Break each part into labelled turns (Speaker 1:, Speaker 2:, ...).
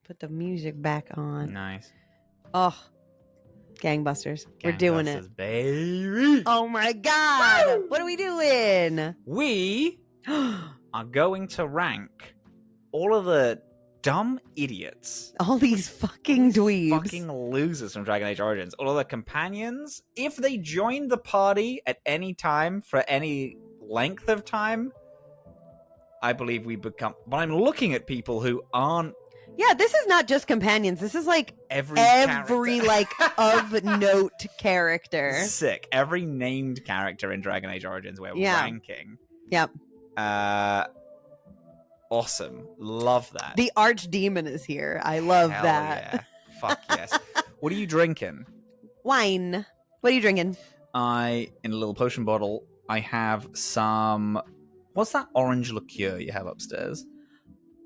Speaker 1: put the music back on.
Speaker 2: Nice.
Speaker 1: Oh, gangbusters. We're doing it.
Speaker 2: Gangbusters, baby.
Speaker 1: Oh my God.
Speaker 2: Woo!
Speaker 1: What are we doing?
Speaker 2: We are going to rank all of the dumb idiots.
Speaker 1: All these fucking dweebs.
Speaker 2: Fucking losers from Dragon Age Origins. All of the companions, if they join the party at any time for any length of time, I believe we become... But I'm looking at people who aren't...
Speaker 1: Yeah, this is not just companions. This is like
Speaker 2: every
Speaker 1: character.
Speaker 2: like
Speaker 1: of note character.
Speaker 2: Sick. Every named character in Dragon Age Origins we're ranking.
Speaker 1: Yep.
Speaker 2: Awesome. Love that.
Speaker 1: The archdemon is here. I love
Speaker 2: Hell
Speaker 1: that.
Speaker 2: Yeah. Fuck yes. What are you drinking?
Speaker 1: Wine. What are you drinking?
Speaker 2: In a little potion bottle, I have some... What's that orange liqueur you have upstairs?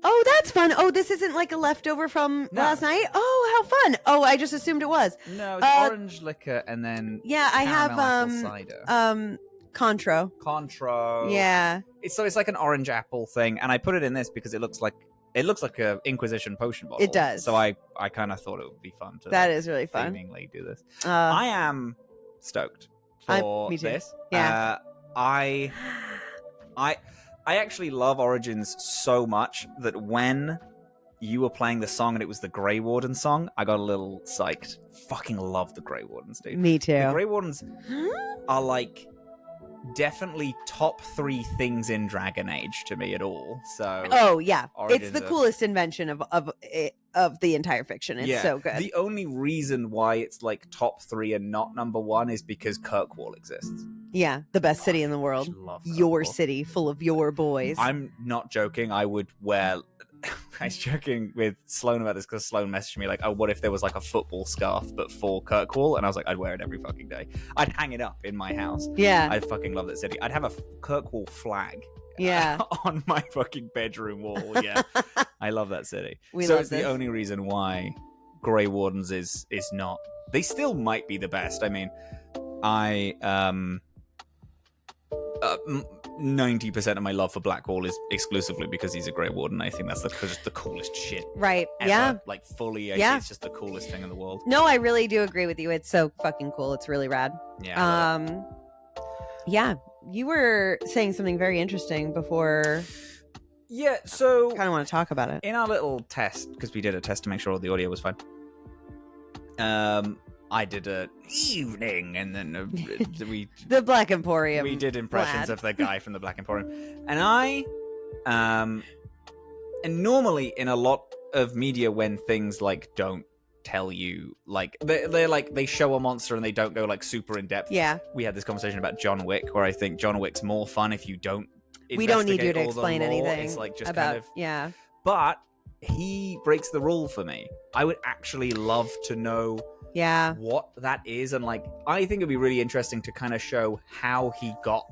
Speaker 1: Oh, that's fun. Oh, this isn't like a leftover from last night? Oh, how fun. Oh, I just assumed it was.
Speaker 2: No, it's orange liquor and then
Speaker 1: I have
Speaker 2: apple cider.
Speaker 1: Contro. Yeah.
Speaker 2: It's like an orange apple thing, and I put it in this because it looks like a Inquisition potion bottle.
Speaker 1: It does.
Speaker 2: So I kind of thought it would be fun to
Speaker 1: That is really fun.
Speaker 2: seemingly do this. I am stoked for
Speaker 1: me too.
Speaker 2: this.
Speaker 1: Yeah.
Speaker 2: I actually love Origins so much that when you were playing the song and it was the Grey Warden song, I got a little psyched. Fucking love the Grey Wardens, dude.
Speaker 1: Me too.
Speaker 2: The Grey Wardens are like definitely top 3 things in Dragon Age to me at all. So
Speaker 1: oh yeah,
Speaker 2: Origins
Speaker 1: it's the coolest invention of the entire fiction. It's so good.
Speaker 2: The only reason why it's like top 3 and not number 1 is because Kirkwall exists.
Speaker 1: Yeah, the best city in the world.
Speaker 2: Love
Speaker 1: your
Speaker 2: Kirkwall.
Speaker 1: city full of your boys.
Speaker 2: I'm not joking. I would wear... I was joking with Sloan about this because Sloan messaged me like, oh, what if there was like a football scarf but for Kirkwall? And I was like, I'd wear it every fucking day. I'd hang it up in my house.
Speaker 1: Yeah.
Speaker 2: I fucking love that city. I'd have a Kirkwall flag on my fucking bedroom wall. Yeah. I love that city. So it's the only reason why Grey Wardens is not... They still might be the best. I mean, 90% of my love for Blackwall is exclusively because he's a Grey Warden. I think that's just the coolest shit.
Speaker 1: Right.
Speaker 2: Ever.
Speaker 1: Yeah.
Speaker 2: Like fully, it's just the coolest thing in the world.
Speaker 1: No, I really do agree with you. It's so fucking cool. It's really rad.
Speaker 2: Yeah.
Speaker 1: Yeah. You were saying something very interesting before.
Speaker 2: Yeah, so...
Speaker 1: I kind of want to talk about it.
Speaker 2: In our little test, because we did a test to make sure all the audio was fine, I did an evening, and then we...
Speaker 1: the Black Emporium.
Speaker 2: We did impressions of the guy from the Black Emporium. And and normally in a lot of media when things like don't tell you, like, they're like, they show a monster and they don't go like super in depth.
Speaker 1: Yeah.
Speaker 2: We had this conversation about John Wick, where I think John Wick's more fun if you don't
Speaker 1: we don't need you to
Speaker 2: all the
Speaker 1: explain
Speaker 2: lore.
Speaker 1: anything.
Speaker 2: It's like just
Speaker 1: about,
Speaker 2: kind of...
Speaker 1: Yeah.
Speaker 2: But he breaks the rule for me. I would actually love to know what that is, and like I think it'd be really interesting to kind of show how he got...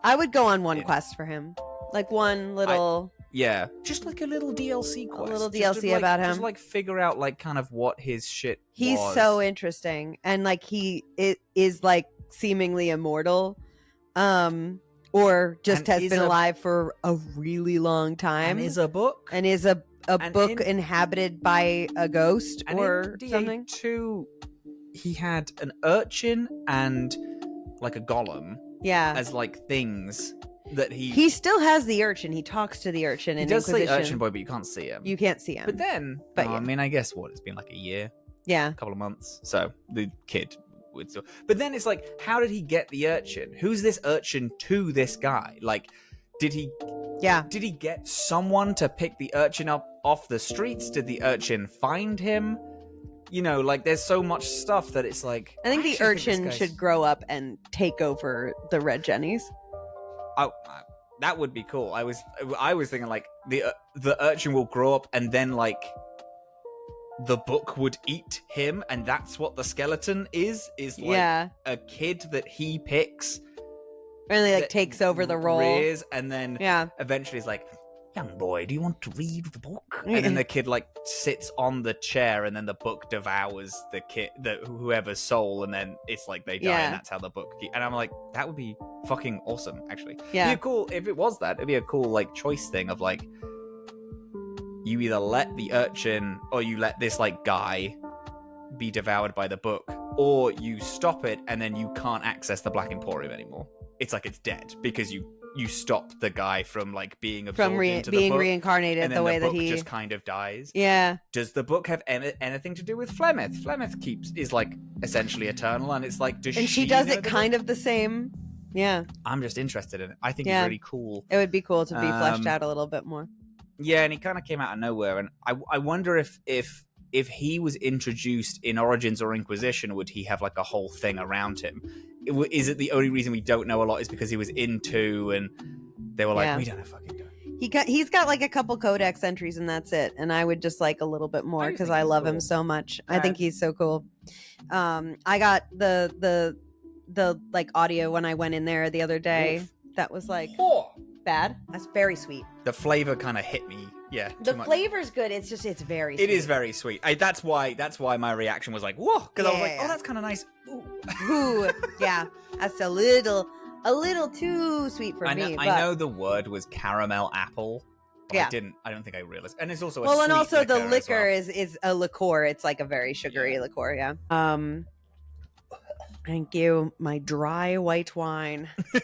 Speaker 1: I would go on one quest for him. Like one little...
Speaker 2: just like a little DLC quest.
Speaker 1: A little
Speaker 2: just
Speaker 1: DLC
Speaker 2: to, like,
Speaker 1: about him.
Speaker 2: Just like figure out like kind of what his shit
Speaker 1: He's
Speaker 2: was.
Speaker 1: so interesting. And like is like seemingly immortal. Or just has been alive for a really long time.
Speaker 2: And is a book.
Speaker 1: And is a book inhabited by a ghost or something.
Speaker 2: Too, he had an urchin and like a golem.
Speaker 1: Yeah.
Speaker 2: As like things that
Speaker 1: he still has the urchin. He talks to the urchin.
Speaker 2: He does say urchin boy, but you can't see him.
Speaker 1: You can't see him.
Speaker 2: But then, I mean, I guess it's been like a year.
Speaker 1: Yeah.
Speaker 2: A couple of months. So the kid would still... But then it's like, how did he get the urchin? Who's this urchin to this guy? Like, did he get someone to pick the urchin up off the streets? Did the urchin find him? You know, like, there's so much stuff that it's like...
Speaker 1: I think the urchin should grow up and take over the Red Jennies.
Speaker 2: Oh, that would be cool. I was thinking, like, the urchin will grow up and then, like, the book would eat him, and that's what the skeleton is like a kid that he picks.
Speaker 1: Really, like, takes over the role.
Speaker 2: Rears, and then eventually he's like, young boy, do you want to read the book? And then the kid, like, sits on the chair, and then the book devours the kid, whoever's soul, and then it's like they die, and that's how the book... And I'm like, that would be fucking awesome, actually. Yeah. It'd be cool, if it was that, it'd be a cool, like, choice thing of, like, you either let the urchin or you let this like guy be devoured by the book, or you stop it and then you can't access the Black Emporium anymore. It's like it's dead because you stop the guy from like being absorbed into the book,
Speaker 1: reincarnated
Speaker 2: and then
Speaker 1: the way
Speaker 2: book
Speaker 1: that he
Speaker 2: just kind of dies.
Speaker 1: Yeah.
Speaker 2: Does the book have anything to do with Flemeth? Flemeth is like essentially eternal, and it's like
Speaker 1: she does it kind of the same. Yeah.
Speaker 2: I'm just interested in it. I think it's really cool.
Speaker 1: It would be cool to be fleshed out a little bit more.
Speaker 2: Yeah, and he kind of came out of nowhere, and I wonder if he was introduced in Origins or Inquisition, would he have like a whole thing around him? Is it the only reason we don't know a lot is because he was in 2 and they were like, we don't have fucking go.
Speaker 1: He's got like a couple codex entries and that's it. And I would just like a little bit more because I love him so much. I think he's so cool. I got the like audio when I went in there the other day. That was like bad. That's very sweet.
Speaker 2: The flavor kind of hit me. Yeah,
Speaker 1: the flavor's good. It's just it's very sweet.
Speaker 2: It is very sweet. That's why my reaction was like, whoa, because I was like, oh, that's kind of nice.
Speaker 1: Ooh, yeah, that's a little too sweet for me.
Speaker 2: I know the word was caramel apple. But I don't think I realized. And it's also
Speaker 1: and also the liquor is a liqueur. It's like a very sugary liqueur. Yeah. Thank you, my dry white wine to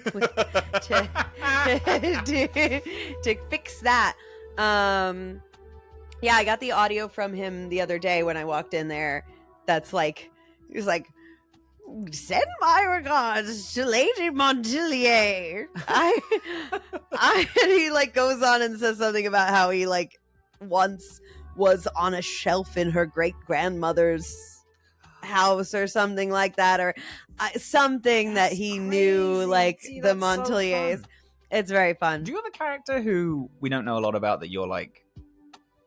Speaker 1: fix that. Yeah, I got the audio from him the other day when I walked in there. That's like, he was like, send my regards to Lady Montilier. And he like goes on and says something about how he like once was on a shelf in her great grandmother's house or something like that, or something that he knew, like the Montiliers. So it's very fun.
Speaker 2: Do you have a character who we don't know a lot about that you're like,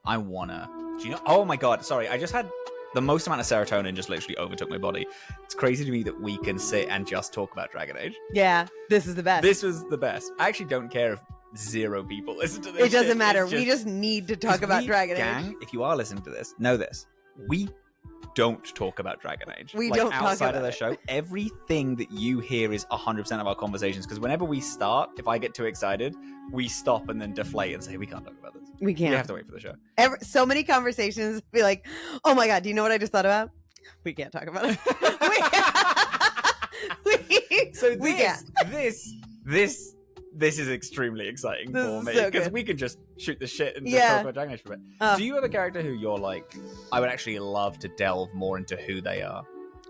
Speaker 2: I wanna? Do you know? Oh my god! Sorry, I just had the most amount of serotonin just literally overtook my body. It's crazy to me that we can sit and just talk about Dragon Age.
Speaker 1: Yeah, this is the best.
Speaker 2: This was the best. I actually don't care if 0 people listen to this.
Speaker 1: It doesn't matter. We just need to talk about Dragon Age.
Speaker 2: If you are listening to this, know this: we don't talk about Dragon Age.
Speaker 1: We don't talk
Speaker 2: outside
Speaker 1: about
Speaker 2: of the show. Everything that you hear is 100% of our conversations. Because whenever we start, if I get too excited, we stop and then deflate and say we can't talk about this.
Speaker 1: We can't.
Speaker 2: We have to wait for the show.
Speaker 1: So many conversations be like, oh my god, do you know what I just thought about? We can't talk about it.
Speaker 2: This is extremely exciting for me because we can just shoot the shit and just talk about Dragon Age for a bit. Do you have a character who you're like, I would actually love to delve more into who they are?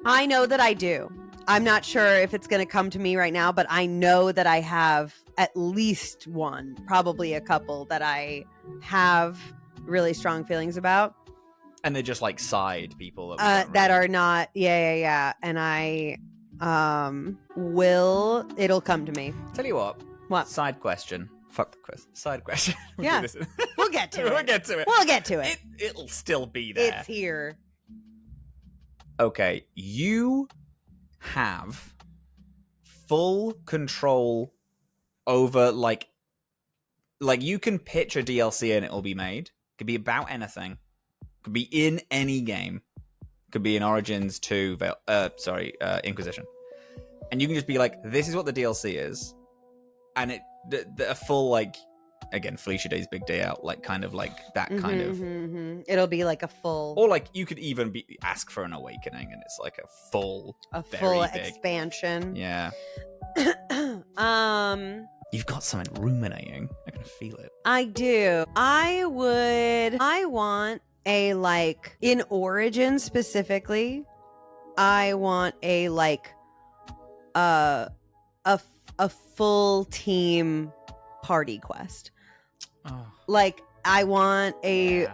Speaker 1: I know that I do. I'm not sure if it's going to come to me right now, but I know that I have at least one, probably a couple that I have really strong feelings about.
Speaker 2: And they're just like side people
Speaker 1: that are not. Yeah. And I it'll come to me.
Speaker 2: Tell you what.
Speaker 1: What?
Speaker 2: Side question. Fuck the quiz. Side question.
Speaker 1: We'll get to it. We'll get to it.
Speaker 2: It'll still be there.
Speaker 1: It's here.
Speaker 2: Okay, you have full control over like you can pitch a DLC and it'll be made. It could be about anything. It could be in any game. It could be in Origins 2, Inquisition. And you can just be like, this is what the DLC is. And a full, like, again, Felicia Day's Big Day Out, like, kind of like that kind of.
Speaker 1: Mm-hmm. It'll be like a full.
Speaker 2: Or, like, you could even ask for an awakening, and it's like a full big
Speaker 1: expansion.
Speaker 2: Yeah. You've got something ruminating. I can feel it.
Speaker 1: I do. I want a, like, in Origin specifically, I want a, like, a full team party quest.
Speaker 2: Oh.
Speaker 1: Like, I want a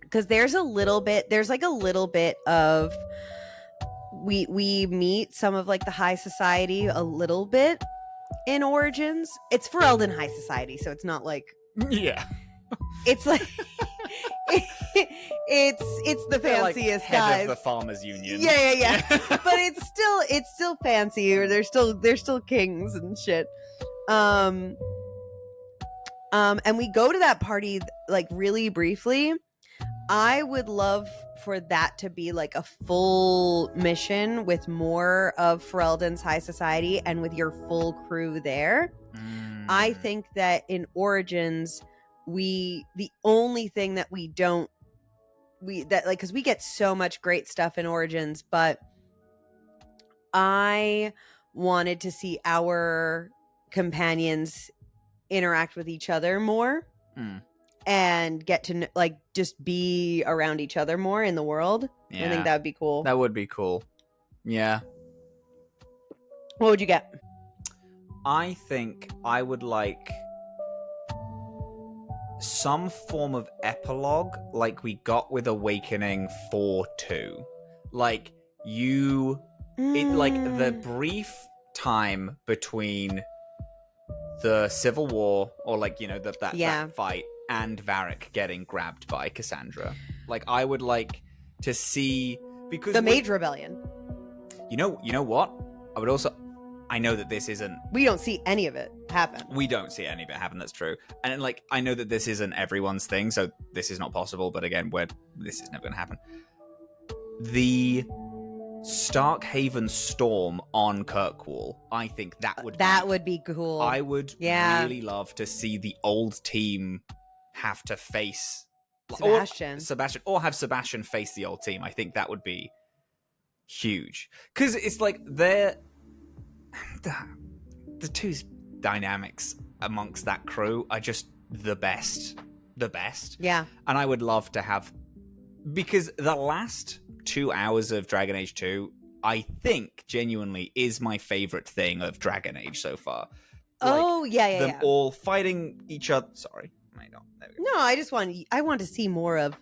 Speaker 1: because there's like a little bit of we meet some of like the high society a little bit in Origins. It's Ferelden High Society, so it's not like it's like it's the fanciest
Speaker 2: like
Speaker 1: guys.
Speaker 2: Head of the Farmers Union.
Speaker 1: Yeah. But it's still fancy, or they're still kings and shit. And we go to that party like really briefly. I would love for that to be like a full mission with more of Ferelden's High Society and with your full crew there. I think that in Origins the only thing that we don't, because we get so much great stuff in Origins, but I wanted to see our companions interact with each other more and get to like just be around each other more in the world. I think that would be cool.
Speaker 2: That would be cool. Yeah.
Speaker 1: What would you get?
Speaker 2: I think I would like some form of epilogue like we got with Awakening 4-2. Like like the brief time between the Civil War, or like, you know, that fight, and Varric getting grabbed by Cassandra. Like, I would like to see, because
Speaker 1: the Mage Rebellion.
Speaker 2: You know what? I would also, I know that this isn't,
Speaker 1: we don't see any of it happen.
Speaker 2: We don't see any of it happen. That's true. And like, I know that this isn't everyone's thing, so this is not possible. But again, this is never going to happen. The Starkhaven storm on Kirkwall, I think that would be cool. I would really love to see the old team have to face Sebastian, or have Sebastian face the old team. I think that would be huge, because it's like the two dynamics amongst that crew are just the best. Yeah. And I would love to have, because the last 2 hours of Dragon Age 2, I think genuinely is my favorite thing of Dragon Age so far. Like, them all fighting each other. Sorry, I know.
Speaker 1: No, I want to see more of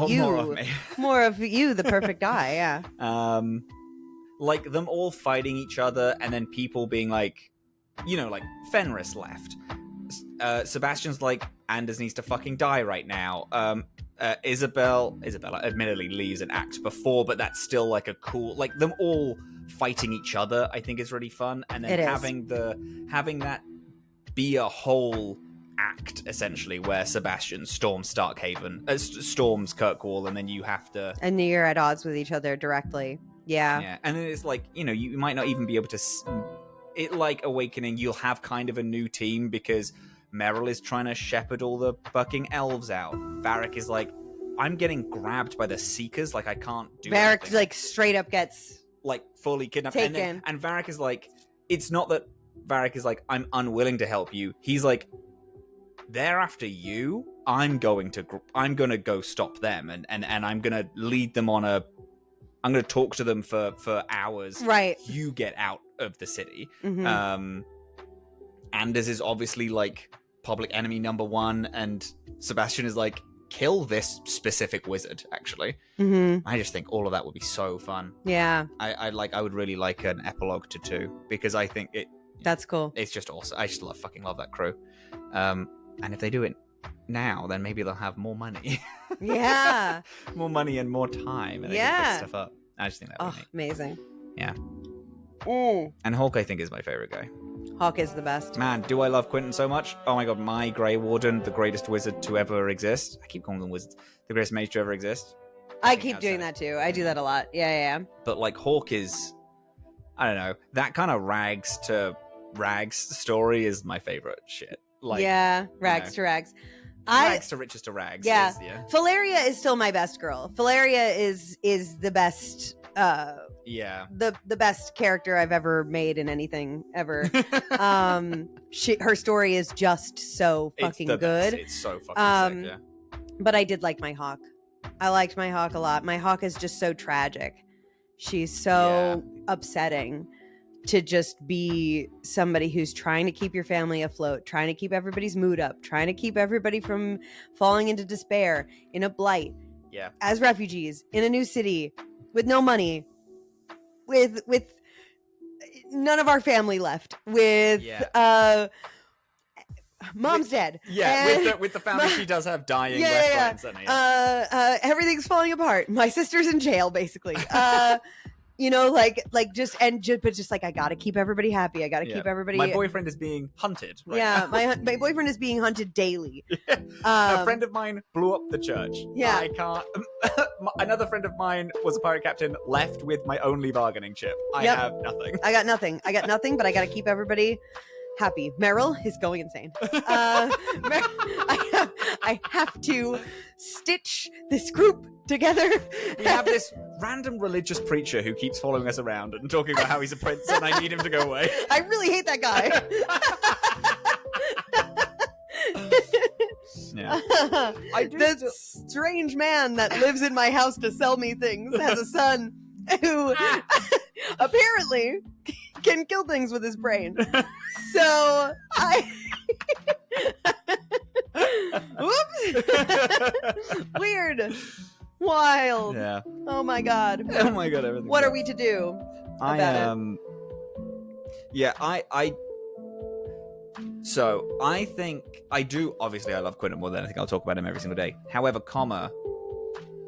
Speaker 1: you.
Speaker 2: More of me.
Speaker 1: More of you, the perfect guy. Yeah.
Speaker 2: Like them all fighting each other, and then people being like, you know, like Fenris left. Sebastian's like, Anders needs to fucking die right now. Isabella admittedly leaves an act before, but that's still like a cool, like them all fighting each other, I think is really fun. And then having that be a whole act essentially, where Sebastian storms Starkhaven, storms Kirkwall, and then you have to,
Speaker 1: and you're at odds with each other directly.
Speaker 2: Yeah. And then it's like, you know, you might not even be able to it, like Awakening, you'll have kind of a new team because Merrill is trying to shepherd all the fucking elves out. Varric is like, I'm getting grabbed by the Seekers, like I can't do
Speaker 1: Varric
Speaker 2: anything.
Speaker 1: Like straight up gets
Speaker 2: like fully kidnapped.
Speaker 1: Taken.
Speaker 2: And Varric is like, it's not that Varric is like, I'm unwilling to help you. He's like, they're after you. I'm going to go stop them, and I'm gonna lead them on I'm gonna talk to them for hours.
Speaker 1: Right.
Speaker 2: You get out of the city.
Speaker 1: Mm-hmm.
Speaker 2: Anders is obviously like public enemy number one, and Sebastian is like, kill this specific wizard, actually.
Speaker 1: Mm-hmm.
Speaker 2: I just think all of that would be so fun.
Speaker 1: Yeah.
Speaker 2: I would really like an epilogue to 2, because I think
Speaker 1: that's cool.
Speaker 2: It's just awesome. I just fucking love that crew. And if they do it now, then maybe they'll have more money.
Speaker 1: Yeah.
Speaker 2: More money and more time, and they can fix stuff up. I just think that would be neat.
Speaker 1: Amazing.
Speaker 2: Yeah. And Hawk, I think, is my favorite guy.
Speaker 1: Hawk is the best.
Speaker 2: Man, do I love Quentin so much? Oh my god, my Grey Warden, the greatest wizard to ever exist. I keep calling them wizards. The greatest mage to ever exist.
Speaker 1: I keep doing that too. I do that a lot. Yeah.
Speaker 2: But like Hawk is, I don't know, that kind of rags to rags story is my favorite shit. Like,
Speaker 1: rags to rags.
Speaker 2: Rags to riches to rags.
Speaker 1: Yeah. Valeria is still my best girl. Valeria is the best. The best character I've ever made in anything ever. Her story is just so fucking good.
Speaker 2: Best. It's so fucking sick. Yeah.
Speaker 1: But I did like my Hawk. I liked my Hawk a lot. My Hawk is just so tragic. She's so upsetting to just be somebody who's trying to keep your family afloat, trying to keep everybody's mood up, trying to keep everybody from falling into despair, in a blight, as refugees, in a new city, with no money, with none of our family left, with mom's dead.
Speaker 2: Yeah, with the family she does have dying left, right, and center.
Speaker 1: Everything's falling apart. My sister's in jail, basically. You know, but just like, I gotta keep everybody happy. I gotta keep everybody.
Speaker 2: My boyfriend is being hunted. Right now.
Speaker 1: my boyfriend is being hunted daily.
Speaker 2: A friend of mine blew up the church.
Speaker 1: Yeah,
Speaker 2: I can't. Another friend of mine was a pirate captain, left with my only bargaining chip. I have nothing.
Speaker 1: I got nothing. But I gotta keep everybody happy. Meryl is going insane. I have to stitch this group together.
Speaker 2: We have this random religious preacher who keeps following us around and talking about how he's a prince and I need him to go away.
Speaker 1: I really hate that guy.
Speaker 2: Yeah.
Speaker 1: The strange man that lives in my house to sell me things has a son who apparently can kill things with his brain. So whoops. Weird. Wild.
Speaker 2: Yeah.
Speaker 1: Oh my god.
Speaker 2: Oh my god, everything.
Speaker 1: What are we to do about it?
Speaker 2: Yeah, So I think I do. Obviously, I love Quinton more than anything. I'll talk about him every single day. However,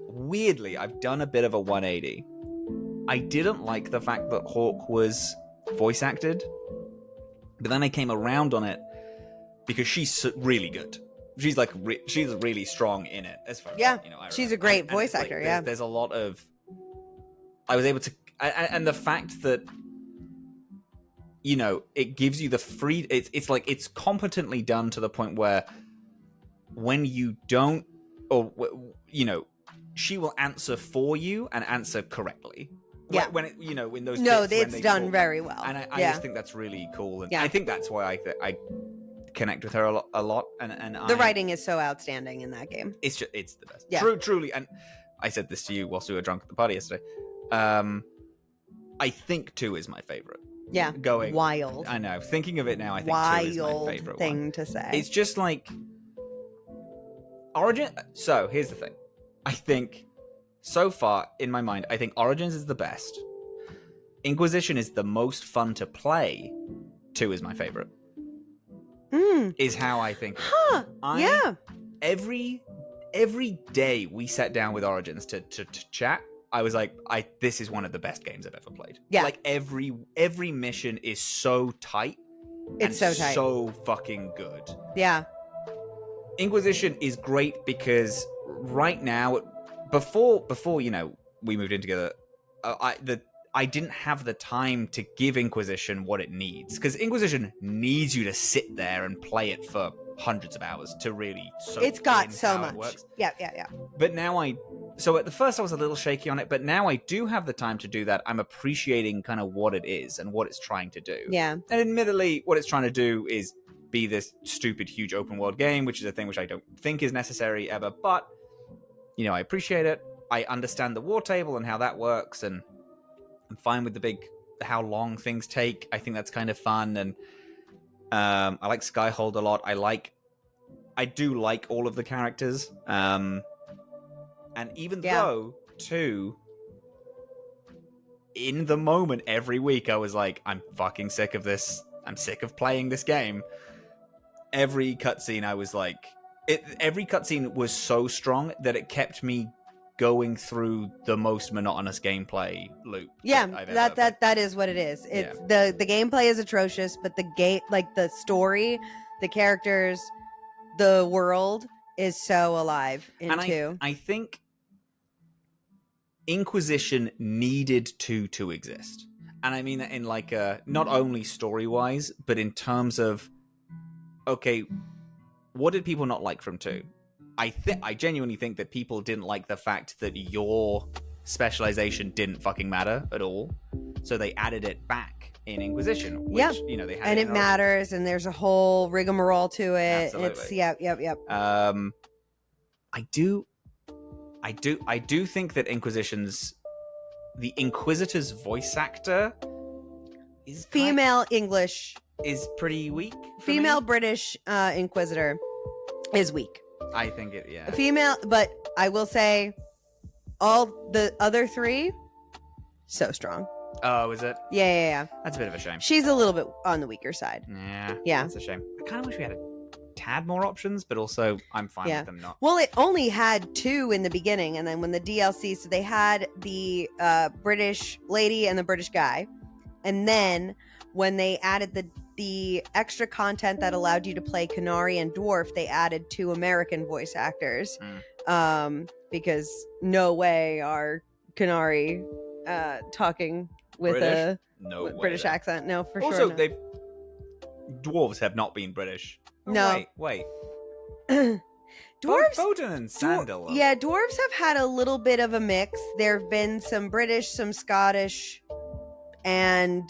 Speaker 2: weirdly, I've done a bit of a 180. I didn't like the fact that Hawk was voice acted, but then I came around on it because she's really good. She's like she's really strong in it. As far as,
Speaker 1: she's a great voice actor.
Speaker 2: Like, there's a lot of. I was able to, and the fact that. It gives you the free. It's like it's competently done to the point where when you don't, or she will answer for you and answer correctly.
Speaker 1: Yeah.
Speaker 2: When in those.
Speaker 1: No, it's done very well.
Speaker 2: And I just think that's really cool. And I think that's why I connect with her a lot. And
Speaker 1: the writing is so outstanding in that game.
Speaker 2: It's the best.
Speaker 1: Yeah.
Speaker 2: Truly. And I said this to you whilst we were drunk at the party yesterday. I think 2 is my favorite.
Speaker 1: Yeah.
Speaker 2: Going
Speaker 1: wild.
Speaker 2: I know. Thinking of it now, I think
Speaker 1: wild
Speaker 2: 2 is my favorite
Speaker 1: thing
Speaker 2: one.
Speaker 1: To say.
Speaker 2: It's just like Origin. So here's the thing. I think so far in my mind, I think Origins is the best. Inquisition is the most fun to play. 2 is my favorite. Is how I think.
Speaker 1: Huh. Yeah.
Speaker 2: Every day we sat down with Origins to chat. I was like, this is one of the best games I've ever played.
Speaker 1: Yeah.
Speaker 2: Like every mission is so tight.
Speaker 1: It's so tight.
Speaker 2: So fucking good.
Speaker 1: Yeah.
Speaker 2: Inquisition is great because right now, before we moved in together, I didn't have the time to give Inquisition what it needs, because Inquisition needs you to sit there and play it for hundreds of hours to really.
Speaker 1: It's got so much. Yeah.
Speaker 2: But now so at the first I was a little shaky on it, but now I do have the time to do that. I'm appreciating kind of what it is and what it's trying to do.
Speaker 1: Yeah.
Speaker 2: And admittedly, what it's trying to do is be this stupid, huge open world game, which is a thing which I don't think is necessary ever. But, I appreciate it. I understand the war table and how that works, and I'm fine with how long things take. I think that's kind of fun, and I like Skyhold a lot. I do like all of the characters. And even though, 2, in the moment, every week, I was like, I'm fucking sick of this. I'm sick of playing this game. Every cutscene, I was like... every cutscene was so strong that it kept me going through the most monotonous gameplay loop.
Speaker 1: Yeah, that is what it is. It's the gameplay is atrocious, but the story, the characters, the world is so alive in 2.
Speaker 2: I think Inquisition needed to exist. And I mean that in like not only story-wise, but in terms of, okay, what did people not like from 2? I genuinely think that people didn't like the fact that your specialization didn't fucking matter at all. So they added it back in Inquisition, which, they had.
Speaker 1: And it matters, and there's a whole rigmarole to it.
Speaker 2: Absolutely.
Speaker 1: It's, yep.
Speaker 2: I do think that the Inquisitor's voice actor is
Speaker 1: female English
Speaker 2: is pretty weak.
Speaker 1: Female British Inquisitor is weak.
Speaker 2: I think it, yeah.
Speaker 1: Female, but I will say all the other 3, so strong.
Speaker 2: Oh, is it?
Speaker 1: Yeah.
Speaker 2: That's a bit of a shame.
Speaker 1: She's a little bit on the weaker side.
Speaker 2: Yeah. That's a shame. I kind of wish we had a tad more options, but also I'm fine with them not.
Speaker 1: Well, it only had 2 in the beginning, and then when the DLC, so they had the British lady and the British guy, and then when they added the extra content that allowed you to play Qunari and Dwarf, they added 2 American voice actors, because no way are Qunari talking with
Speaker 2: British?
Speaker 1: a British accent. No, for
Speaker 2: also,
Speaker 1: sure.
Speaker 2: dwarves have not been British. Oh,
Speaker 1: No.
Speaker 2: Wait.
Speaker 1: Dwarves.
Speaker 2: Bowden and Sandal.
Speaker 1: Yeah, dwarves have had a little bit of a mix. There have been some British, some Scottish, and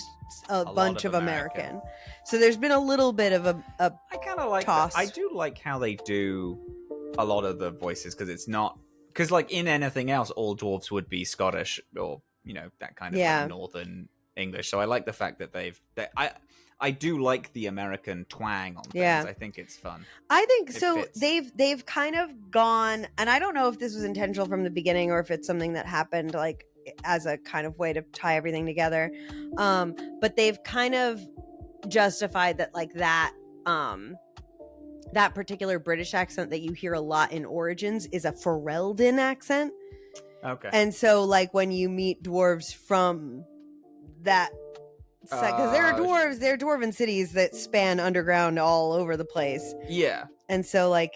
Speaker 1: a bunch of American. So there's been a little bit of a
Speaker 2: I kind of like
Speaker 1: toss.
Speaker 2: I do like how they do a lot of the voices, because it's not, because like in anything else all dwarves would be Scottish or that kind of like northern English. So I like the fact that I do like the American twang on things.
Speaker 1: Yeah.
Speaker 2: I think it's fun.
Speaker 1: I think
Speaker 2: It
Speaker 1: so.
Speaker 2: fits.
Speaker 1: They've kind of gone, and I don't know if this was intentional from the beginning or if it's something that happened like as a kind of way to tie everything together. But they've kind of justified that like that particular British accent that you hear a lot in Origins is a Ferelden accent.
Speaker 2: Okay.
Speaker 1: And so like when you meet dwarves from that, because there are dwarves, there are dwarven cities that span underground all over the place.
Speaker 2: Yeah.
Speaker 1: And so like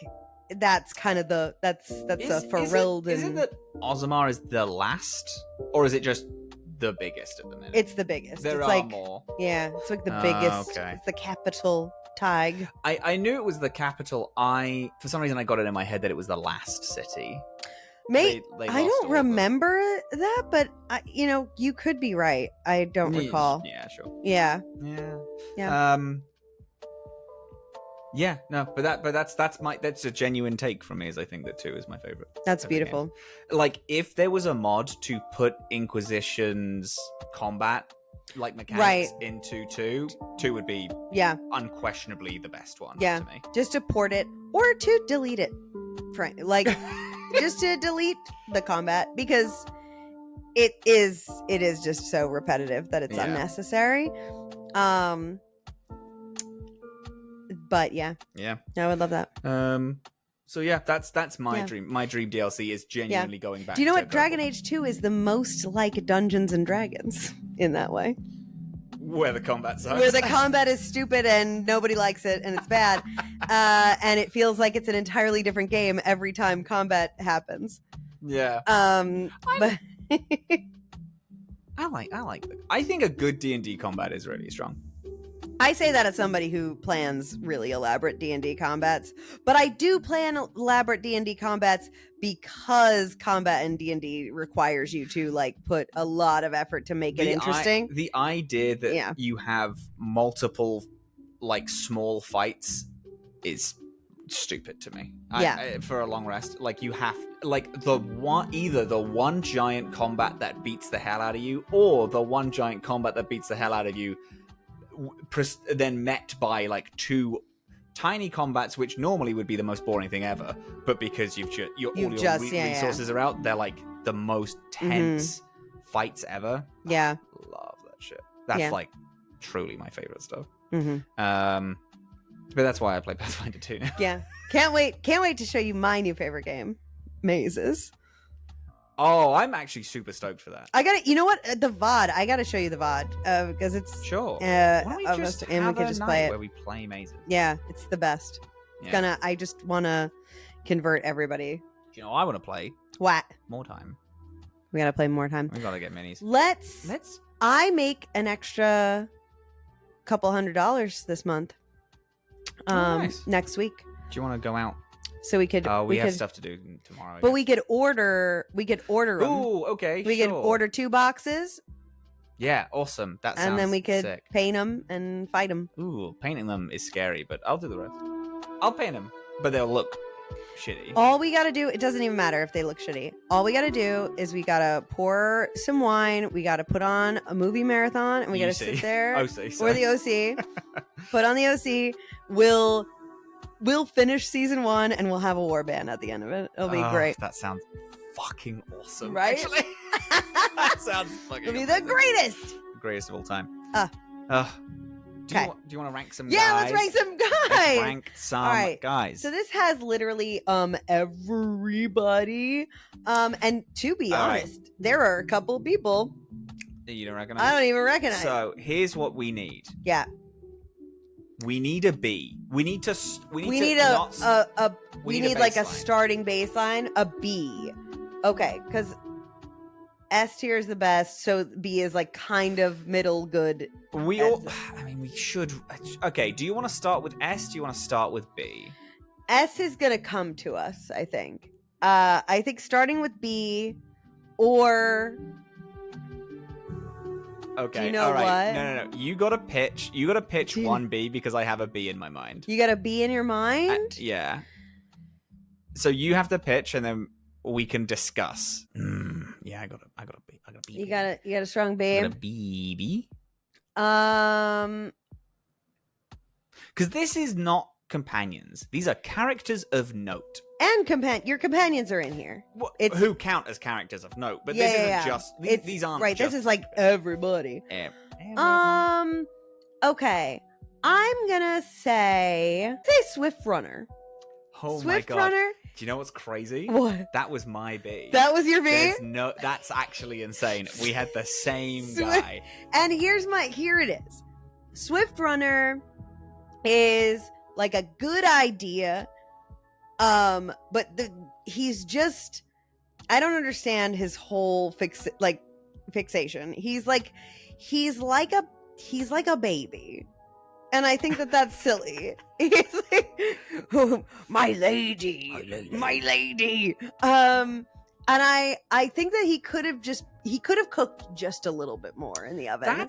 Speaker 1: that's kind of that's a Ferelden.
Speaker 2: Is it that Ozamar is the last, or is it just the biggest at the minute?
Speaker 1: It's the biggest.
Speaker 2: There
Speaker 1: it's
Speaker 2: are
Speaker 1: like,
Speaker 2: more.
Speaker 1: Yeah, it's like the biggest.
Speaker 2: Okay.
Speaker 1: It's the capital Tig.
Speaker 2: I knew it was the capital. For some reason I got it in my head that it was the last city.
Speaker 1: Mate,
Speaker 2: They
Speaker 1: I
Speaker 2: lost
Speaker 1: don't
Speaker 2: all of them.
Speaker 1: remember that, but you could be right. I don't recall.
Speaker 2: Yeah, sure.
Speaker 1: Yeah.
Speaker 2: Yeah. Yeah, no, but that's a genuine take from me, is I think that 2 is my favorite.
Speaker 1: That's beautiful.
Speaker 2: Like if there was a mod to put Inquisition's combat like mechanics into 2 would be unquestionably the best one to me.
Speaker 1: Just to port it or to delete it. Like just to delete the combat, because it is just so repetitive that it's unnecessary. But yeah, I would love that.
Speaker 2: So yeah, that's my dream. My dream DLC is genuinely going back.
Speaker 1: Do you know
Speaker 2: to
Speaker 1: what? Dragon Age 2 is the most like Dungeons and Dragons in that way.
Speaker 2: Where the combat sucks.
Speaker 1: Where the combat is stupid and nobody likes it and it's bad. And it feels like it's an entirely different game every time combat happens.
Speaker 2: Yeah.
Speaker 1: But
Speaker 2: I think a good D&D combat is really strong.
Speaker 1: I say that as somebody who plans really elaborate D&D combats, but I do plan elaborate D&D combats because combat in D&D requires you to like put a lot of effort to make it interesting.
Speaker 2: The idea that you have multiple like small fights is stupid to me. For a long rest, like you have like either the one giant combat that beats the hell out of you, or the one giant combat that beats the hell out of you, then met by like 2 tiny combats, which normally would be the most boring thing ever, but because all your resources are out, they're like the most tense fights ever.
Speaker 1: Yeah,
Speaker 2: love that shit. That's like truly my favorite stuff. But that's why I play Pathfinder 2 now.
Speaker 1: Yeah, can't wait to show you my new favorite game, Mazes.
Speaker 2: Oh, I'm actually super stoked for that.
Speaker 1: I got it. You know what? The VOD. I got to show you the VOD because it's
Speaker 2: sure. Why don't we just
Speaker 1: and we could just play it
Speaker 2: where we play Mazes?
Speaker 1: Yeah, it's the best.
Speaker 2: Yeah.
Speaker 1: I just want to convert everybody.
Speaker 2: Do you know what I want to play?
Speaker 1: What?
Speaker 2: More time.
Speaker 1: We got to play more time.
Speaker 2: We got to get minis.
Speaker 1: Let's. I make an extra couple $100 this month.
Speaker 2: Nice.
Speaker 1: Next week.
Speaker 2: Do you want to go out?
Speaker 1: So we could.
Speaker 2: We have stuff to do tomorrow.
Speaker 1: But we could order. them.
Speaker 2: Ooh, okay.
Speaker 1: We could order 2 boxes.
Speaker 2: Yeah, awesome. That sounds
Speaker 1: and then we could
Speaker 2: sick.
Speaker 1: paint them and fight them.
Speaker 2: Ooh, painting them is scary, but I'll do the rest. I'll paint them, but they'll look shitty.
Speaker 1: All we gotta do, it doesn't even matter if they look shitty. All we gotta do is we gotta pour some wine, we gotta put on a movie marathon, and we gotta sit there for the OC. Put on the OC. We'll finish season 1 and we'll have a warband at the end of it. It'll be great.
Speaker 2: That sounds fucking awesome.
Speaker 1: Right?
Speaker 2: Actually. That sounds fucking
Speaker 1: It'll be
Speaker 2: amazing.
Speaker 1: the greatest.
Speaker 2: Greatest of all time. Do you want to rank some guys?
Speaker 1: Yeah, let's rank some guys.
Speaker 2: Let's rank some guys.
Speaker 1: So this has literally everybody. And to be honest, there are a couple people
Speaker 2: you don't recognize?
Speaker 1: I don't even recognize.
Speaker 2: So here's what we need.
Speaker 1: Yeah.
Speaker 2: We need a B. We need like
Speaker 1: a starting baseline, a B. Okay, because S tier is the best, so B is like kind of middle good.
Speaker 2: We all, I mean, we should. Okay, do you want to start with S? Do you want to start with B?
Speaker 1: S is gonna come to us, I think. I think starting with B or.
Speaker 2: Okay.
Speaker 1: Do you know
Speaker 2: all right.
Speaker 1: what?
Speaker 2: No. You gotta pitch. You gotta pitch one B because I have a B in my mind.
Speaker 1: You got a B in your mind?
Speaker 2: Yeah. So you have to pitch, and then we can discuss. Yeah, I got a B. I got a B.
Speaker 1: You got a strong B.
Speaker 2: I got a B. Because this is not companions. These are characters of note.
Speaker 1: And your companions are in here.
Speaker 2: Who count as characters of note? But this isn't just. These aren't
Speaker 1: right.
Speaker 2: Just
Speaker 1: this is like everybody.
Speaker 2: Everyone.
Speaker 1: Okay. I'm gonna say Swift Runner.
Speaker 2: Oh
Speaker 1: Swift
Speaker 2: my god.
Speaker 1: Runner.
Speaker 2: Do you know what's crazy?
Speaker 1: What?
Speaker 2: That was my B.
Speaker 1: That was your B?
Speaker 2: That's actually insane. We had the same guy.
Speaker 1: And here it is. Swift Runner is like a good idea. But he's just, I don't understand his whole fixation. He's like a baby. And I think that's silly. He's like, oh, my lady. And I think that he could have cooked just a little bit more in the oven.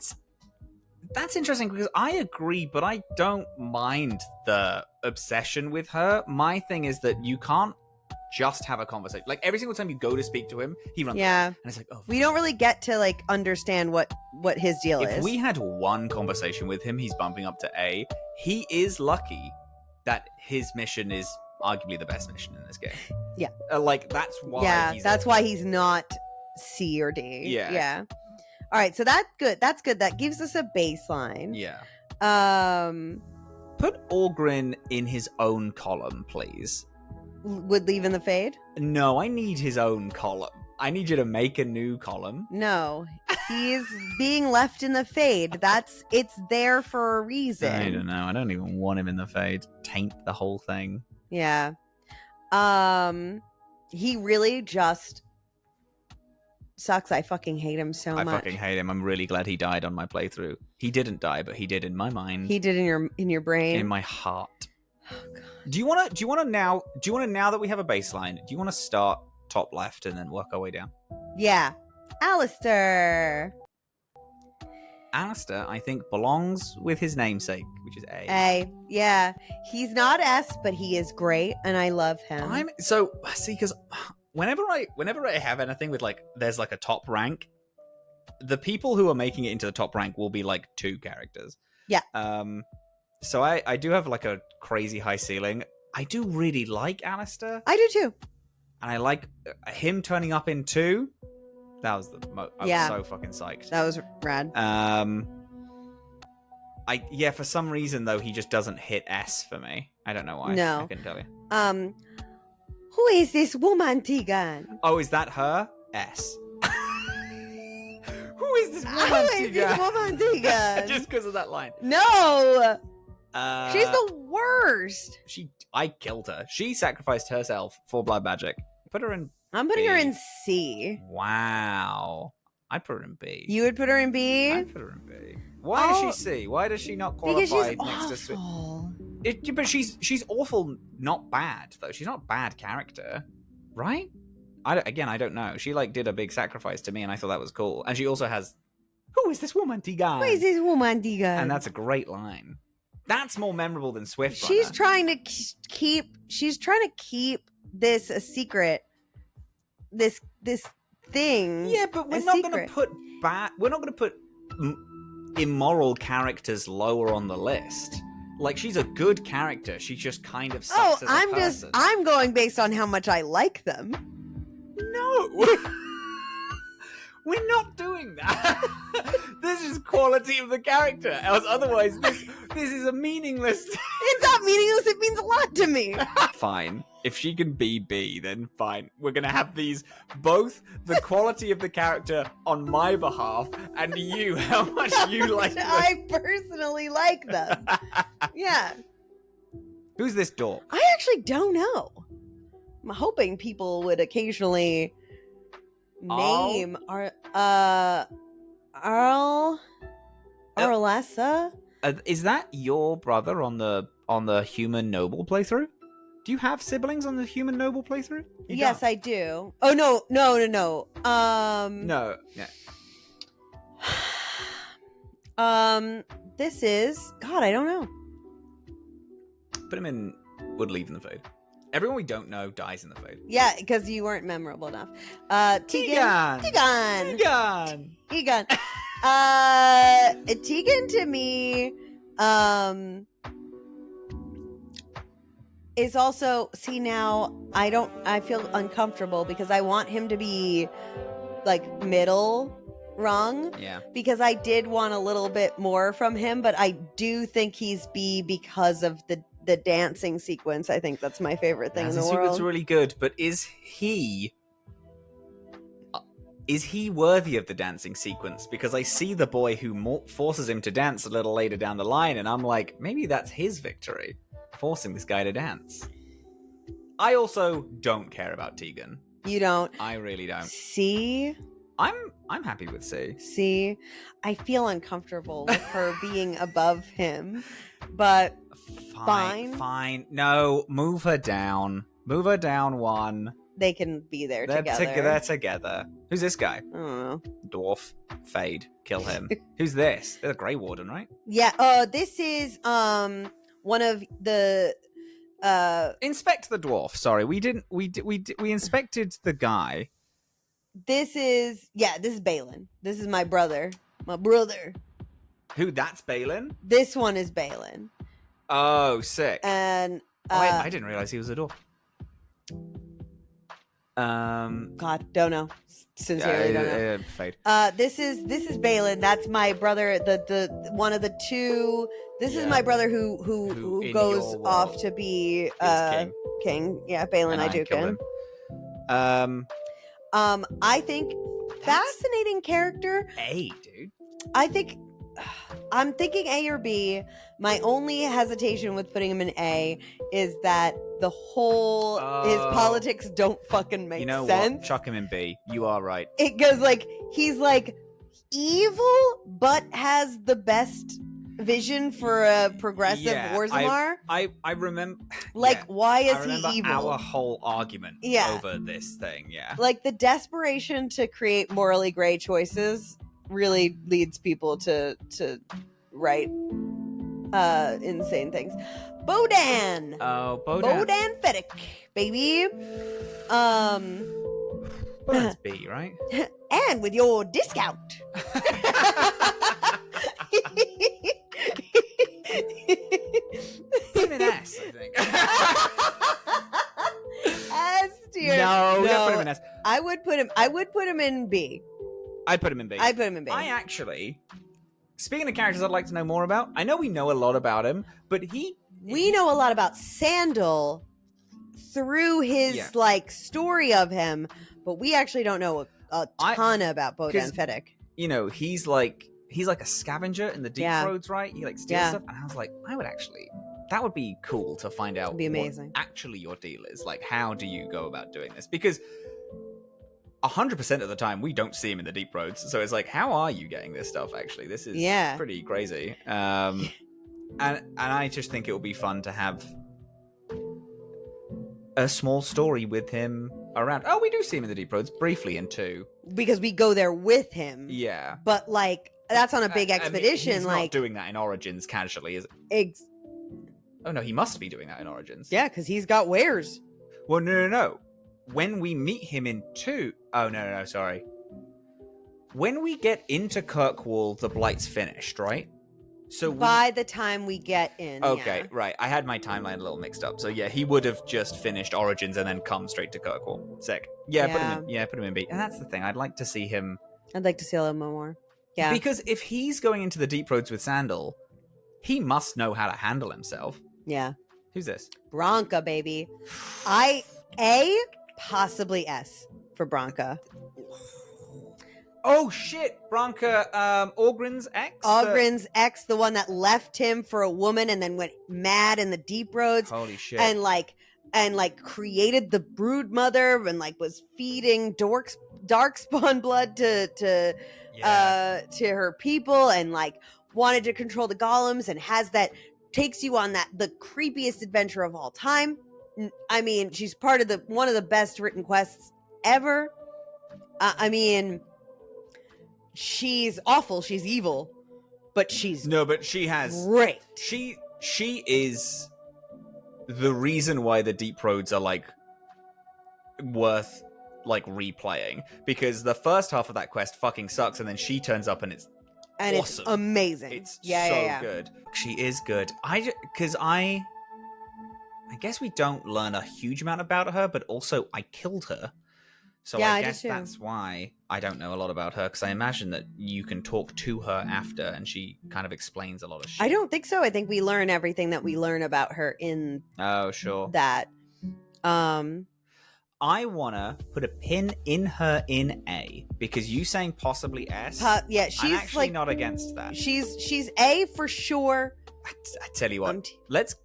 Speaker 2: That's interesting because I agree, but I don't mind the obsession with her. My thing is that you can't just have a conversation. Like every single time you go to speak to him, he runs away. And it's like, oh,
Speaker 1: we don't really get to like understand what his deal is.
Speaker 2: If we had one conversation with him, he's bumping up to A. He is lucky that his mission is arguably the best mission in this game.
Speaker 1: Yeah.
Speaker 2: Like that's why.
Speaker 1: Yeah, that's why he's not C or D. Yeah. All right, so that's good. That gives us a baseline.
Speaker 2: Yeah.
Speaker 1: Put
Speaker 2: Orgrin in his own column, please.
Speaker 1: Would leave in the fade?
Speaker 2: No, I need his own column. I need you to make a new column.
Speaker 1: No, he's being left in the fade. It's there for a reason.
Speaker 2: I don't know. I don't even want him in the fade. Taint the whole thing.
Speaker 1: Yeah. He really just sucks. I fucking hate him so much.
Speaker 2: I fucking hate him. I'm really glad he died on my playthrough. He didn't die, but he did in my mind.
Speaker 1: He did in your brain.
Speaker 2: In my heart. Oh, God. Do you want to now that we have a baseline, do you want to start top left and then work our way down?
Speaker 1: Yeah. Alistair,
Speaker 2: I think, belongs with his namesake, which is A.
Speaker 1: A. Yeah. He's not S, but he is great, and I love him.
Speaker 2: Because whenever I have anything with like there's like a top rank, the people who are making it into the top rank will be like 2 characters.
Speaker 1: Yeah.
Speaker 2: So I do have like a crazy high ceiling. I do really like Alistair.
Speaker 1: I do too.
Speaker 2: And I like him turning up in 2. That was I was so fucking psyched.
Speaker 1: That was rad.
Speaker 2: For some reason though, he just doesn't hit S for me. I don't know why.
Speaker 1: No.
Speaker 2: I couldn't tell you.
Speaker 1: Who is this woman, Tegan?
Speaker 2: Oh, is that her? S. Who is this woman, Tegan? Just because of that line.
Speaker 1: No. She's the worst.
Speaker 2: I killed her. She sacrificed herself for blood magic.
Speaker 1: I'm putting her in C.
Speaker 2: Wow. I'd put her in B.
Speaker 1: You would put her in B?
Speaker 2: I'd put her in B. Why is she C? Why does she not qualify
Speaker 1: because
Speaker 2: next
Speaker 1: she's
Speaker 2: to
Speaker 1: awful.
Speaker 2: But she's awful, not bad though. She's not a bad character, right? I don't know. She like did a big sacrifice to me, and I thought that was cool. And she also has, "Who is this woman, Tegan?"
Speaker 1: Who is this woman, Tegan?
Speaker 2: And that's a great line. That's more memorable than Swift Runner.
Speaker 1: She's trying to keep this a secret. This thing.
Speaker 2: Yeah, but we're not going to put immoral characters lower on the list. Like, she's a good character. She just kind of sucks as a person.
Speaker 1: I'm going based on how much I like them.
Speaker 2: No. We're not doing that. This is quality of the character. Else, otherwise, this is a meaningless.
Speaker 1: It's not meaningless. It means a lot to me.
Speaker 2: Fine. If she can be B, then fine. We're going to have these, both the quality of the character on my behalf and you, how much you like them.
Speaker 1: I personally like them. Yeah.
Speaker 2: Who's this dork?
Speaker 1: I actually don't know. I'm hoping people would occasionally name. Arlessa?
Speaker 2: Is that your brother on the Human Noble playthrough? Do you have siblings on the Human Noble playthrough?
Speaker 1: Yes, don't. I do. Oh no.
Speaker 2: No. Yeah.
Speaker 1: This is God. I don't know.
Speaker 2: Put him in. Would leave in the fade. Everyone we don't know dies in the fade.
Speaker 1: Yeah, because you weren't memorable enough.
Speaker 2: Tegan.
Speaker 1: Tegan to me, is also, see, now I feel uncomfortable because I want him to be like middle rung.
Speaker 2: Yeah.
Speaker 1: Because I did want a little bit more from him, but I do think he's B because of the dancing sequence. I think that's my favorite thing in the world.
Speaker 2: It's really good, but is he worthy of the dancing sequence? Because I see the boy who forces him to dance a little later down the line, and I'm like, maybe that's his victory, forcing this guy to dance. I also don't care about Tegan.
Speaker 1: You don't?
Speaker 2: I really don't.
Speaker 1: See?
Speaker 2: I'm happy with C.
Speaker 1: See? I feel uncomfortable with her being above him, but fine.
Speaker 2: No, move her down. Move her down one.
Speaker 1: They can be there together.
Speaker 2: They're together. Who's this guy?
Speaker 1: I don't know.
Speaker 2: Dwarf. Fade. Kill him. Who's this? They're the Grey Warden, right?
Speaker 1: Yeah. This is one of the
Speaker 2: inspect the dwarf. Sorry, we inspected the guy.
Speaker 1: This is Balin. This is my brother. My brother.
Speaker 2: Who? That's Balin?
Speaker 1: This one is Balin.
Speaker 2: Oh, sick.
Speaker 1: And
Speaker 2: I didn't realize he was a dwarf.
Speaker 1: God, don't know. Sincerely, don't know.
Speaker 2: Fade.
Speaker 1: This is Balin. That's my brother. The one of the two. This is my brother who goes off to be king. Yeah, Balin Iduken. I think fascinating character.
Speaker 2: A, dude.
Speaker 1: I think I'm thinking A or B. My only hesitation with putting him in A is that the whole his politics don't fucking make sense.
Speaker 2: You know what? Chuck him in B. You are right.
Speaker 1: It goes like he's like evil, but has the best vision for a progressive Orzammar.
Speaker 2: I remember.
Speaker 1: Like, why is he evil?
Speaker 2: Our whole argument over this thing. Yeah.
Speaker 1: Like the desperation to create morally gray choices really leads people to write insane things. Bodan.
Speaker 2: Oh, Bodan.
Speaker 1: Bodan Fedek, baby.
Speaker 2: Bodan's B, right?
Speaker 1: And with your discount.
Speaker 2: Put him in S, I think.
Speaker 1: S tier.
Speaker 2: No, don't put him in S.
Speaker 1: I would put him in B.
Speaker 2: I'd put him in B. I actually, speaking of characters I'd like to know more about, I know we know a lot about him, but
Speaker 1: we know a lot about Sandal through his like story of him, but we actually don't know a ton about Bodan Fedek.
Speaker 2: You know, he's like a scavenger in the Deep Roads, right? He like steals stuff, and I was like, that would be cool to find out.
Speaker 1: It'd be amazing.
Speaker 2: What actually your deal is. Like, how do you go about doing this? Because 100% of the time we don't see him in the Deep Roads, so it's like, how are you getting this stuff? Actually, this is pretty crazy. And I just think it will be fun to have a small story with him around. Oh, we do see him in the Deep Roads briefly in 2
Speaker 1: because we go there with him.
Speaker 2: Yeah,
Speaker 1: but like that's on a big expedition.
Speaker 2: He's
Speaker 1: like
Speaker 2: not doing that in Origins casually, is it? Oh no, he must be doing that in Origins.
Speaker 1: Yeah, because he's got wares.
Speaker 2: Well, no. When we meet him in 2... Oh, no, sorry. When we get into Kirkwall, the Blight's finished, right? So
Speaker 1: by the time we get in,
Speaker 2: okay, right. I had my timeline a little mixed up. So yeah, he would have just finished Origins and then come straight to Kirkwall. Sick. Yeah, put him in B. And that's the thing. I'd like to see him.
Speaker 1: I'd like to see a little more. Yeah.
Speaker 2: Because if he's going into the Deep Roads with Sandal, he must know how to handle himself.
Speaker 1: Yeah.
Speaker 2: Who's this?
Speaker 1: Branka, baby. Possibly S for Branka.
Speaker 2: Oh shit, Branka, Orgrin's ex?
Speaker 1: Orgrin's ex, the one that left him for a woman and then went mad in the Deep Roads.
Speaker 2: Holy shit.
Speaker 1: And created the brood mother and like was feeding dorks darkspawn blood to her people, and like wanted to control the golems, and takes you on the creepiest adventure of all time. I mean, she's part of one of the best written quests ever. I mean, she's awful, she's evil, but she has great.
Speaker 2: She is the reason why the Deep Roads are like worth like replaying, because the first half of that quest fucking sucks, and then she turns up and it's awesome.
Speaker 1: It's amazing.
Speaker 2: It's so good. She is good. I guess we don't learn a huge amount about her, but also I killed her. So I guess that's why I don't know a lot about her, because I imagine that you can talk to her after and she kind of explains a lot of shit.
Speaker 1: I don't think so. I think we learn everything that we learn about her in that.
Speaker 2: I want to put a pin in her in A, because you saying possibly S,
Speaker 1: yeah, she's
Speaker 2: I'm actually not against that.
Speaker 1: She's A for sure.
Speaker 2: I tell you what, let's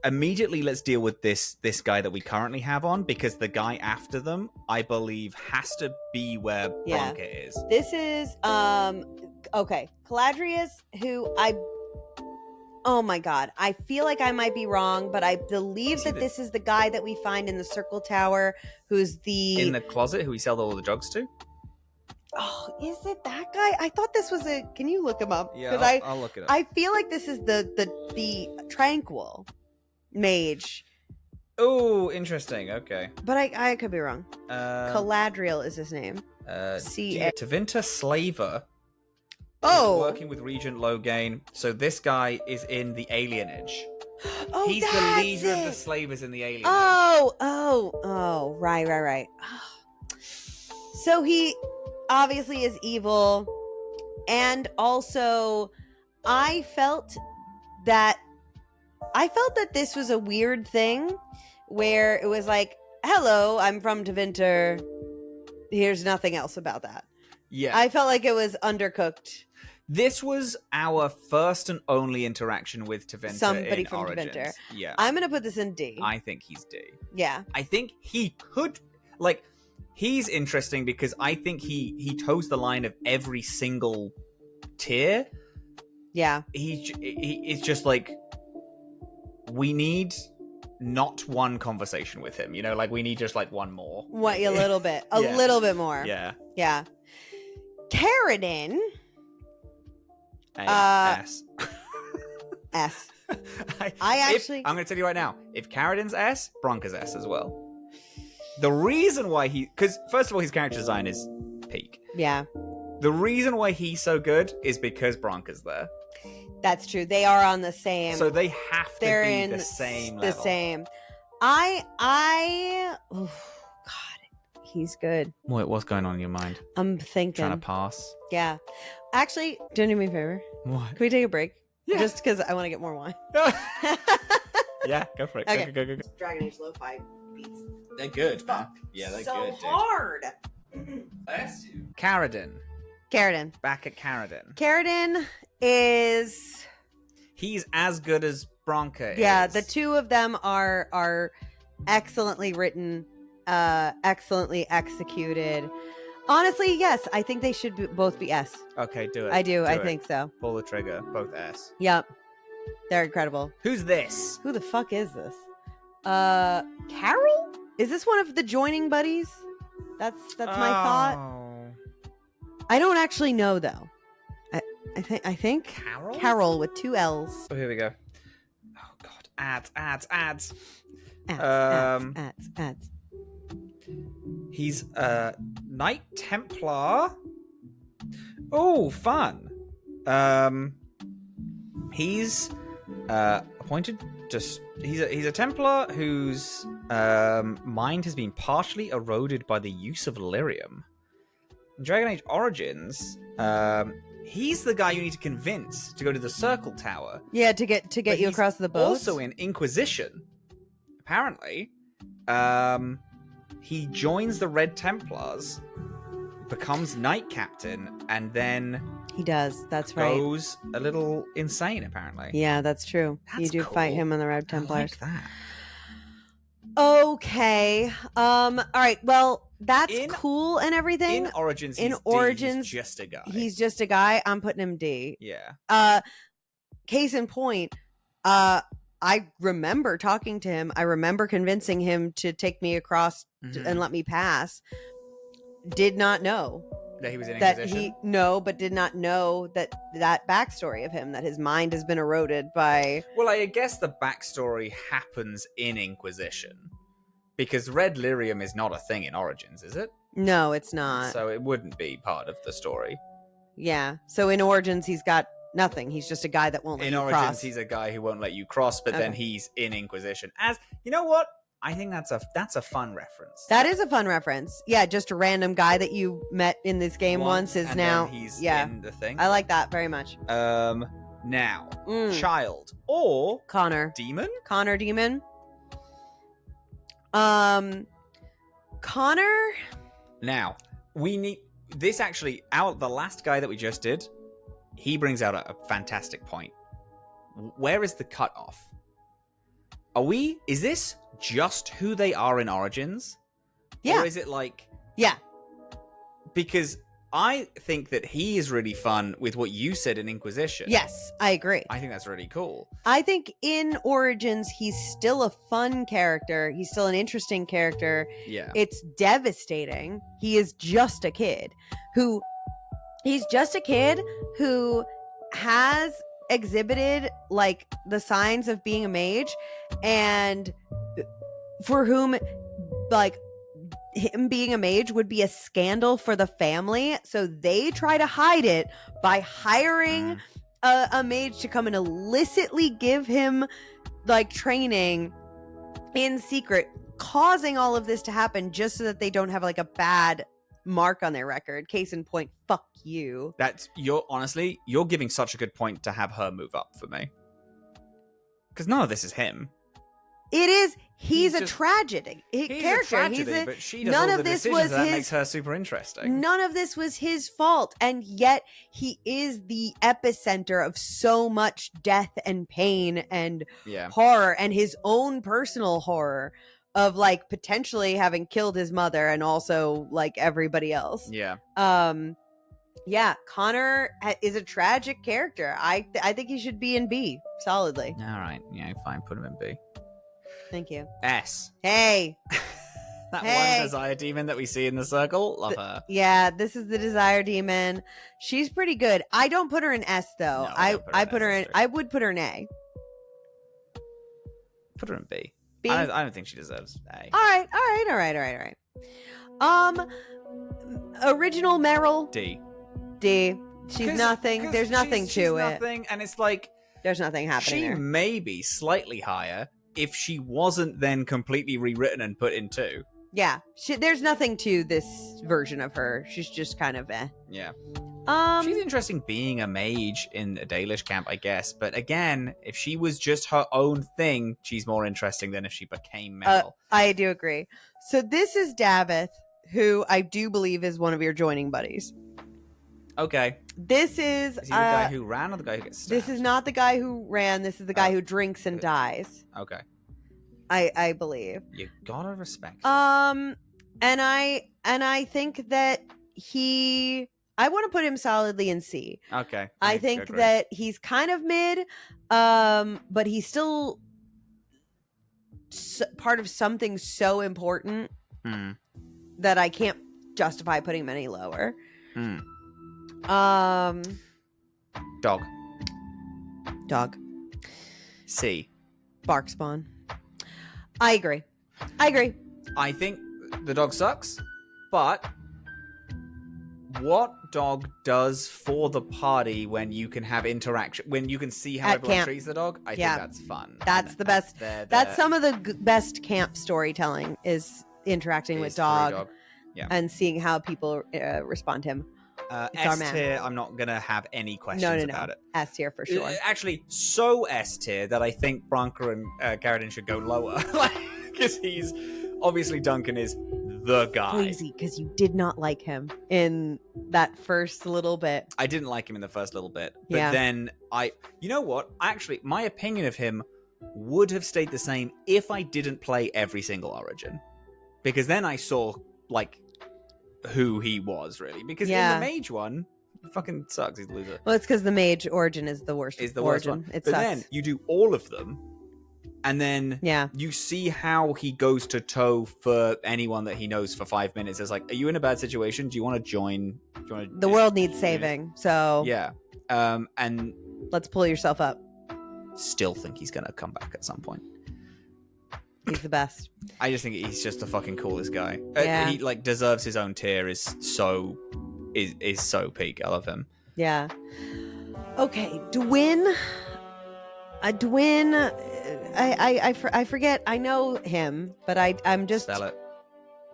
Speaker 2: immediately deal with this guy that we currently have on, because the guy after them, I believe, has to be where Bronca is.
Speaker 1: This is okay, Caladrius, who oh my god, I feel like I might be wrong, but I believe that this is the guy that we find in the Circle Tower, who's in the
Speaker 2: closet, who we sell all the drugs to.
Speaker 1: Oh, is it that guy? I thought this was can you look him up?
Speaker 2: Yeah, I'll look it up.
Speaker 1: I feel like this is the Tranquil mage.
Speaker 2: Oh, interesting. Okay.
Speaker 1: But I could be wrong. Caladriel is his name.
Speaker 2: Tevinter Slaver.
Speaker 1: Oh.
Speaker 2: Working with Regent Loghain. So this guy is in the Alienage.
Speaker 1: Oh,
Speaker 2: he's the leader of the slavers in the Alienage.
Speaker 1: Oh, right. So he obviously is evil, and also I felt that this was a weird thing where it was like, hello, I'm from Tevinter, here's nothing else about that.
Speaker 2: Yeah,
Speaker 1: I felt like it was undercooked.
Speaker 2: This was our first and only interaction with Tevinter.
Speaker 1: Somebody from Origins. Tevinter.
Speaker 2: Yeah,
Speaker 1: I'm gonna put this in D.
Speaker 2: I think he's D.
Speaker 1: Yeah,
Speaker 2: I think he could he's interesting because I think he toes the line of every single tier.
Speaker 1: Yeah.
Speaker 2: It's just like, we need not one conversation with him, we need just like one more.
Speaker 1: What, a little bit. A little bit more.
Speaker 2: Yeah.
Speaker 1: Yeah. Caridin.
Speaker 2: S.
Speaker 1: S. I'm going
Speaker 2: to tell you right now, if Caridin's S, Bronca's S as well. The reason why because first of all, his character design is peak.
Speaker 1: Yeah.
Speaker 2: The reason why he's so good is because Bronca's there.
Speaker 1: That's true. They are on the same.
Speaker 2: So they have to be the same level.
Speaker 1: The same. Oh, God, he's good.
Speaker 2: What's going on in your mind?
Speaker 1: I'm thinking.
Speaker 2: Trying to pass?
Speaker 1: Yeah. Actually, do me a favor.
Speaker 2: What?
Speaker 1: Can we take a break?
Speaker 2: Yeah.
Speaker 1: Just because I want to get more wine.
Speaker 2: Yeah, go for it.
Speaker 1: Okay.
Speaker 2: Go.
Speaker 1: Dragon Age Lo-Fi beats.
Speaker 2: They're good, man. Yeah, they're
Speaker 1: so
Speaker 2: good, dude.
Speaker 1: hard.
Speaker 2: Bless you. Caridin. Back at Caridin.
Speaker 1: Caridin is...
Speaker 2: He's as good as Bronca is.
Speaker 1: Yeah, the two of them are excellently written, excellently executed. Honestly, yes, I think they should both be S.
Speaker 2: Okay, do it.
Speaker 1: I do. I think so.
Speaker 2: Pull the trigger. Both S.
Speaker 1: Yep. They're incredible.
Speaker 2: Who's this?
Speaker 1: Who the fuck is this? Carol? Is this one of the joining buddies? That's my thought. I don't actually know though. I think Carol with 2 L's.
Speaker 2: Oh, here we go. Oh god, ads.
Speaker 1: Ads.
Speaker 2: He's a Knight Templar. Oh, fun. He's appointed to. He's a Templar whose mind has been partially eroded by the use of lyrium. In Dragon Age Origins, he's the guy you need to convince to go to the Circle Tower.
Speaker 1: Yeah, to get you across the boat.
Speaker 2: Also in Inquisition, apparently, he joins the Red Templars, becomes Knight Captain, and then
Speaker 1: he does. That's
Speaker 2: goes a little insane. Apparently,
Speaker 1: yeah, that's true. You do fight him on the Red Templars.
Speaker 2: I like that.
Speaker 1: Okay. All right. Well, that's cool and everything.
Speaker 2: In Origins, he's just a guy.
Speaker 1: He's just a guy. I'm putting him D.
Speaker 2: Yeah.
Speaker 1: Case in point, I remember talking to him. I remember convincing him to take me across and let me pass. Did not know
Speaker 2: that he was in Inquisition?
Speaker 1: But did not know that backstory of him, that his mind has been eroded by...
Speaker 2: Well, I guess the backstory happens in Inquisition. Because Red Lyrium is not a thing in Origins, is it?
Speaker 1: No, it's not.
Speaker 2: So it wouldn't be part of the story.
Speaker 1: Yeah. So in Origins, he's got nothing. He's just a guy that won't let you cross.
Speaker 2: In Origins, he's a guy who won't let you cross, but then he's in Inquisition. As, you know what? I think that's a fun reference.
Speaker 1: That is a fun reference. Yeah, just a random guy that you met in this game once is now...
Speaker 2: he's in the thing.
Speaker 1: I like that very much.
Speaker 2: Now, Child or...
Speaker 1: Connor.
Speaker 2: Demon?
Speaker 1: Connor Demon. Connor.
Speaker 2: Now, we need this actually out. The last guy that we just did, he brings out a fantastic point. Where is the cutoff? Is this just who they are in Origins?
Speaker 1: Yeah.
Speaker 2: Or is it like...
Speaker 1: Yeah.
Speaker 2: Because I think that he is really fun with what you said in Inquisition.
Speaker 1: Yes, I agree.
Speaker 2: I think that's really cool.
Speaker 1: I think in Origins, he's still a fun character. He's still an interesting character.
Speaker 2: Yeah.
Speaker 1: It's devastating. He is just a kid who... He's just a kid who has exhibited, like, the signs of being a mage, and for whom, like... him being a mage would be a scandal for the family, so they try to hide it by hiring a mage to come and illicitly give him like training in secret, causing all of this to happen just so that they don't have like a bad mark on their record. Case in point, fuck you.
Speaker 2: You're giving such a good point to have her move up for me, because none of this is him.
Speaker 1: It is. He's a tragedy character.
Speaker 2: But she does all the decisions that makes her super interesting.
Speaker 1: None of this was his fault, and yet he is the epicenter of so much death and pain and horror, and his own personal horror of like potentially having killed his mother and also like everybody else.
Speaker 2: Yeah.
Speaker 1: Connor is a tragic character. I think he should be in B solidly.
Speaker 2: All right. Yeah, fine. Put him in B.
Speaker 1: Thank you.
Speaker 2: S.
Speaker 1: Hey.
Speaker 2: One desire demon that we see in the circle. Love her.
Speaker 1: Yeah, this is the desire demon. She's pretty good. I don't put her in S though.
Speaker 2: No,
Speaker 1: I would put her in A.
Speaker 2: Put her in B.
Speaker 1: B.
Speaker 2: I don't think she deserves A.
Speaker 1: All right. Original Meryl.
Speaker 2: D.
Speaker 1: She's nothing. There's nothing to it.
Speaker 2: Nothing, and it's like
Speaker 1: there's nothing happening.
Speaker 2: She
Speaker 1: there.
Speaker 2: may be slightly higher if she wasn't then completely rewritten and put in 2.
Speaker 1: Yeah, there's nothing to this version of her. She's just kind of eh.
Speaker 2: Yeah. She's interesting being a mage in a Dalish camp, I guess. But again, if she was just her own thing, she's more interesting than if she became Mel.
Speaker 1: I do agree. So this is Davith, who I do believe is one of your joining buddies.
Speaker 2: Okay.
Speaker 1: This is
Speaker 2: he the guy who ran or the guy who gets stabbed?
Speaker 1: This is not the guy who ran. This is the guy who drinks and dies.
Speaker 2: Okay.
Speaker 1: I believe.
Speaker 2: You gotta respect.
Speaker 1: And I think that I want to put him solidly in C.
Speaker 2: Okay.
Speaker 1: I think that he's kind of mid, but he's still part of something so important that I can't justify putting him any lower.
Speaker 2: Dog. C.
Speaker 1: Bark spawn. I agree.
Speaker 2: I think the dog sucks, but what dog does for the party when you can have interaction, when you can see how everyone treats the dog? I think that's fun.
Speaker 1: That's the best. That's some of the best camp storytelling is interacting with dog.
Speaker 2: Yeah.
Speaker 1: And seeing how people respond to him.
Speaker 2: S tier, I'm not going to have any questions about it.
Speaker 1: S tier for sure.
Speaker 2: Actually, so S tier that I think Branka and Garrison should go lower. Because he's... Obviously, Duncan is the guy.
Speaker 1: Crazy, because you did not like him in that first little bit.
Speaker 2: I didn't like him in the first little bit. But then You know what? Actually, my opinion of him would have stayed the same if I didn't play every single Origin. Because then I saw, like... who he was really, because in the mage one, he fucking sucks. He's a loser.
Speaker 1: Well, it's because the mage origin is the worst.
Speaker 2: Is the worst one.
Speaker 1: It
Speaker 2: but
Speaker 1: sucks.
Speaker 2: Then you do all of them, and then you see how he goes to toe for anyone that he knows for 5 minutes. It's like, are you in a bad situation? Do you want to join?
Speaker 1: The world needs saving. So
Speaker 2: yeah, and
Speaker 1: let's pull yourself up.
Speaker 2: Still think he's gonna come back at some point.
Speaker 1: He's the best.
Speaker 2: I just think he's just the fucking coolest guy.
Speaker 1: Yeah.
Speaker 2: He like deserves his own tier. Is so peak. I love him.
Speaker 1: Yeah. Okay, Dwyn. Dwyn. I forget. I know him, but I'm just
Speaker 2: Spell it.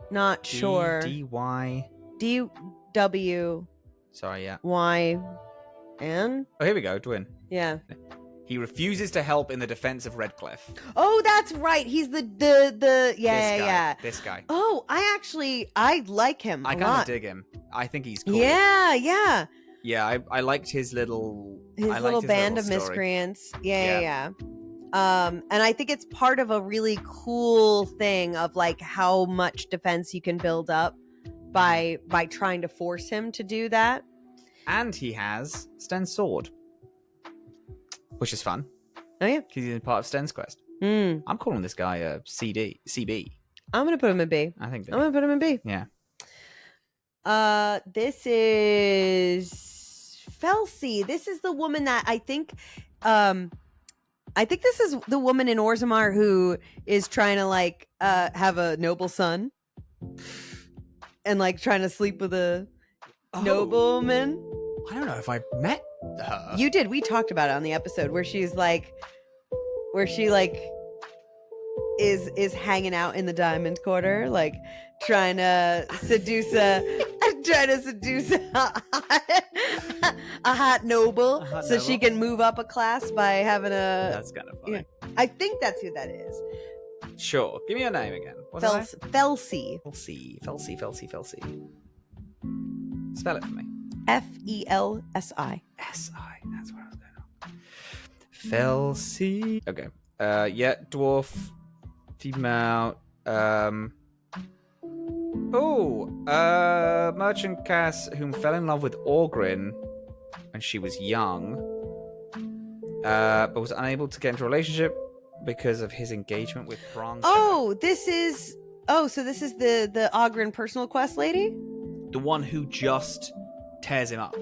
Speaker 1: Not sure.
Speaker 2: D-Y.
Speaker 1: D-W.
Speaker 2: Sorry, yeah.
Speaker 1: Y-N.
Speaker 2: Oh, here we go. Dwyn.
Speaker 1: Yeah.
Speaker 2: He refuses to help in the defense of Redcliffe.
Speaker 1: Oh, that's right. He's the
Speaker 2: This guy.
Speaker 1: Oh, I like him.
Speaker 2: I kind of dig him. I think he's cool.
Speaker 1: Yeah.
Speaker 2: Yeah, I liked his little
Speaker 1: band of miscreants. Yeah. And I think it's part of a really cool thing of like how much defense you can build up by trying to force him to do that.
Speaker 2: And he has Sten's sword, which is fun.
Speaker 1: Oh yeah,
Speaker 2: he's part of Sten's quest. I'm calling this guy a CB.
Speaker 1: I'm gonna put him in B.
Speaker 2: I think
Speaker 1: I'm gonna put him in B.
Speaker 2: Yeah.
Speaker 1: This is Felsi. This is the woman that I think this is the woman in Orzammar who is trying to like have a noble son and like trying to sleep with a nobleman.
Speaker 2: I don't know if I met her.
Speaker 1: You did. We talked about it on the episode where she is hanging out in the Diamond Quarter, like trying to seduce a hot noble, she can move up a class by having a.
Speaker 2: That's kind of funny.
Speaker 1: Yeah. I think that's who that is.
Speaker 2: Sure. Give me your name again.
Speaker 1: Felsi.
Speaker 2: Felsi. Spell it for me.
Speaker 1: Felsi.
Speaker 2: S-I. That's where I was going on. Felsi. Okay. Yeah, dwarf, female. Merchant Cass, whom fell in love with Orgrin when she was young, but was unable to get into a relationship because of his engagement with Bronze.
Speaker 1: So this is the Ogren personal quest lady?
Speaker 2: The one who just tears him up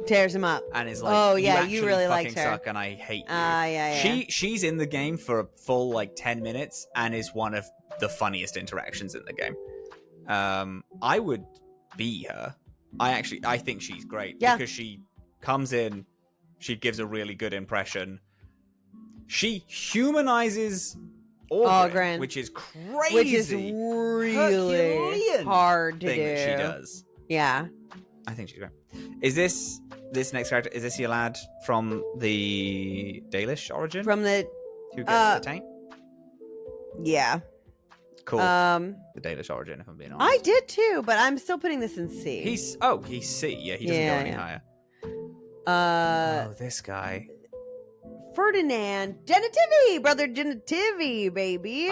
Speaker 2: and is like,
Speaker 1: oh yeah, you really liked her,
Speaker 2: suck and I hate you.
Speaker 1: Yeah.
Speaker 2: She's in the game for a full like 10 minutes and is one of the funniest interactions in the game. I would be her. I think she's great because she comes in, she gives a really good impression. She humanizes Orgrin, which is crazy,
Speaker 1: which is really
Speaker 2: Herculean
Speaker 1: hard to
Speaker 2: thing
Speaker 1: do.
Speaker 2: That she does.
Speaker 1: Yeah,
Speaker 2: I think she's great. Is this next character? Is this your lad from the Dalish origin?
Speaker 1: From the
Speaker 2: who gets the taint?
Speaker 1: Yeah.
Speaker 2: Cool. The Dalish origin, if I'm being honest.
Speaker 1: I did too, but I'm still putting this in C.
Speaker 2: He's C. Yeah, he doesn't go any higher. This guy.
Speaker 1: Ferdinand Genitivi, brother Genitivi, baby.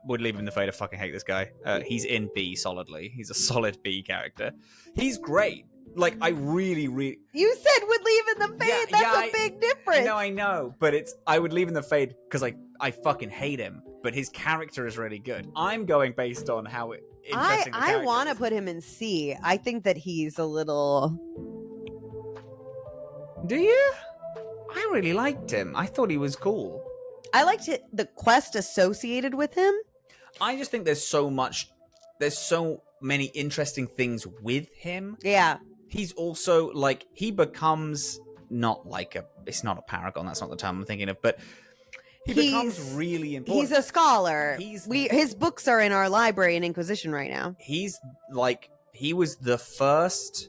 Speaker 2: Would leave him in the fate. I fucking hate this guy. He's in B solidly. He's a solid B character. He's great. Like, I really...
Speaker 1: You said would leave in the fade. That's a big difference.
Speaker 2: No, I know. But I would leave in the fade because I fucking hate him. But his character is really good. I'm going based on how interesting
Speaker 1: I want to put him in C. I think that he's a little...
Speaker 2: Do you? I really liked him. I thought he was cool.
Speaker 1: I liked the quest associated with him.
Speaker 2: I just think there's so many interesting things with him.
Speaker 1: Yeah.
Speaker 2: He's also like, he becomes it's not a paragon, that's not the term I'm thinking of, but he becomes really important.
Speaker 1: He's a scholar. His books are in our library in Inquisition right now.
Speaker 2: He's like, he was the first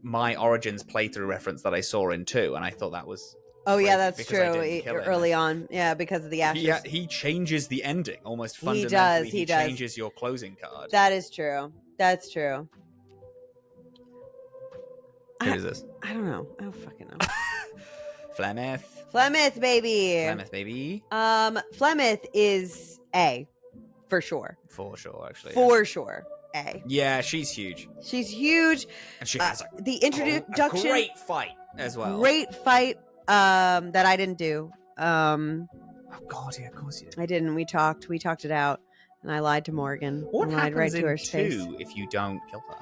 Speaker 2: my Origins playthrough reference that I saw in 2, and I thought that was...
Speaker 1: Oh yeah, that's true. Early on, yeah, because of the ashes.
Speaker 2: Yeah, he changes the ending almost fundamentally.
Speaker 1: He does.
Speaker 2: Changes your closing card.
Speaker 1: That is true. That's true.
Speaker 2: Who is this?
Speaker 1: I don't know. I don't fucking know.
Speaker 2: Flemeth,
Speaker 1: baby.
Speaker 2: Flemeth, baby.
Speaker 1: Flemeth is A. for sure.
Speaker 2: For sure, actually.
Speaker 1: For sure. A.
Speaker 2: Yeah, she's huge.
Speaker 1: She's huge.
Speaker 2: And she has
Speaker 1: the introduction.
Speaker 2: A great fight as well.
Speaker 1: Great fight that I didn't do.
Speaker 2: Oh, God, yeah, of course you did.
Speaker 1: I didn't. We talked it out. And I lied to Morgan.
Speaker 2: What
Speaker 1: lied
Speaker 2: happens
Speaker 1: right to
Speaker 2: in
Speaker 1: her
Speaker 2: 2
Speaker 1: face.
Speaker 2: if you don't kill her?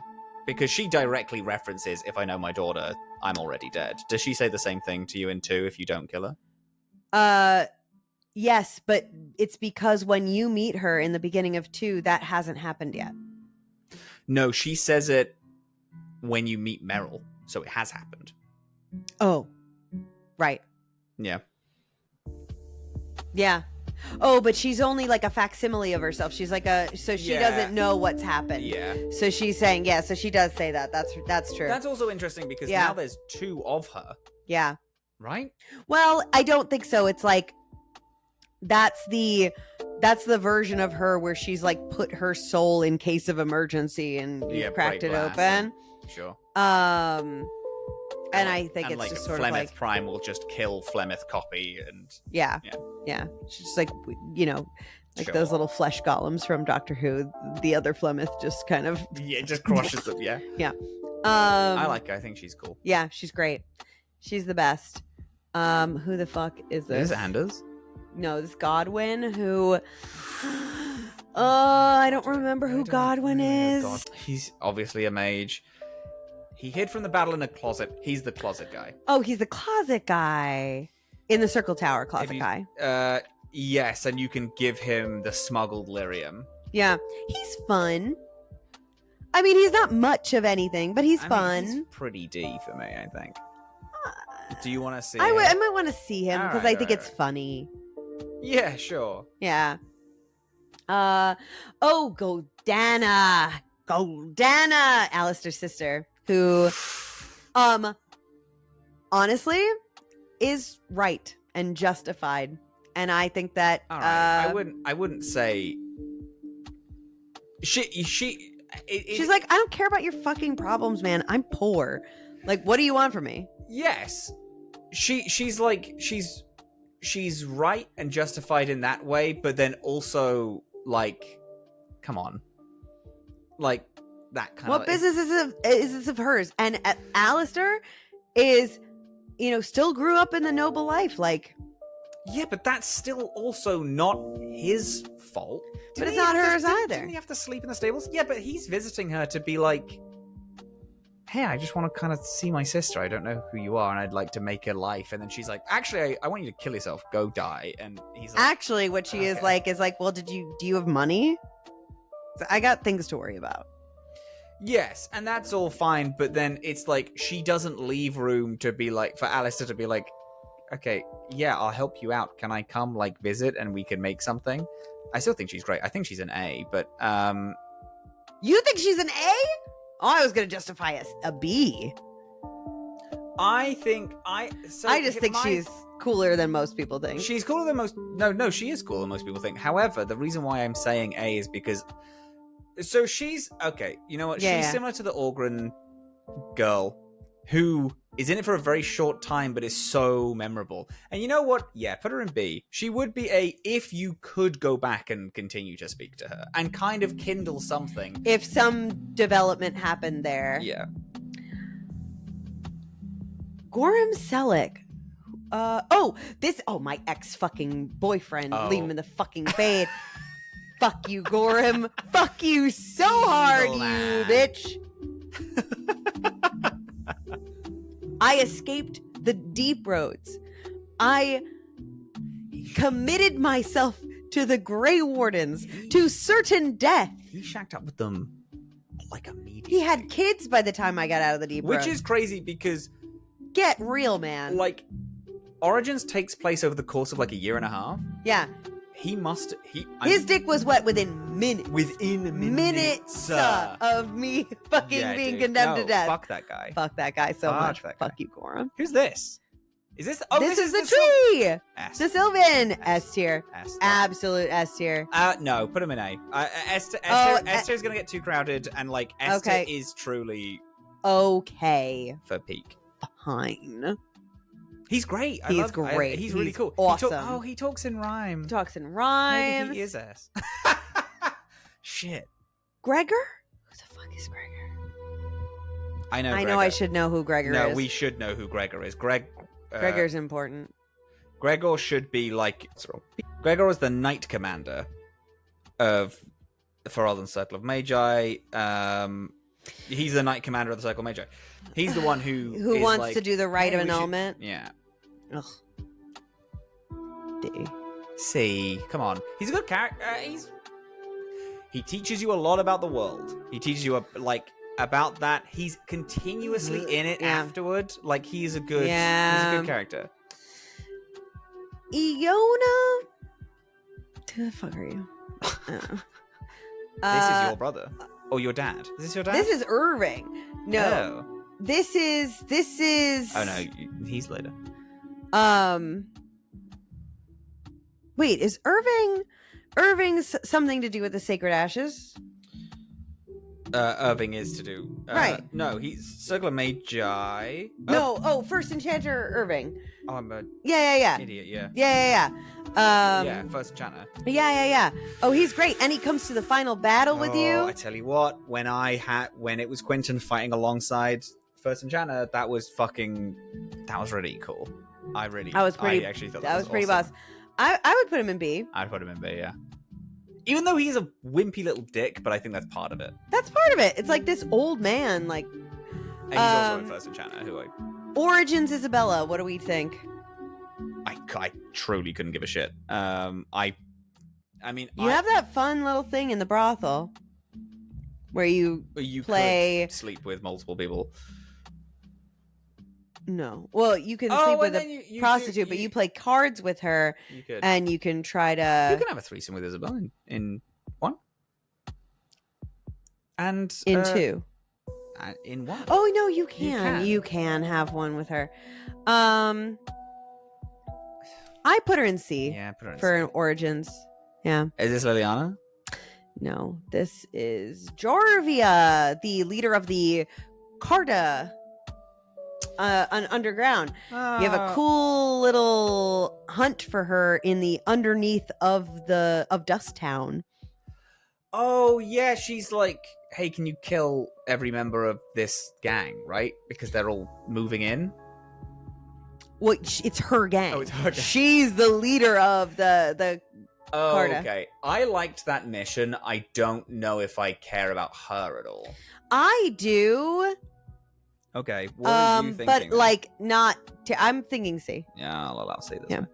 Speaker 2: Because she directly references, if I know my daughter, I'm already dead. Does she say the same thing to you in 2 if you don't kill her?
Speaker 1: Yes, but it's because when you meet her in the beginning of 2, that hasn't happened yet.
Speaker 2: No, she says it when you meet Meryl, so it has happened.
Speaker 1: Oh, right.
Speaker 2: Yeah.
Speaker 1: Yeah. Oh, but she's only like a facsimile of herself. She's like so she doesn't know what's happened.
Speaker 2: Yeah.
Speaker 1: So she's saying, yeah, so she does say that. That's true.
Speaker 2: That's also interesting because now there's 2 of her.
Speaker 1: Yeah.
Speaker 2: Right?
Speaker 1: Well, I don't think so. It's like that's the version of her where she's like put her soul in case of emergency and cracked it open.
Speaker 2: Sure.
Speaker 1: And I think it's
Speaker 2: like
Speaker 1: just sort
Speaker 2: Flemeth
Speaker 1: of like
Speaker 2: Prime will just kill Flemeth Copy and
Speaker 1: yeah. She's just like those little flesh golems from Doctor Who. The other Flemeth just kind of
Speaker 2: just crushes them. Yeah.
Speaker 1: Yeah.
Speaker 2: I like her. I think she's cool.
Speaker 1: Yeah, she's great. She's the best. Who the fuck is this?
Speaker 2: Is it Anders?
Speaker 1: No, this Godwin who I don't remember who Godwin is.
Speaker 2: God. He's obviously a mage. He hid from the battle in a closet. He's the closet guy.
Speaker 1: Oh, he's the closet guy. In the Circle Tower closet guy.
Speaker 2: Yes, and you can give him the smuggled lyrium.
Speaker 1: Yeah. He's fun. I mean, he's not much of anything, but he's fun.
Speaker 2: He's pretty D for me, I think. Do you want to see
Speaker 1: I might want to see him because I think it's funny.
Speaker 2: Yeah, sure.
Speaker 1: Yeah. Goldana, Alistair's sister, who, honestly, is right and justified, and I think that.
Speaker 2: All right. I wouldn't say. She's
Speaker 1: like, I don't care about your fucking problems, man. I'm poor. Like, what do you want from me?
Speaker 2: Yes, she's right and justified in that way, but then also like, come on, like that kind of.
Speaker 1: What business is this of hers? And Alistair is, still grew up in the noble life, like.
Speaker 2: Yeah, but that's still also not his fault.
Speaker 1: But it's not hers either.
Speaker 2: Didn't he have to sleep in the stables? Yeah, but he's visiting her to be like, hey, I just want to kind of see my sister. I don't know who you are, and I'd like to make a life. And then she's like, actually, I want you to kill yourself. Go die. And he's like,
Speaker 1: actually, what she is like, well, do you have money? I got things to worry about.
Speaker 2: Yes, and that's all fine. But then it's like, she doesn't leave room to be like, for Alistair to be like, okay, yeah, I'll help you out. Can I come, like, visit and we can make something? I still think she's great. I think she's an A, but,
Speaker 1: You think she's an A? Oh, I was going to justify a B.
Speaker 2: I just think
Speaker 1: she's cooler than most people think.
Speaker 2: She's cooler than most... No, she is cooler than most people think. However, the reason why I'm saying A is because... So she's... Okay, you know what? She's similar to the Orgren girl who is in it for a very short time but is so memorable. And you know what? Yeah, put her in B. She would be A if you could go back and continue to speak to her and kind of kindle something.
Speaker 1: If some development happened there.
Speaker 2: Yeah.
Speaker 1: Gorham Selleck. My ex-fucking boyfriend.
Speaker 2: Oh.
Speaker 1: Leave him in the fucking fade. Fuck you, Gorham. Fuck you so hard, you bitch. I escaped the deep roads. I committed myself to the Grey Wardens to certain death.
Speaker 2: He shacked up with them like immediately.
Speaker 1: He had kids by the time I got out of the deep roads.
Speaker 2: Which is crazy because...
Speaker 1: Get real, man.
Speaker 2: Like, Origins takes place over the course of like a year and a half.
Speaker 1: Yeah.
Speaker 2: His
Speaker 1: dick was wet within minutes.
Speaker 2: Within minutes
Speaker 1: of me fucking being condemned to death.
Speaker 2: Fuck that guy.
Speaker 1: Fuck that guy so much. Fuck you, Gorham.
Speaker 2: Who's this? Is this?
Speaker 1: This is the tree.
Speaker 2: S.
Speaker 1: The Sylvan. S tier. Absolute S tier.
Speaker 2: No, put him in A. Esther's gonna get too crowded, and like Esther is truly
Speaker 1: okay
Speaker 2: for peak.
Speaker 1: Fine.
Speaker 2: He's great.
Speaker 1: He's great.
Speaker 2: He's really cool.
Speaker 1: Awesome.
Speaker 2: He talks in rhyme.
Speaker 1: He talks in rhyme.
Speaker 2: Maybe he is ass. Shit.
Speaker 1: Gregor? Who the fuck is Gregor?
Speaker 2: I know.
Speaker 1: I
Speaker 2: Gregor.
Speaker 1: know I should know who Gregor is.
Speaker 2: No, we should know who Gregor is.
Speaker 1: Gregor's important.
Speaker 2: Gregor should be like... Gregor is the Knight Commander of the Ferelden Circle of Magi. He's the Knight Commander of the Circle of Magi. He's the one who
Speaker 1: wants
Speaker 2: like,
Speaker 1: to do the rite of annulment.
Speaker 2: Yeah.
Speaker 1: Ugh. D.
Speaker 2: See, come on. He's a good character. He teaches you a lot about the world. He teaches you about that. He's continuously in it afterward. Like he's a good character.
Speaker 1: Iona? Who the fuck are you?
Speaker 2: This is your brother. Or your dad. Is this your dad?
Speaker 1: This is Irving. No.
Speaker 2: Oh.
Speaker 1: This is
Speaker 2: Oh no, he's later.
Speaker 1: Wait, is Irving's something to do with the Sacred Ashes?
Speaker 2: Irving is to do.
Speaker 1: Right.
Speaker 2: No, he's Circle of Magi.
Speaker 1: No, First Enchanter Irving.
Speaker 2: Oh, I'm an
Speaker 1: Yeah.
Speaker 2: idiot, yeah.
Speaker 1: Yeah.
Speaker 2: Yeah, First Enchanter.
Speaker 1: Yeah. Oh, he's great. And he comes to the final battle with you.
Speaker 2: I tell you what, when it was Quentin fighting alongside First Enchanter, that was really cool. I actually thought that was
Speaker 1: pretty
Speaker 2: awesome.
Speaker 1: boss. I would put him in B.
Speaker 2: I'd put him in B, yeah. Even though he's a wimpy little dick, but I think that's part of it.
Speaker 1: That's part of it. It's like this old man, like.
Speaker 2: And he's also in First Enchanter,
Speaker 1: Origins Isabella. What do we think?
Speaker 2: I truly couldn't give a shit. I mean,
Speaker 1: you have that fun little thing in the brothel where you play
Speaker 2: could sleep with multiple people.
Speaker 1: No, well, you can sleep with a prostitute, but you play cards with her, and you can try to.
Speaker 2: You can have a threesome with Isabel in one, and
Speaker 1: in two.
Speaker 2: In one.
Speaker 1: Oh no, you can. You can have one with her. I put her in C.
Speaker 2: Yeah, put her in
Speaker 1: for
Speaker 2: C.
Speaker 1: Origins. Yeah.
Speaker 2: Is this Liliana?
Speaker 1: No, this is Jorvia, the leader of the Carta underground. You have a cool little hunt for her in the underneath of Dust Town.
Speaker 2: Oh yeah, she's like, hey, can you kill every member of this gang, right? Because they're all moving in.
Speaker 1: Well, it's her gang.
Speaker 2: Oh, it's her gang.
Speaker 1: She's the leader of the
Speaker 2: Oh,
Speaker 1: Carta.
Speaker 2: Okay. I liked that mission. I don't know if I care about her at all.
Speaker 1: I do.
Speaker 2: Okay. What are you thinking?
Speaker 1: But like not. I'm thinking C.
Speaker 2: Yeah, I'll allow C this
Speaker 1: Yeah.
Speaker 2: way.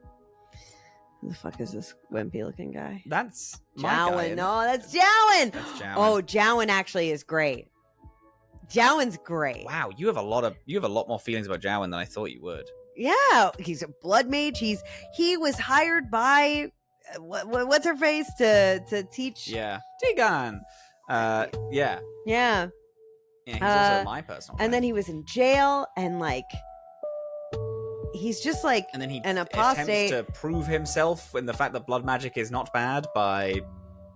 Speaker 1: Who the fuck is this wimpy looking guy?
Speaker 2: That's my guy.
Speaker 1: Jowan. No, that's Jowan.
Speaker 2: That's Jowan.
Speaker 1: Oh, Jowan actually is great. Jowan's great.
Speaker 2: Wow, you have a lot more feelings about Jowan than I thought you would.
Speaker 1: Yeah, he's a blood mage. He was hired by what's her face to teach.
Speaker 2: Yeah, Tegan. Yeah.
Speaker 1: Yeah.
Speaker 2: Yeah, he's also my personal.
Speaker 1: And then he was in jail, and like, he's just like,
Speaker 2: and then he
Speaker 1: an apostate.
Speaker 2: attempts to prove himself in the fact that blood magic is not bad by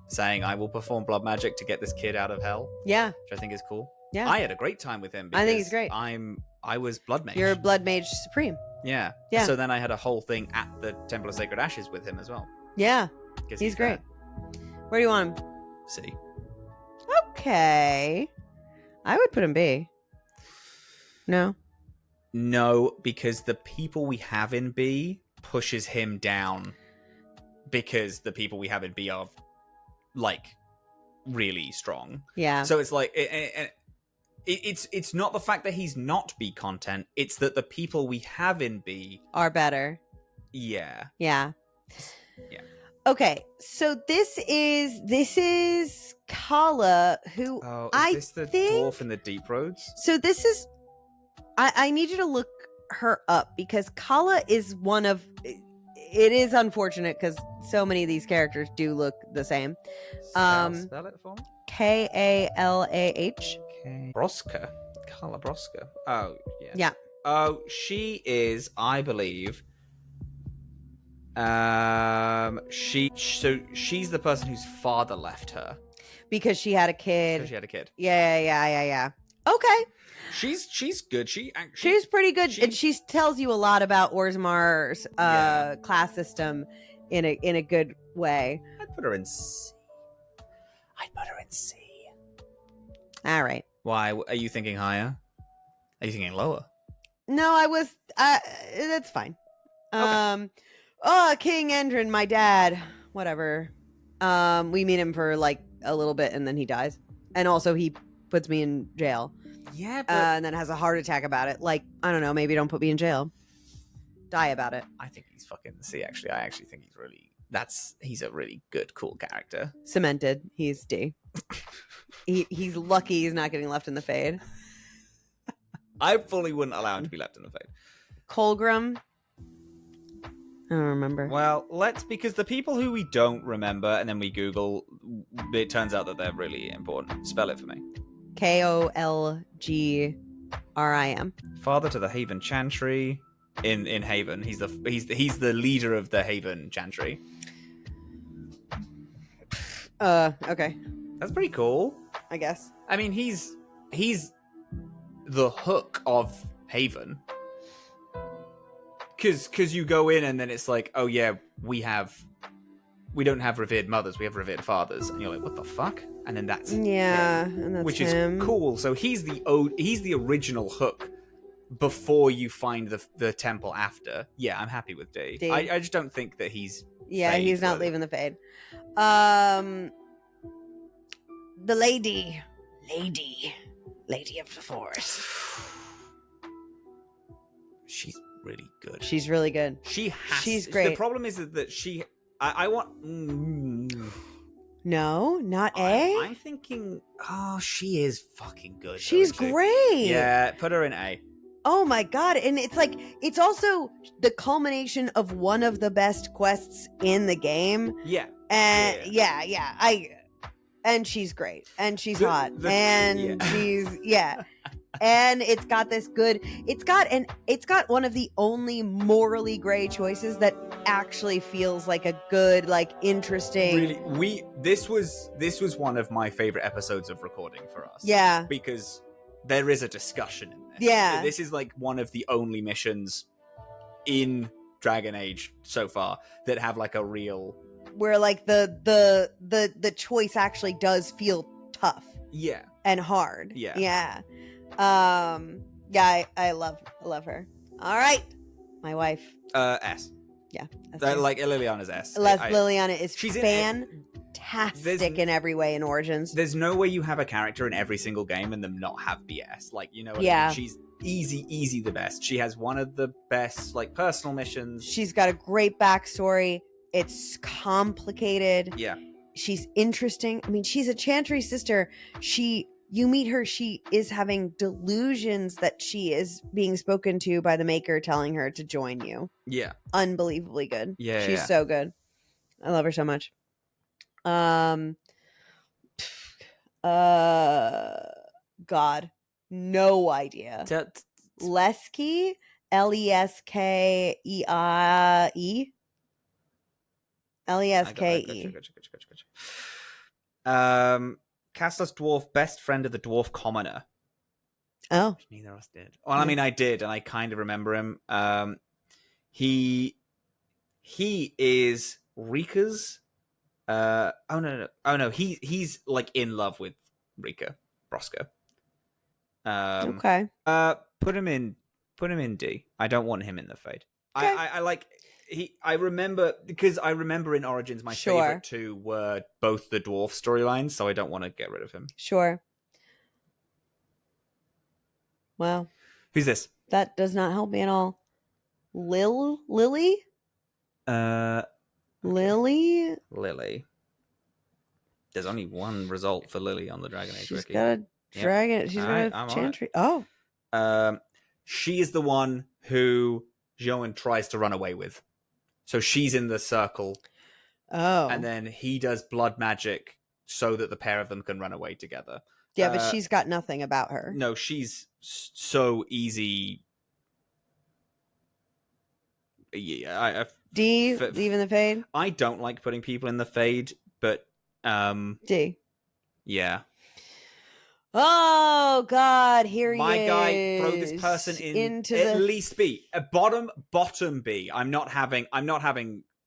Speaker 2: saying, "I will perform blood magic to get this kid out of hell."
Speaker 1: Yeah,
Speaker 2: which I think is cool.
Speaker 1: Yeah,
Speaker 2: I had a great time with him. Because
Speaker 1: I think he's great.
Speaker 2: I was blood mage.
Speaker 1: You're a blood mage supreme.
Speaker 2: Yeah.
Speaker 1: Yeah.
Speaker 2: So then I had a whole thing at the Temple of Sacred Ashes with him as well.
Speaker 1: Yeah, he's great. Where do you want him?
Speaker 2: C.
Speaker 1: Okay, I would put him B.
Speaker 2: No, because the people we have in B pushes him down because the people we have in B are like really strong.
Speaker 1: Yeah.
Speaker 2: So it's like it's not the fact that he's not B content, it's that the people we have in B
Speaker 1: are better.
Speaker 2: Yeah.
Speaker 1: Yeah.
Speaker 2: Yeah.
Speaker 1: Okay, so this is Kala, who
Speaker 2: is this the dwarf in the Deep Roads?
Speaker 1: So this is, I need you to look her up because Kala is one of. It is unfortunate because so many of these characters do look the same.
Speaker 2: Spell it for me.
Speaker 1: Kalah.
Speaker 2: Broska. Kala Broska. Oh yeah.
Speaker 1: Yeah.
Speaker 2: Oh, she is, I believe. She's the person whose father left her
Speaker 1: because she had a kid. Yeah. Okay.
Speaker 2: She's good.
Speaker 1: She's pretty good, and she tells you a lot about Orzammar's class system in a good way.
Speaker 2: I'd put her in C. I'd put her in C.
Speaker 1: All right.
Speaker 2: Why? Are you thinking higher? Are you thinking lower?
Speaker 1: No, I was. That's fine.
Speaker 2: Okay.
Speaker 1: King Endrin, my dad. Whatever. We meet him for like a little bit, and then he dies. And also, he puts me in jail.
Speaker 2: Yeah, but
Speaker 1: and then has a heart attack about it. Like, I don't know. Maybe don't put me in jail. Die about it.
Speaker 2: I think he's fucking C. Actually, I actually think he's a really good, cool character.
Speaker 1: Cemented. He's D. He's lucky he's not getting left in the fade.
Speaker 2: I fully wouldn't allow him to be left in the fade.
Speaker 1: Colgrim. I don't remember.
Speaker 2: Well, because the people who we don't remember and then we Google, it turns out that they're really important. Spell it for me.
Speaker 1: Kolgrim.
Speaker 2: Father to the Haven Chantry in Haven. He's the leader of the Haven Chantry.
Speaker 1: Okay.
Speaker 2: That's pretty cool.
Speaker 1: I guess.
Speaker 2: I mean, he's the hook of Haven. Because you go in and then it's like, oh yeah, we don't have revered mothers, we have revered fathers, and you're like, what the fuck? And then that's
Speaker 1: and that's
Speaker 2: which
Speaker 1: him.
Speaker 2: is cool. So he's the original hook before you find the temple after. Yeah, I'm happy with D. I just don't think that he's
Speaker 1: he's not leaving the fade. The lady of the forest.
Speaker 2: She's really good.
Speaker 1: She's really good. She's great.
Speaker 2: The problem is that I want.
Speaker 1: No, not A.
Speaker 2: I'm thinking. Oh, she is fucking good.
Speaker 1: She's great.
Speaker 2: Yeah, put her in A.
Speaker 1: Oh my god! And it's also the culmination of one of the best quests in the game.
Speaker 2: Yeah.
Speaker 1: And and she's great, and she's hot, and she's and it's got this good. It's got one of the only morally gray choices that actually feels like a good, like interesting.
Speaker 2: Really, this was one of my favorite episodes of recording for us.
Speaker 1: Yeah,
Speaker 2: because there is a discussion in this.
Speaker 1: Yeah,
Speaker 2: this is like one of the only missions in Dragon Age so far that have like a real.
Speaker 1: Where like the choice actually does feel tough.
Speaker 2: Yeah.
Speaker 1: And hard.
Speaker 2: Yeah.
Speaker 1: Yeah. I love her. All right. My wife.
Speaker 2: S.
Speaker 1: Yeah.
Speaker 2: Like Liliana's S.
Speaker 1: Liliana is fantastic in every way in Origins.
Speaker 2: There's no way you have a character in every single game and them not have the S. Like, you know what I mean? She's easy the best. She has one of the best like personal missions.
Speaker 1: She's got a great backstory. It's complicated.
Speaker 2: Yeah.
Speaker 1: She's interesting. I mean, she's a Chantry sister. You meet her, she is having delusions that she is being spoken to by the Maker telling her to join you.
Speaker 2: Yeah.
Speaker 1: Unbelievably good.
Speaker 2: Yeah.
Speaker 1: She's so good. I love her so much. God. No idea. Leski? Leske? Leske.
Speaker 2: Gotcha. Castless dwarf, best friend of the dwarf commoner.
Speaker 1: Oh.
Speaker 2: Which neither of us did. Well, I mean, I did, and I kind of remember him. He is Rika's. Oh no. He's like in love with Rika Brosco.
Speaker 1: Okay.
Speaker 2: Put him in D. I don't want him in the fade.
Speaker 1: Okay.
Speaker 2: I like. I remember in Origins my favorite two were both the dwarf storylines, so I don't want to get rid of him.
Speaker 1: Sure. Wow.
Speaker 2: Who's this?
Speaker 1: That does not help me at all. Lily?
Speaker 2: Lily. There's only one result for Lily on the Dragon Age
Speaker 1: She's
Speaker 2: wiki.
Speaker 1: got a dragon. Yep. She's got a Chantry. Oh.
Speaker 2: She is the one who Joan tries to run away with. So she's in the circle.
Speaker 1: Oh.
Speaker 2: And then he does blood magic so that the pair of them can run away together.
Speaker 1: Yeah, but she's got nothing about her.
Speaker 2: No, she's so easy. Yeah,
Speaker 1: D, leaving the fade?
Speaker 2: I don't like putting people in the fade, but...
Speaker 1: D.
Speaker 2: Yeah.
Speaker 1: Oh God! Here he is.
Speaker 2: My guy, throw this person into at least B. A bottom B. I'm not having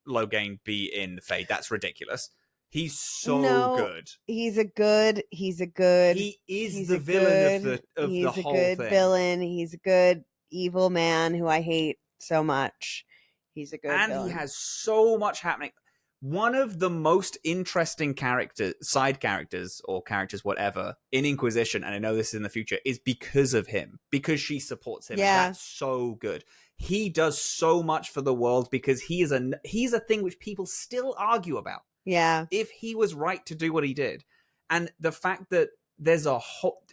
Speaker 2: Loghain be in the fade. That's ridiculous. He's so good.
Speaker 1: He's a good.
Speaker 2: He is the villain of the whole thing. He's a good
Speaker 1: villain. He's a good evil man who I hate so much. He's a good villain.
Speaker 2: And he has so much happening. One of the most interesting side characters, or characters, whatever, in Inquisition, and I know this is in the future, is because of him. Because she supports him.
Speaker 1: Yeah.
Speaker 2: And that's so good. He does so much for the world because he's a thing which people still argue about.
Speaker 1: Yeah.
Speaker 2: If he was right to do what he did. And the fact that there's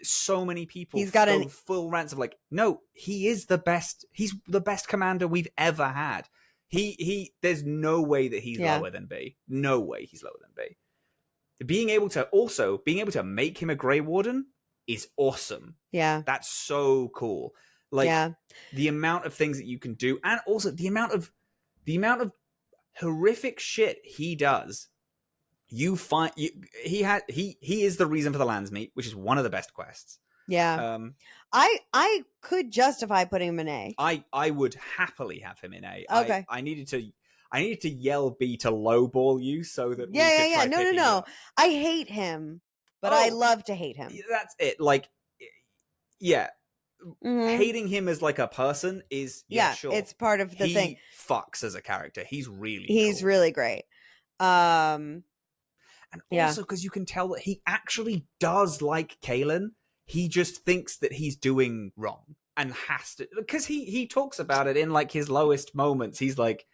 Speaker 2: so many people full rants of like, no, he is the best. He's the best commander we've ever had. There's no way that he's lower than B. No way he's lower than B. Being able to make him a Grey Warden is awesome.
Speaker 1: Yeah.
Speaker 2: That's so cool. Like the amount of things that you can do, and also the amount of horrific shit he does. He is the reason for the Landsmeet, which is one of the best quests.
Speaker 1: Yeah. I could justify putting him in A.
Speaker 2: I would happily have him in A.
Speaker 1: Okay.
Speaker 2: I needed to yell B to lowball you so that
Speaker 1: No. I hate him, but I love to hate him.
Speaker 2: That's it. Like, yeah. Mm-hmm. Hating him as like a person is sure.
Speaker 1: It's part of the thing.
Speaker 2: He fucks as a character. He's really
Speaker 1: great.
Speaker 2: And also because you can tell that he actually does like Kaylin. He just thinks that he's doing wrong and has to, because he talks about it in like his lowest moments. He's like,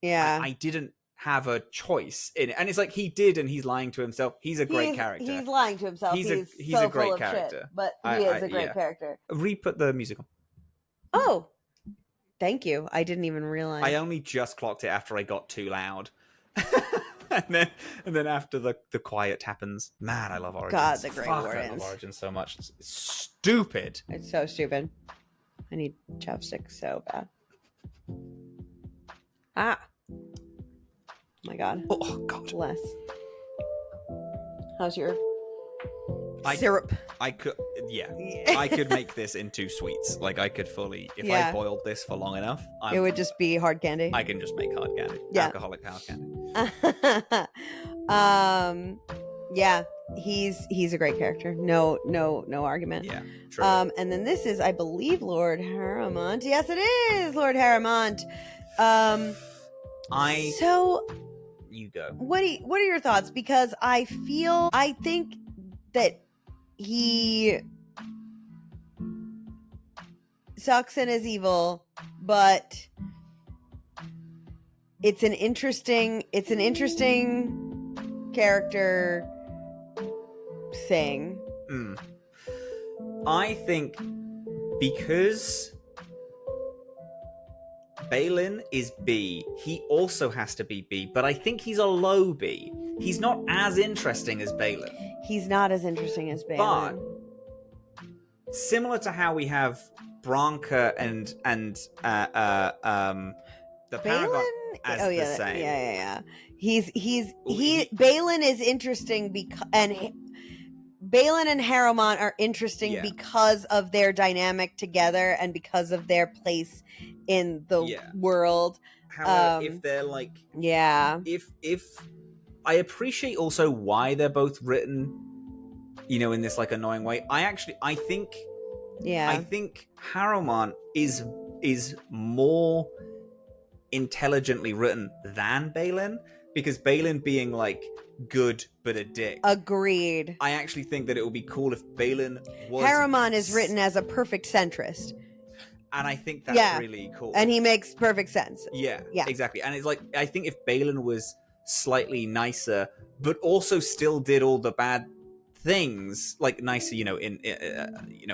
Speaker 2: I didn't have a choice in it. And it's like he did, and he's lying to himself. He's a great character.
Speaker 1: He's lying to himself. He's
Speaker 2: a great character.
Speaker 1: Shit, but he is a great character.
Speaker 2: Re-put the music on.
Speaker 1: Oh, thank you. I didn't even realize.
Speaker 2: I only just clocked it after I got too loud. and then after the quiet happens. Man, I love Origins.
Speaker 1: God, the Grey Wardens.
Speaker 2: I love Origins so much. It's stupid.
Speaker 1: It's so stupid. I need chopsticks so bad. Oh my God.
Speaker 2: Oh God.
Speaker 1: Bless. How's your syrup?
Speaker 2: I could make this into sweets. Like I could fully, if I boiled this for long enough,
Speaker 1: it would just be hard candy.
Speaker 2: I can just make hard candy.
Speaker 1: Yeah.
Speaker 2: Alcoholic hard candy.
Speaker 1: He's a great character. No argument.
Speaker 2: Yeah. True.
Speaker 1: And then this is, I believe, Lord Harrowmont. Yes, it is Lord Harrowmont.
Speaker 2: You go.
Speaker 1: What are your thoughts? Because I think that he sucks and is evil, but it's an interesting character thing.
Speaker 2: I think because Balin is B, he also has to be B, but I think he's a low B. He's not as interesting as Balin.
Speaker 1: He's not as interesting as Balin.
Speaker 2: But similar to how we have Branka and the Paragon as the same.
Speaker 1: Yeah. Balin is interesting Balin and Harrowmont are interesting because of their dynamic together and because of their place in the world.
Speaker 2: However, if they're like, if I appreciate also why they're both written, in this like annoying way. I think Harrowmont is more intelligently written than Balin, because Balin being like good but a dick.
Speaker 1: Agreed.
Speaker 2: I actually think that it would be cool if Balin was...
Speaker 1: Harrowmont is written as a perfect centrist.
Speaker 2: And I think that's really cool.
Speaker 1: And he makes perfect sense.
Speaker 2: Yeah, exactly. And it's like, I think if Balin was slightly nicer, but also still did all the bad things, like nicer,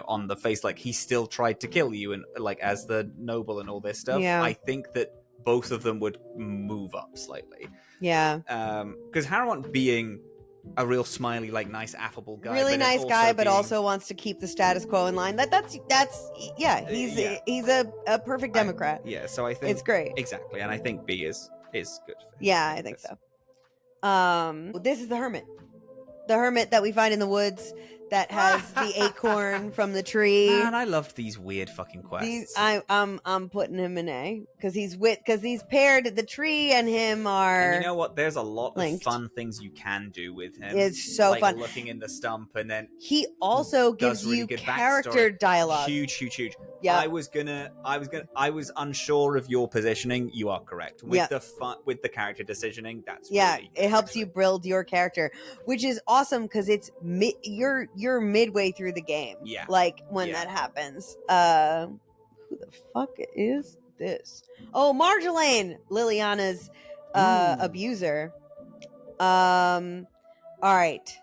Speaker 2: on the face, like he still tried to kill you and like as the noble and all this stuff.
Speaker 1: Yeah.
Speaker 2: I think that both of them would move up slightly.
Speaker 1: Yeah.
Speaker 2: Because Harrowmont being a real smiley, like nice, affable guy,
Speaker 1: really nice guy, but also wants to keep the status quo in line. That's he's a perfect Democrat.
Speaker 2: So I think
Speaker 1: it's great.
Speaker 2: Exactly, and I think B is good for him.
Speaker 1: Yeah, I think so. This is the Hermit that we find in the woods that has the acorn from the tree.
Speaker 2: Man, I loved these weird fucking quests.
Speaker 1: I'm putting him in A because he's paired. The tree and him are.
Speaker 2: And you know what? There's a lot
Speaker 1: linked.
Speaker 2: of fun things you can do with him.
Speaker 1: It's so
Speaker 2: like
Speaker 1: fun.
Speaker 2: Looking in the stump, and then
Speaker 1: he also gives
Speaker 2: really
Speaker 1: you
Speaker 2: good
Speaker 1: character
Speaker 2: backstory.
Speaker 1: dialogue.
Speaker 2: Huge.
Speaker 1: Yeah.
Speaker 2: I was unsure of your positioning. You are correct with with the character decisioning. That's really
Speaker 1: it helps you build your character, which is awesome because it's you're midway through the game.
Speaker 2: Yeah,
Speaker 1: like when that happens. Who the fuck is this? Oh, Marjolaine, Liliana's abuser. All right.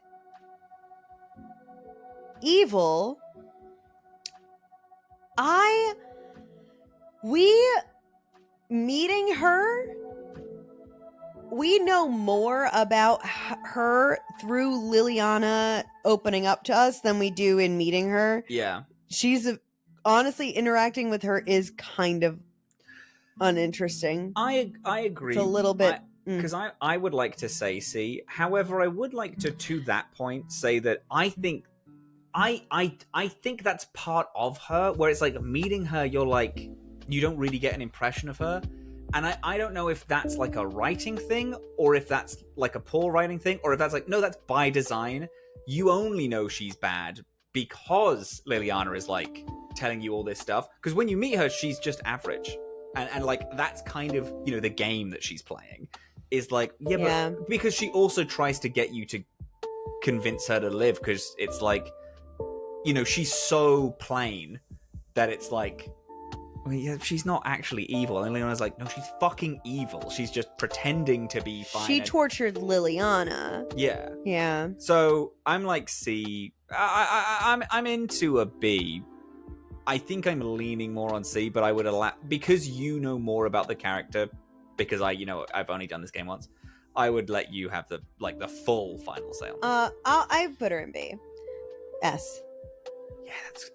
Speaker 1: Evil. Meeting her, we know more about her through Liliana opening up to us than we do in meeting her.
Speaker 2: Yeah.
Speaker 1: She's honestly interacting with her is kind of uninteresting.
Speaker 2: I agree.
Speaker 1: It's a little bit
Speaker 2: because I would like to say C. However, I would like to that point say that I think that's part of her, where it's like meeting her, you're like, you don't really get an impression of her. And I don't know if that's like a writing thing, or if that's like a poor writing thing, or if that's like, no, that's by design. You only know she's bad because Liliana is like telling you all this stuff. Because when you meet her, she's just average. And like, that's kind of, you know, the game that she's playing is like, but because she also tries to get you to convince her to live, because it's like, you know, she's so plain that it's like, I mean, yeah, she's not actually evil. And Liliana's like, no, she's fucking evil. She's just pretending to be fine.
Speaker 1: She tortured Liliana.
Speaker 2: Yeah.
Speaker 1: Yeah.
Speaker 2: So I'm like C. I'm into a B. I think I'm leaning more on C, but I would allow, because you know more about the character, because I've only done this game once. I would let you have the full final say on that.
Speaker 1: I put her in B. S.
Speaker 2: Yeah, that's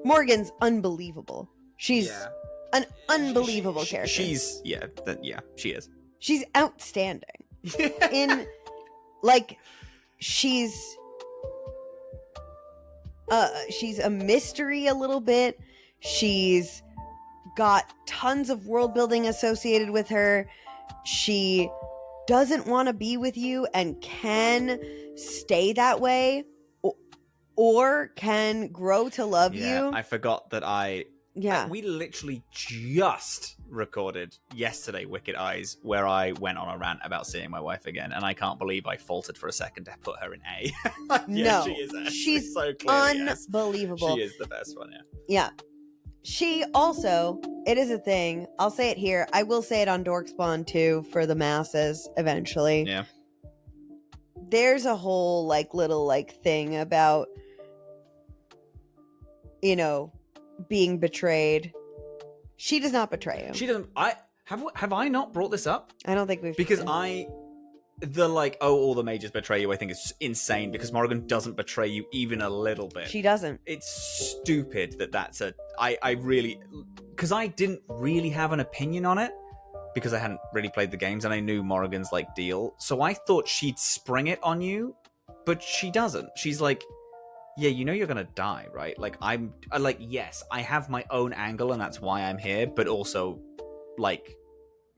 Speaker 1: Morgan's unbelievable. She's an unbelievable character.
Speaker 2: She is.
Speaker 1: She's outstanding. She's a mystery a little bit. She's got tons of world building associated with her. She doesn't want to be with you and can stay that way or can grow to love you.
Speaker 2: I forgot that we literally just recorded yesterday Wicked Eyes, where I went on a rant about seeing my wife again, and I can't believe I faltered for a second to put her in A.
Speaker 1: No,
Speaker 2: she is S.
Speaker 1: she's
Speaker 2: so clearly
Speaker 1: unbelievable.
Speaker 2: S. She is the best one,
Speaker 1: Yeah. She also, it is a thing, I'll say it here, I will say it on Dorkspawn too, for the masses, eventually.
Speaker 2: Yeah.
Speaker 1: There's a whole, little thing about, being betrayed. She does not betray you.
Speaker 2: She doesn't. Have I not brought this up?
Speaker 1: I don't think we've.
Speaker 2: Because all the mages betray you, I think is insane, because Morrigan doesn't betray you even a little bit.
Speaker 1: She doesn't.
Speaker 2: It's stupid that's I really, because I didn't really have an opinion on it, because I hadn't really played the games and I knew Morrigan's deal. So I thought she'd spring it on you, but she doesn't. She's like, yeah, you're gonna die, right? Yes, I have my own angle and that's why I'm here, but also,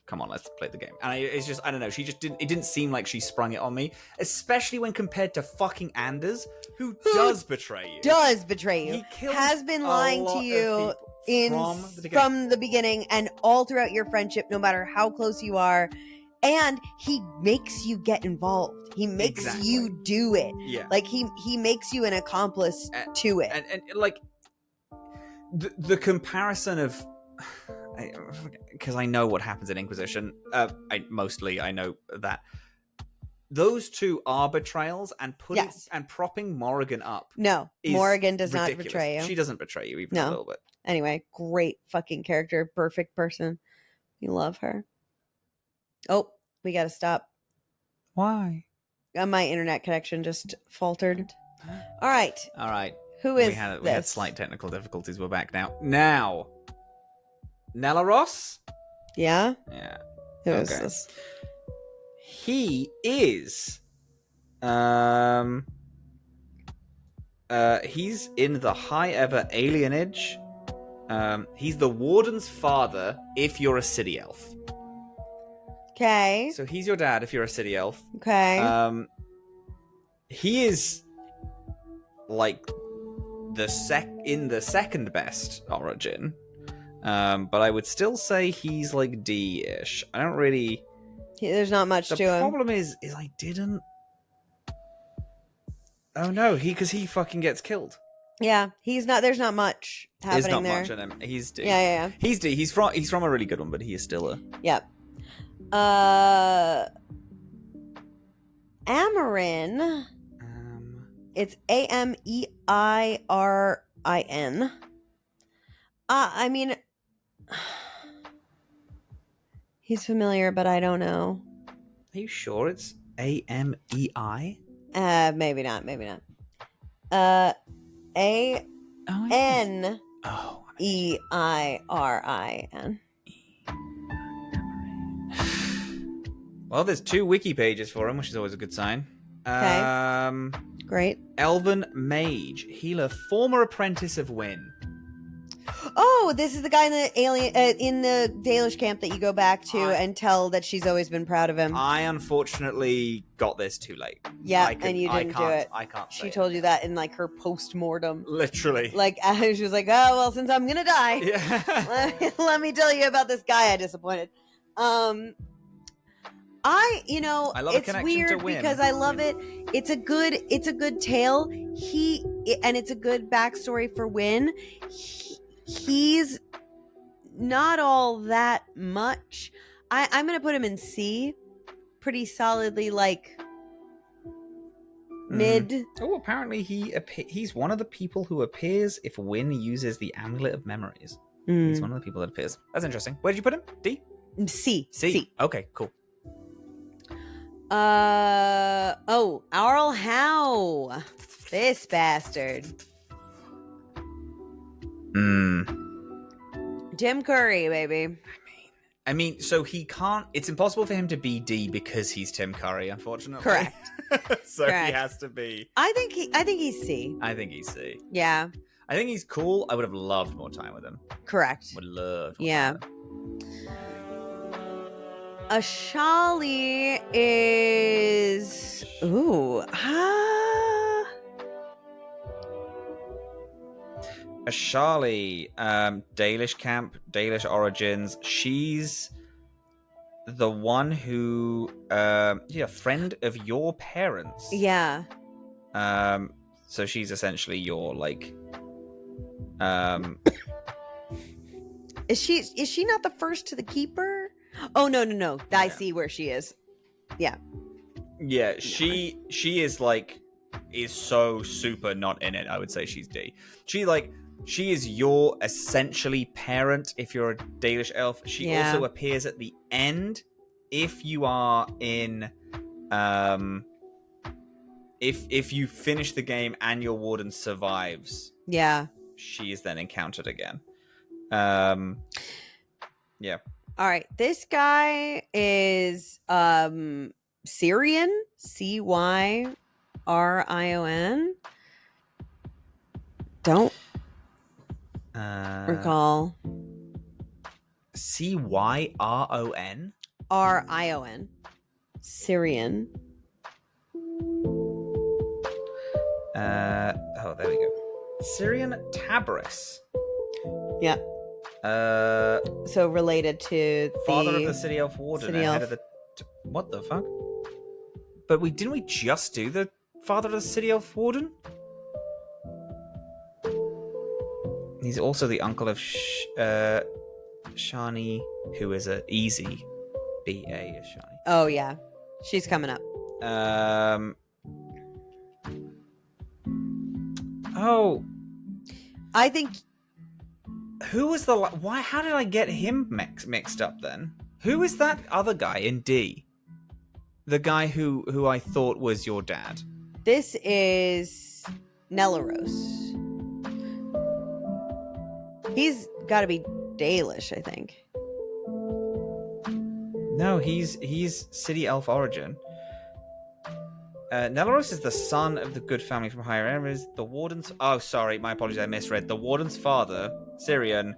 Speaker 2: come on, let's play the game. And it's just, I don't know, it didn't seem like she sprung it on me, especially when compared to fucking Anders, who does betray you.
Speaker 1: He has been lying to you from the beginning and all throughout your friendship, no matter how close you are. And he makes you get involved. He makes you do it.
Speaker 2: Yeah.
Speaker 1: He makes you an accomplice to it.
Speaker 2: And the comparison of, because I know what happens in Inquisition. I know that those two are betrayals, and and propping Morrigan up.
Speaker 1: No, Morrigan does
Speaker 2: ridiculous.
Speaker 1: Not betray you.
Speaker 2: She doesn't betray you even a little bit.
Speaker 1: Anyway, great fucking character, perfect person. We love her. Oh, we gotta stop.
Speaker 2: Why?
Speaker 1: My internet connection just faltered. All right. Who is
Speaker 2: we had slight technical difficulties. We're back now. Nelaros?
Speaker 1: Yeah?
Speaker 2: Yeah.
Speaker 1: Who is this?
Speaker 2: He is He's in the High Ever Alienage. He's the Warden's father if you're a city elf.
Speaker 1: Okay.
Speaker 2: So he's your dad if you're a city elf.
Speaker 1: Okay.
Speaker 2: He is like in the second best origin. But I would still say he's like D-ish. I don't really.
Speaker 1: There's not much to him.
Speaker 2: The problem is I didn't. Oh no, because he fucking gets killed.
Speaker 1: Yeah, he's not. There's not much happening there.
Speaker 2: There's not much in him. He's D.
Speaker 1: Yeah.
Speaker 2: He's D. He's from a really good one, but he is still a.
Speaker 1: Yep. Amerin. It's Ameirin. I mean, he's familiar, but I don't know.
Speaker 2: Are you sure it's Amei?
Speaker 1: Maybe not. A-N-E-I-R-I-N.
Speaker 2: Well, there's 2 wiki pages for him, which is always a good sign.
Speaker 1: Okay. Great.
Speaker 2: Elven Mage, healer, former apprentice of Wynn.
Speaker 1: Oh, this is the guy in the Dalish camp that you go back to and tell that she's always been proud of him.
Speaker 2: I unfortunately got this too late.
Speaker 1: Yeah, and you didn't do it.
Speaker 2: I can't.
Speaker 1: She told you that in like her post-mortem.
Speaker 2: Literally.
Speaker 1: Like she was like, "Oh well, since I'm gonna die,
Speaker 2: yeah.
Speaker 1: let me tell you about this guy I disappointed." I love it's weird because I love it. It's a good tale. And it's a good backstory for Wynn. He's not all that much. I'm gonna put him in C, pretty solidly, like mid.
Speaker 2: Oh, apparently he's one of the people who appears if Wynn uses the Amulet of Memories. He's one of the people that appears. That's interesting. Where did you put him? D?
Speaker 1: C.
Speaker 2: Okay, cool.
Speaker 1: Arl Howe. This bastard. Tim Curry, baby.
Speaker 2: I mean, so he can't. It's impossible for him to be D because he's Tim Curry, unfortunately.
Speaker 1: Correct.
Speaker 2: So Correct. He has to be.
Speaker 1: I think he's C.
Speaker 2: I think he's C.
Speaker 1: Yeah.
Speaker 2: I think he's cool. I would have loved more time with him.
Speaker 1: Correct.
Speaker 2: Would love.
Speaker 1: Yeah. Ashali is
Speaker 2: Ashali, Dalish camp, Dalish origins. She's the one who, a friend of your parents.
Speaker 1: Yeah.
Speaker 2: So she's essentially your
Speaker 1: Is she not the first to the keeper? Oh no. I see where she is. Yeah.
Speaker 2: Yeah, she is so super not in it. I would say she's D. She is your essentially parent if you're a Dalish elf. She also appears at the end if you are in if you finish the game and your warden survives.
Speaker 1: Yeah.
Speaker 2: She is then encountered again. Yeah.
Speaker 1: All right. This guy is Cyrion, Cyrion. Don't recall.
Speaker 2: Cyron?
Speaker 1: Rion. Cyrion.
Speaker 2: There we go. Cyrion Tabris.
Speaker 1: Yeah. So related to the
Speaker 2: father of the City Elf Warden, head of the. What the fuck? But didn't we just do the father of the City Elf Warden? He's also the uncle of Shani, who is a easy BA is Shani.
Speaker 1: Oh yeah, she's coming up.
Speaker 2: Oh,
Speaker 1: I think.
Speaker 2: Who was the? Why? How did I get him mixed up then? Who is that other guy in D? The guy who I thought was your dad.
Speaker 1: This is Nelaros. He's got to be Dalish, I think.
Speaker 2: No, he's City Elf origin. Nelaros is the son of the good family from higher areas. The warden's... Oh, sorry, my apologies, I misread. The warden's father, Syrian,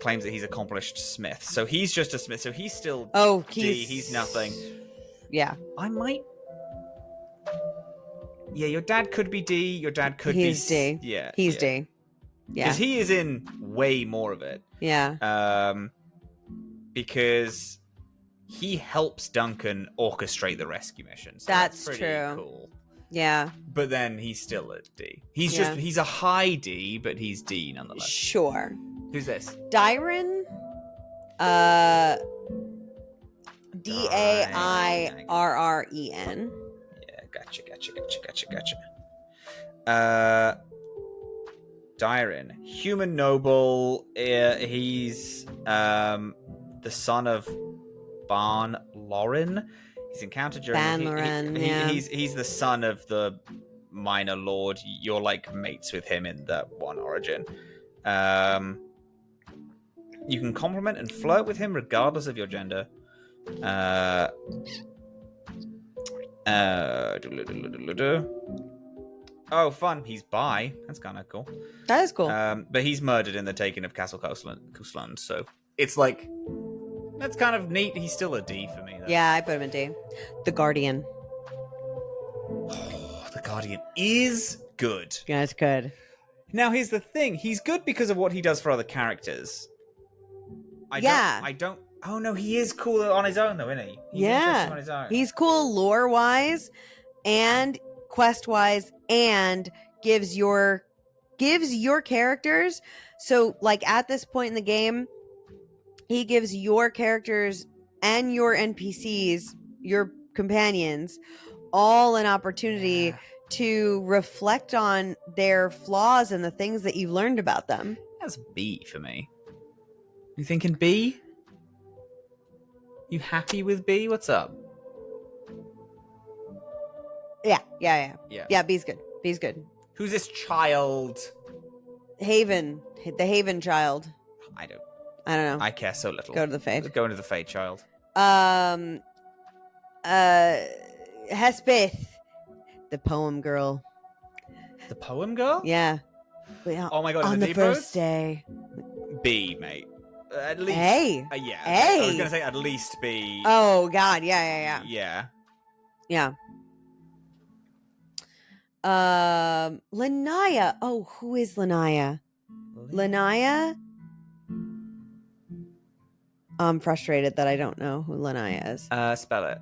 Speaker 2: claims that he's accomplished smith. So he's just a smith. So he's still D. He's nothing.
Speaker 1: Yeah.
Speaker 2: I might... Yeah, your dad could be D. Your dad could be...
Speaker 1: He's D.
Speaker 2: Yeah.
Speaker 1: He's D. Yeah.
Speaker 2: Because he is in way more of it.
Speaker 1: Yeah.
Speaker 2: Because he helps Duncan orchestrate the rescue mission. So
Speaker 1: that's
Speaker 2: pretty
Speaker 1: true.
Speaker 2: Cool.
Speaker 1: Yeah.
Speaker 2: But then he's still a D. He's a high D, but he's D nonetheless.
Speaker 1: Sure.
Speaker 2: Who's this?
Speaker 1: Dairon. Dairren.
Speaker 2: Yeah, gotcha. Dairon, human noble. He's the son of Ban Loren. He's encountered during.
Speaker 1: Ban Loren, yeah.
Speaker 2: He's the son of the minor lord. You're like mates with him in that one origin. You can compliment and flirt with him regardless of your gender. Oh, fun. He's bi. That's kind of cool.
Speaker 1: That is cool.
Speaker 2: But he's murdered in the taking of Castle Coastland, so it's like... That's kind of neat. He's still a D for me, though.
Speaker 1: Yeah, I put him in D. The Guardian.
Speaker 2: Oh, the Guardian is good.
Speaker 1: Yeah, it's good.
Speaker 2: Now, here's the thing. He's good because of what he does for other characters. I don't... Oh, no, he is cool on his own, though, isn't he? He's interesting on his own.
Speaker 1: He's cool lore-wise and quest-wise, and gives your characters... So, like, at this point in the game, he gives your characters and your NPCs, your companions, all an opportunity to reflect on their flaws and the things that you've learned about them.
Speaker 2: That's B for me. You thinking B? You happy with B? What's up?
Speaker 1: Yeah. Yeah, B's good. B's good.
Speaker 2: Who's this child?
Speaker 1: Haven. The Haven child.
Speaker 2: I don't
Speaker 1: know.
Speaker 2: I care so little.
Speaker 1: Go to the Fade.
Speaker 2: Go into the Fade child.
Speaker 1: Hespeth. The poem girl.
Speaker 2: The poem girl?
Speaker 1: Yeah.
Speaker 2: Oh my god,
Speaker 1: on the first day.
Speaker 2: B, mate. At least.
Speaker 1: A.
Speaker 2: Yeah.
Speaker 1: A.
Speaker 2: I was going to say at least B.
Speaker 1: Oh, God. Yeah.
Speaker 2: Yeah.
Speaker 1: Lanaya. Oh, who is Lanaya? Lanaya? I'm frustrated that I don't know who Lanaya is.
Speaker 2: Spell it.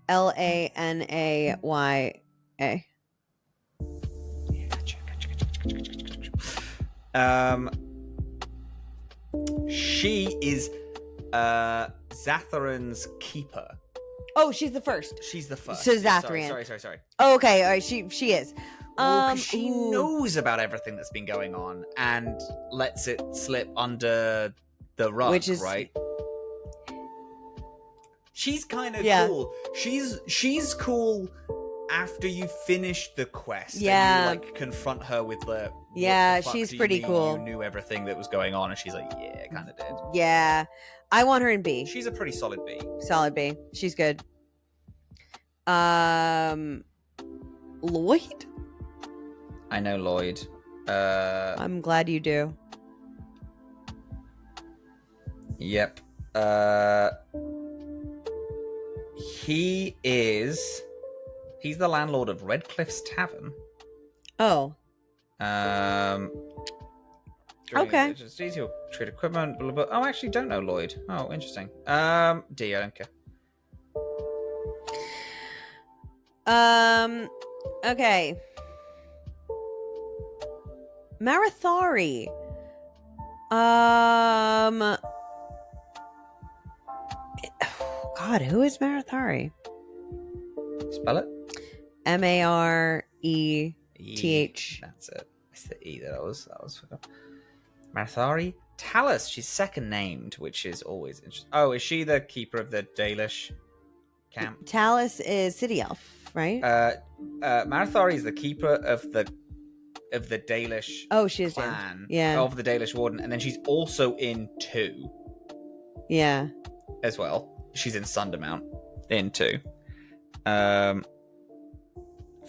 Speaker 1: Lanaya.
Speaker 2: She is Zatharan's keeper.
Speaker 1: Oh, she's the first.
Speaker 2: She's the first.
Speaker 1: So Zatharian.
Speaker 2: Sorry.
Speaker 1: Oh, okay. All right. She is.
Speaker 2: She knows about everything that's been going on and lets it slip under the rug,
Speaker 1: which is
Speaker 2: right? She's kind of cool. She's cool after you finish the quest.
Speaker 1: Yeah.
Speaker 2: And you confront her with the...
Speaker 1: Yeah,
Speaker 2: what the fuck
Speaker 1: she's
Speaker 2: do you
Speaker 1: pretty
Speaker 2: mean
Speaker 1: cool.
Speaker 2: You knew everything that was going on, and she's like, yeah, kind of did.
Speaker 1: Yeah. I want her in B.
Speaker 2: She's a pretty solid B.
Speaker 1: Solid B. She's good. Lloyd?
Speaker 2: I know Lloyd.
Speaker 1: I'm glad you do.
Speaker 2: Yep. He's the landlord of Redcliffe's Tavern.
Speaker 1: Oh. Okay.
Speaker 2: It's easy to trade equipment, blah, blah, blah. Oh, I actually don't know Lloyd. Oh, interesting. D, I don't care.
Speaker 1: Okay. Marathari. God, who is Marathari?
Speaker 2: Spell it.
Speaker 1: Marethh.
Speaker 2: That's it. It's the E that I was Marathari. Talus. She's second named, which is always interesting. Oh, is she the keeper of the Dalish camp?
Speaker 1: Talus is City Elf, right?
Speaker 2: Marathari is the keeper of the Dalish.
Speaker 1: Oh, she is
Speaker 2: clan.
Speaker 1: Yeah.
Speaker 2: Of the Dalish Warden, and then she's also in 2.
Speaker 1: Yeah.
Speaker 2: As well. She's in Sundermount in 2.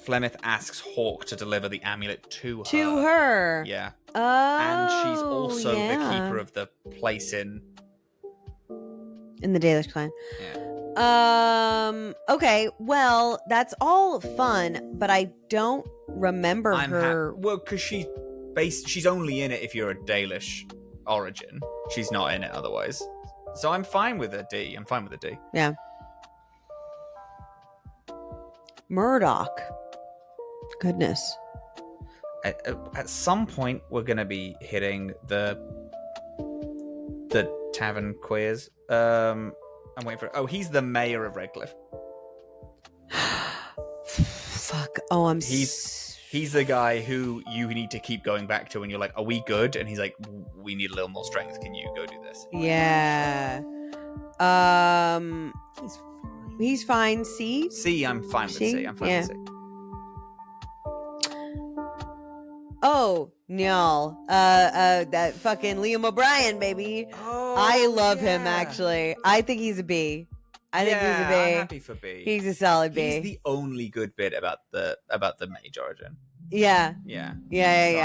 Speaker 2: Flemeth asks Hawk to deliver the amulet to her.
Speaker 1: To her.
Speaker 2: Yeah.
Speaker 1: Oh,
Speaker 2: and she's also the keeper of the place in
Speaker 1: the Dalish clan.
Speaker 2: Yeah.
Speaker 1: Okay, well, that's all fun, but I don't remember her.
Speaker 2: Well, because she's only in it if you're a Dalish origin. She's not in it otherwise. So I'm fine with a D.
Speaker 1: Yeah. Murdoch. Goodness.
Speaker 2: At some point, we're going to be hitting the tavern quiz. I'm waiting for it. Oh, he's the mayor of Redcliffe.
Speaker 1: Fuck. Oh,
Speaker 2: He's the guy who you need to keep going back to when you're like, are we good? And he's like, we need a little more strength. Can you go do this?
Speaker 1: Yeah. He's fine. C?
Speaker 2: C, I'm fine with C. I'm fine with C.
Speaker 1: Oh, no. That fucking Liam O'Brien, baby.
Speaker 2: Oh,
Speaker 1: I love him, actually. I think he's a B. I think he's a B.
Speaker 2: I'm happy for B.
Speaker 1: He's a solid B.
Speaker 2: He's the only good bit about the mage origin.
Speaker 1: Yeah.
Speaker 2: Yeah.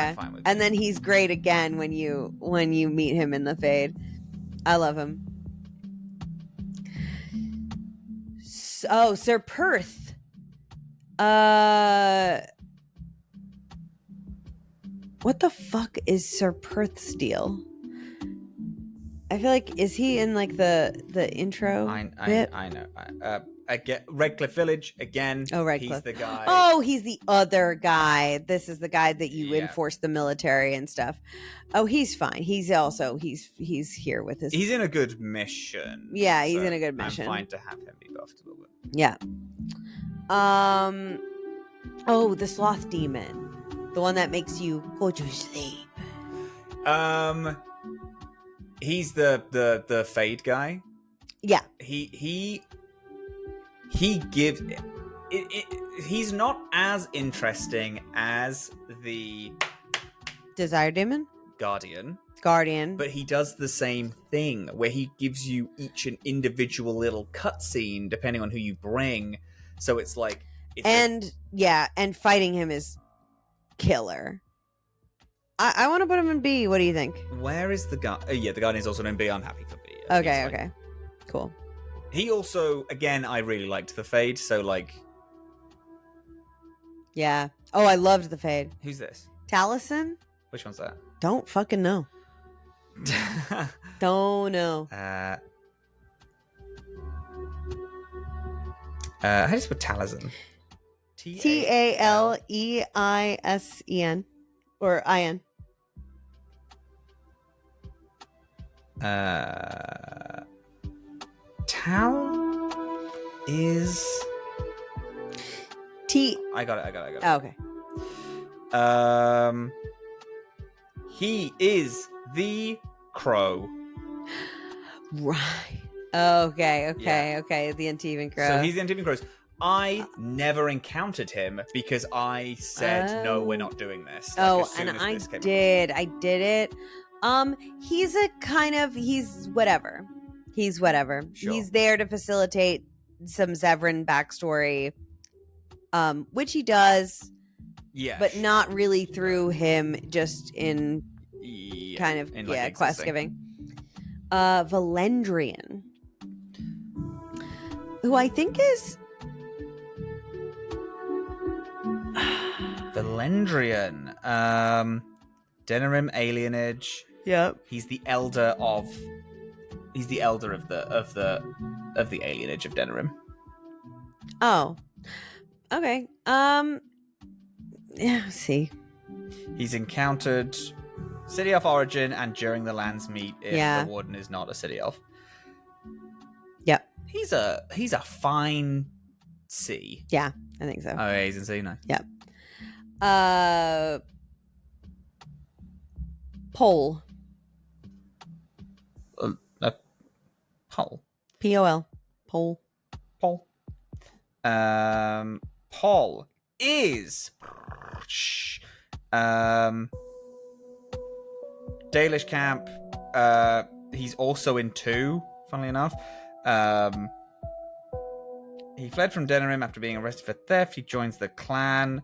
Speaker 1: I'm fine with and then he's great again when you meet him in the Fade. I love him. Oh, Sir Perth. What the fuck is Sir Perth's deal? I feel like, is he in like the intro bit?
Speaker 2: I know. Again, Redcliffe Village again.
Speaker 1: Oh, Redcliffe.
Speaker 2: He's the guy.
Speaker 1: Oh, he's the other guy. This is the guy that you enforce the military and stuff. Oh, he's fine. He's here with his.
Speaker 2: He's in a good mission.
Speaker 1: Yeah, he's in a good mission.
Speaker 2: I'm fine to have him be buffed a little bit.
Speaker 1: Yeah. Oh, the sloth demon, the one that makes you go to sleep.
Speaker 2: He's the Fade guy.
Speaker 1: Yeah.
Speaker 2: He gives he's not as interesting as the
Speaker 1: Desire Demon?
Speaker 2: Guardian, but he does the same thing where he gives you each an individual little cutscene depending on who you bring. So it's like and fighting him is killer. I want to put him in B. What do you think? Where is the Guardian? The Guardian's also in B. I'm happy for B.
Speaker 1: Okay. Cool.
Speaker 2: He also, again, I really liked the Fade, so like...
Speaker 1: Yeah. Oh, I loved the Fade.
Speaker 2: Who's this?
Speaker 1: Taliesin?
Speaker 2: Which one's that?
Speaker 1: Don't fucking know. Don't know.
Speaker 2: How do you spell Taliesin?
Speaker 1: Taleisen. Or I-N.
Speaker 2: Tal is
Speaker 1: T.
Speaker 2: I got it.
Speaker 1: Oh, okay.
Speaker 2: He is the Crow.
Speaker 1: Right. Okay. The Antivan Crow.
Speaker 2: So he's the Antivan Crows. I never encountered him because I said, no, we're not doing this.
Speaker 1: I did it. He's whatever. Sure. He's there to facilitate some Zevran backstory, which he does, but not really through him, just in quest giving. Valendrian, who I think is
Speaker 2: Valendrian, Denerim alienage.
Speaker 1: Yep.
Speaker 2: He's the elder of the alienage of Denerim.
Speaker 1: Oh. Okay. Yeah, see.
Speaker 2: He's encountered City Elf origin and during the lands meet if the warden is not a City Elf.
Speaker 1: Yep.
Speaker 2: He's a fine C.
Speaker 1: Yeah, I think so.
Speaker 2: Oh, yeah, he's in C now.
Speaker 1: Yep. Pole.
Speaker 2: Pole.
Speaker 1: P-O-L. Pole.
Speaker 2: Paul is Dalish camp. He's also in 2, funnily enough. He fled from Denerim after being arrested for theft. He joins the clan.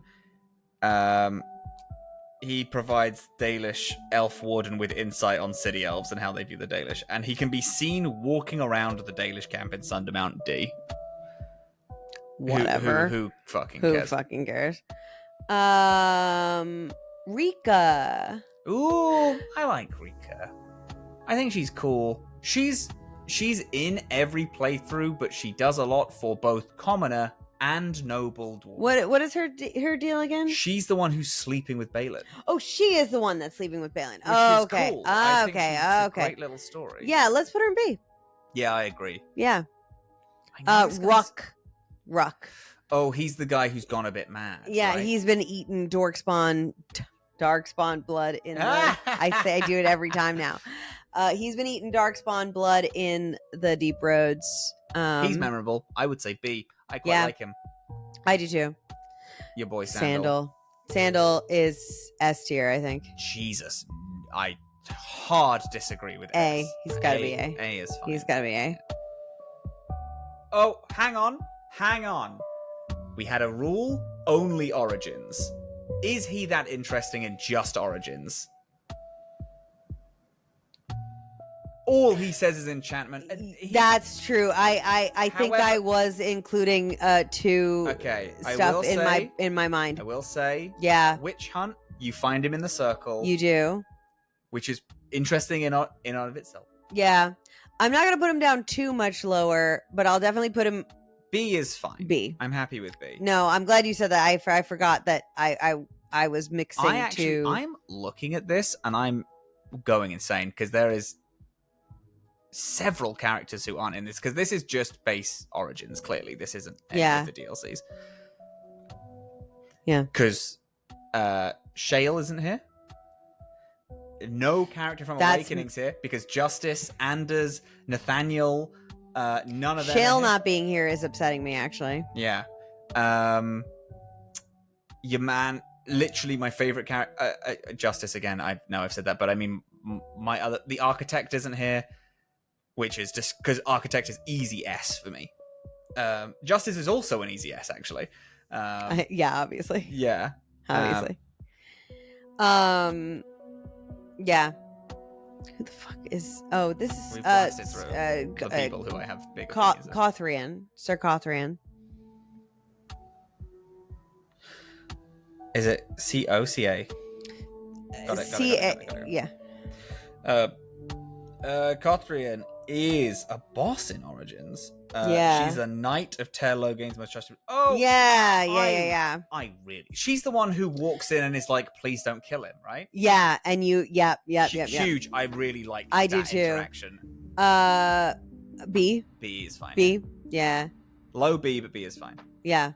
Speaker 2: He provides Dalish elf warden with insight on city elves and how they view the Dalish. And he can be seen walking around the Dalish camp in Sundermount D.
Speaker 1: Whatever.
Speaker 2: Who fucking
Speaker 1: Who
Speaker 2: cares?
Speaker 1: fucking cares? Rika.
Speaker 2: Ooh, I like Rika. I think she's cool. She's in every playthrough, but she does a lot for both commoner and noble dwarf.
Speaker 1: What is her deal again?
Speaker 2: She's the one who's sleeping with Balin.
Speaker 1: Oh, she is the one that's sleeping with Balin.
Speaker 2: Which is
Speaker 1: Okay.
Speaker 2: cool. I think
Speaker 1: Okay.
Speaker 2: she's a
Speaker 1: Okay.
Speaker 2: great little story.
Speaker 1: Yeah, let's put her in B.
Speaker 2: Yeah, I agree.
Speaker 1: Yeah.
Speaker 2: I know this guy's-
Speaker 1: Ruck.
Speaker 2: Oh, he's the guy who's gone a bit mad.
Speaker 1: Yeah,
Speaker 2: right?
Speaker 1: he's been eating darkspawn blood in the I do it every time now. He's been eating darkspawn blood in the Deep Roads.
Speaker 2: He's memorable. I would say B. I quite like him.
Speaker 1: I do too.
Speaker 2: Your boy Sandal.
Speaker 1: Sandal is S tier, I think.
Speaker 2: Jesus. I hard disagree with
Speaker 1: A.
Speaker 2: S.
Speaker 1: He's gotta be A.
Speaker 2: A is fine.
Speaker 1: He's gotta be A.
Speaker 2: Oh, hang on. We had a rule, only Origins. Is he that interesting in just Origins? All he says is enchantment.
Speaker 1: That's true. I think
Speaker 2: However-
Speaker 1: I was including two
Speaker 2: Okay, I
Speaker 1: stuff
Speaker 2: will
Speaker 1: in my
Speaker 2: I
Speaker 1: mind.
Speaker 2: will say,
Speaker 1: Yeah,
Speaker 2: Witch Hunt, you find him in the circle,
Speaker 1: you do.
Speaker 2: which is interesting in and of itself.
Speaker 1: Yeah. I'm not gonna put him down too much lower, but I'll definitely put him
Speaker 2: B is fine.
Speaker 1: B.
Speaker 2: I'm happy with B.
Speaker 1: No, I'm glad you said that. I forgot that I was mixing
Speaker 2: I'm looking at this and I'm going insane because there is several characters who aren't in this because this is just base Origins. Clearly, this isn't any of the DLCs.
Speaker 1: Yeah,
Speaker 2: because Shale isn't here. No character from Awakening's here because Justice, Anders, Nathaniel, none of them.
Speaker 1: Shale not being here is upsetting me, actually.
Speaker 2: Yeah. Your man, literally my favorite character, Justice again. I know I've said that, but I mean the Architect isn't here, which is just because Architect is easy S for me. Justice is also an easy S actually.
Speaker 1: Yeah, obviously.
Speaker 2: Yeah.
Speaker 1: Obviously. Yeah. Who the fuck is? Oh, this is
Speaker 2: We've blasted through the people who I have big opinions of.
Speaker 1: Cothrian, Sir Cothrian.
Speaker 2: Is it COCA?
Speaker 1: CA. Yeah.
Speaker 2: Cothrian is a boss in Origins.
Speaker 1: Yeah.
Speaker 2: She's a knight of Tear Loghain's most trusted. Oh,
Speaker 1: Yeah.
Speaker 2: She's the one who walks in and is like, "Please don't kill him," right?
Speaker 1: Yeah, and yep.
Speaker 2: Huge. I really like.
Speaker 1: I
Speaker 2: that
Speaker 1: do too.
Speaker 2: Interaction.
Speaker 1: B.
Speaker 2: B is fine.
Speaker 1: B. Yeah.
Speaker 2: Low B, but B is fine.
Speaker 1: Yeah.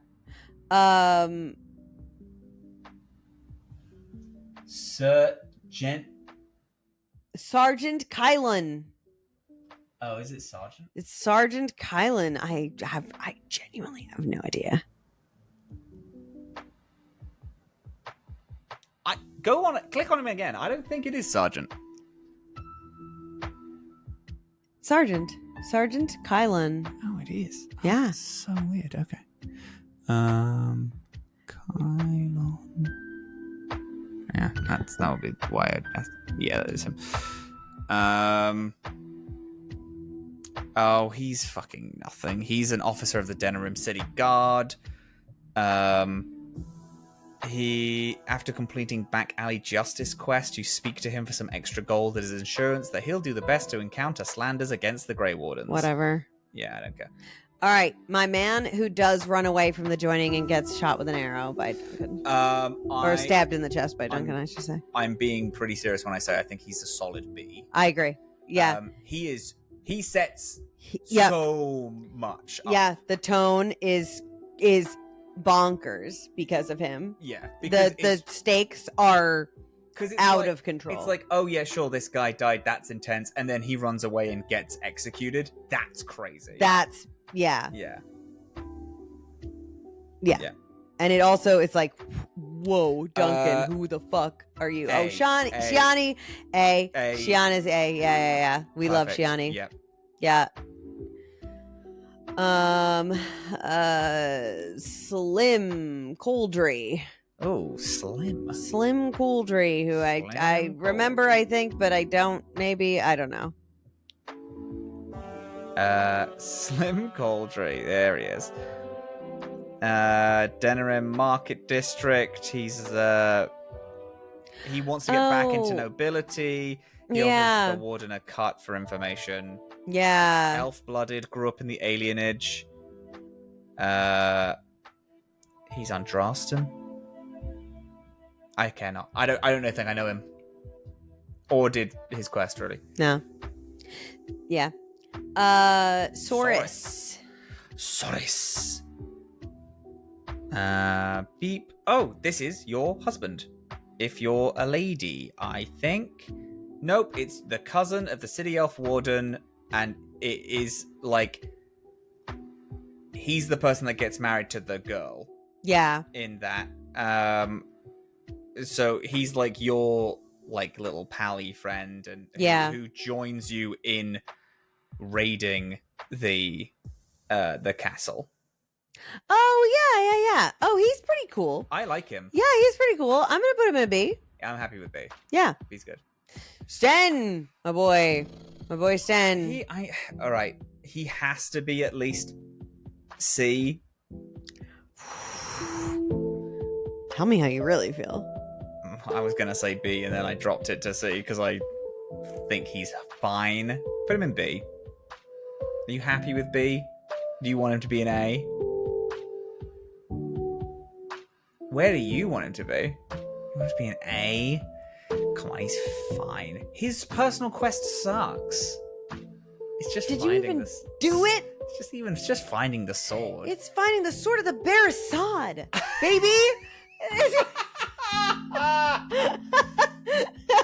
Speaker 1: Sergeant Kylan.
Speaker 2: Oh, is it Sergeant?
Speaker 1: It's Sergeant Kylan. I genuinely have no idea.
Speaker 2: Go on it. Click on him again. I don't think it is Sergeant.
Speaker 1: Sergeant Kylan.
Speaker 2: Oh, it is.
Speaker 1: Yeah.
Speaker 2: That's so weird. Okay. Kylon. Yeah, that would be why I asked. Yeah, that is him. Oh, he's fucking nothing. He's an officer of the Denerim City Guard. He, after completing Back Alley Justice quest, you speak to him for some extra gold as insurance that he'll do the best to encounter slanders against the Grey Wardens.
Speaker 1: Whatever.
Speaker 2: Yeah, I don't care.
Speaker 1: All right, my man who does run away from the joining and gets shot with an arrow by Duncan. Or stabbed in the chest by Duncan, I should say.
Speaker 2: I'm being pretty serious when I say I think he's a solid B.
Speaker 1: I agree. Yeah.
Speaker 2: He sets so much up.
Speaker 1: Yeah, the tone is bonkers because of him.
Speaker 2: Yeah. Because
Speaker 1: the stakes are out of control.
Speaker 2: It's like, oh yeah, sure, this guy died, that's intense, and then he runs away and gets executed. That's crazy.
Speaker 1: Yeah. And it also, it's like, whoa, Duncan, who the fuck are you? Shiani. A. Shiana's A. Yeah. We love Shiani.
Speaker 2: Yep.
Speaker 1: Yeah. Um, Slim Couldry.
Speaker 2: Oh, Slim.
Speaker 1: Slim Couldry, who I remember, I think, but I don't. Maybe I don't know.
Speaker 2: Slim Couldry. There he is. Denerim Market District. He wants to get back into nobility. He offers the warden a cut for information.
Speaker 1: Yeah.
Speaker 2: Elf-blooded, grew up in the alienage. He's Andraston. I cannot. I don't think I know him. Or did his quest really?
Speaker 1: No. Yeah. Soris.
Speaker 2: Beep. Oh, this is your husband. If you're a lady, I think. Nope, it's the cousin of the city elf warden, and it is like he's the person that gets married to the girl.
Speaker 1: Yeah.
Speaker 2: In that. So he's like your like little pally friend, and who joins you in raiding the castle.
Speaker 1: Oh yeah. Oh, he's pretty cool.
Speaker 2: I like him.
Speaker 1: Yeah, he's pretty cool. I'm gonna put him in a B.
Speaker 2: Yeah, I'm happy with B.
Speaker 1: Yeah,
Speaker 2: B's good.
Speaker 1: Sten, my boy Sten.
Speaker 2: All right. He has to be at least C.
Speaker 1: Tell me how you really feel.
Speaker 2: I was gonna say B, and then I dropped it to C because I think he's fine. Put him in B. Are you happy with B? Do you want him to be an A? Where do you want him to be? You want him to be an A? Come on, he's fine. His personal quest sucks. It's just
Speaker 1: Did you even do it?
Speaker 2: It's just finding the sword.
Speaker 1: It's finding the sword of the Barasad, baby.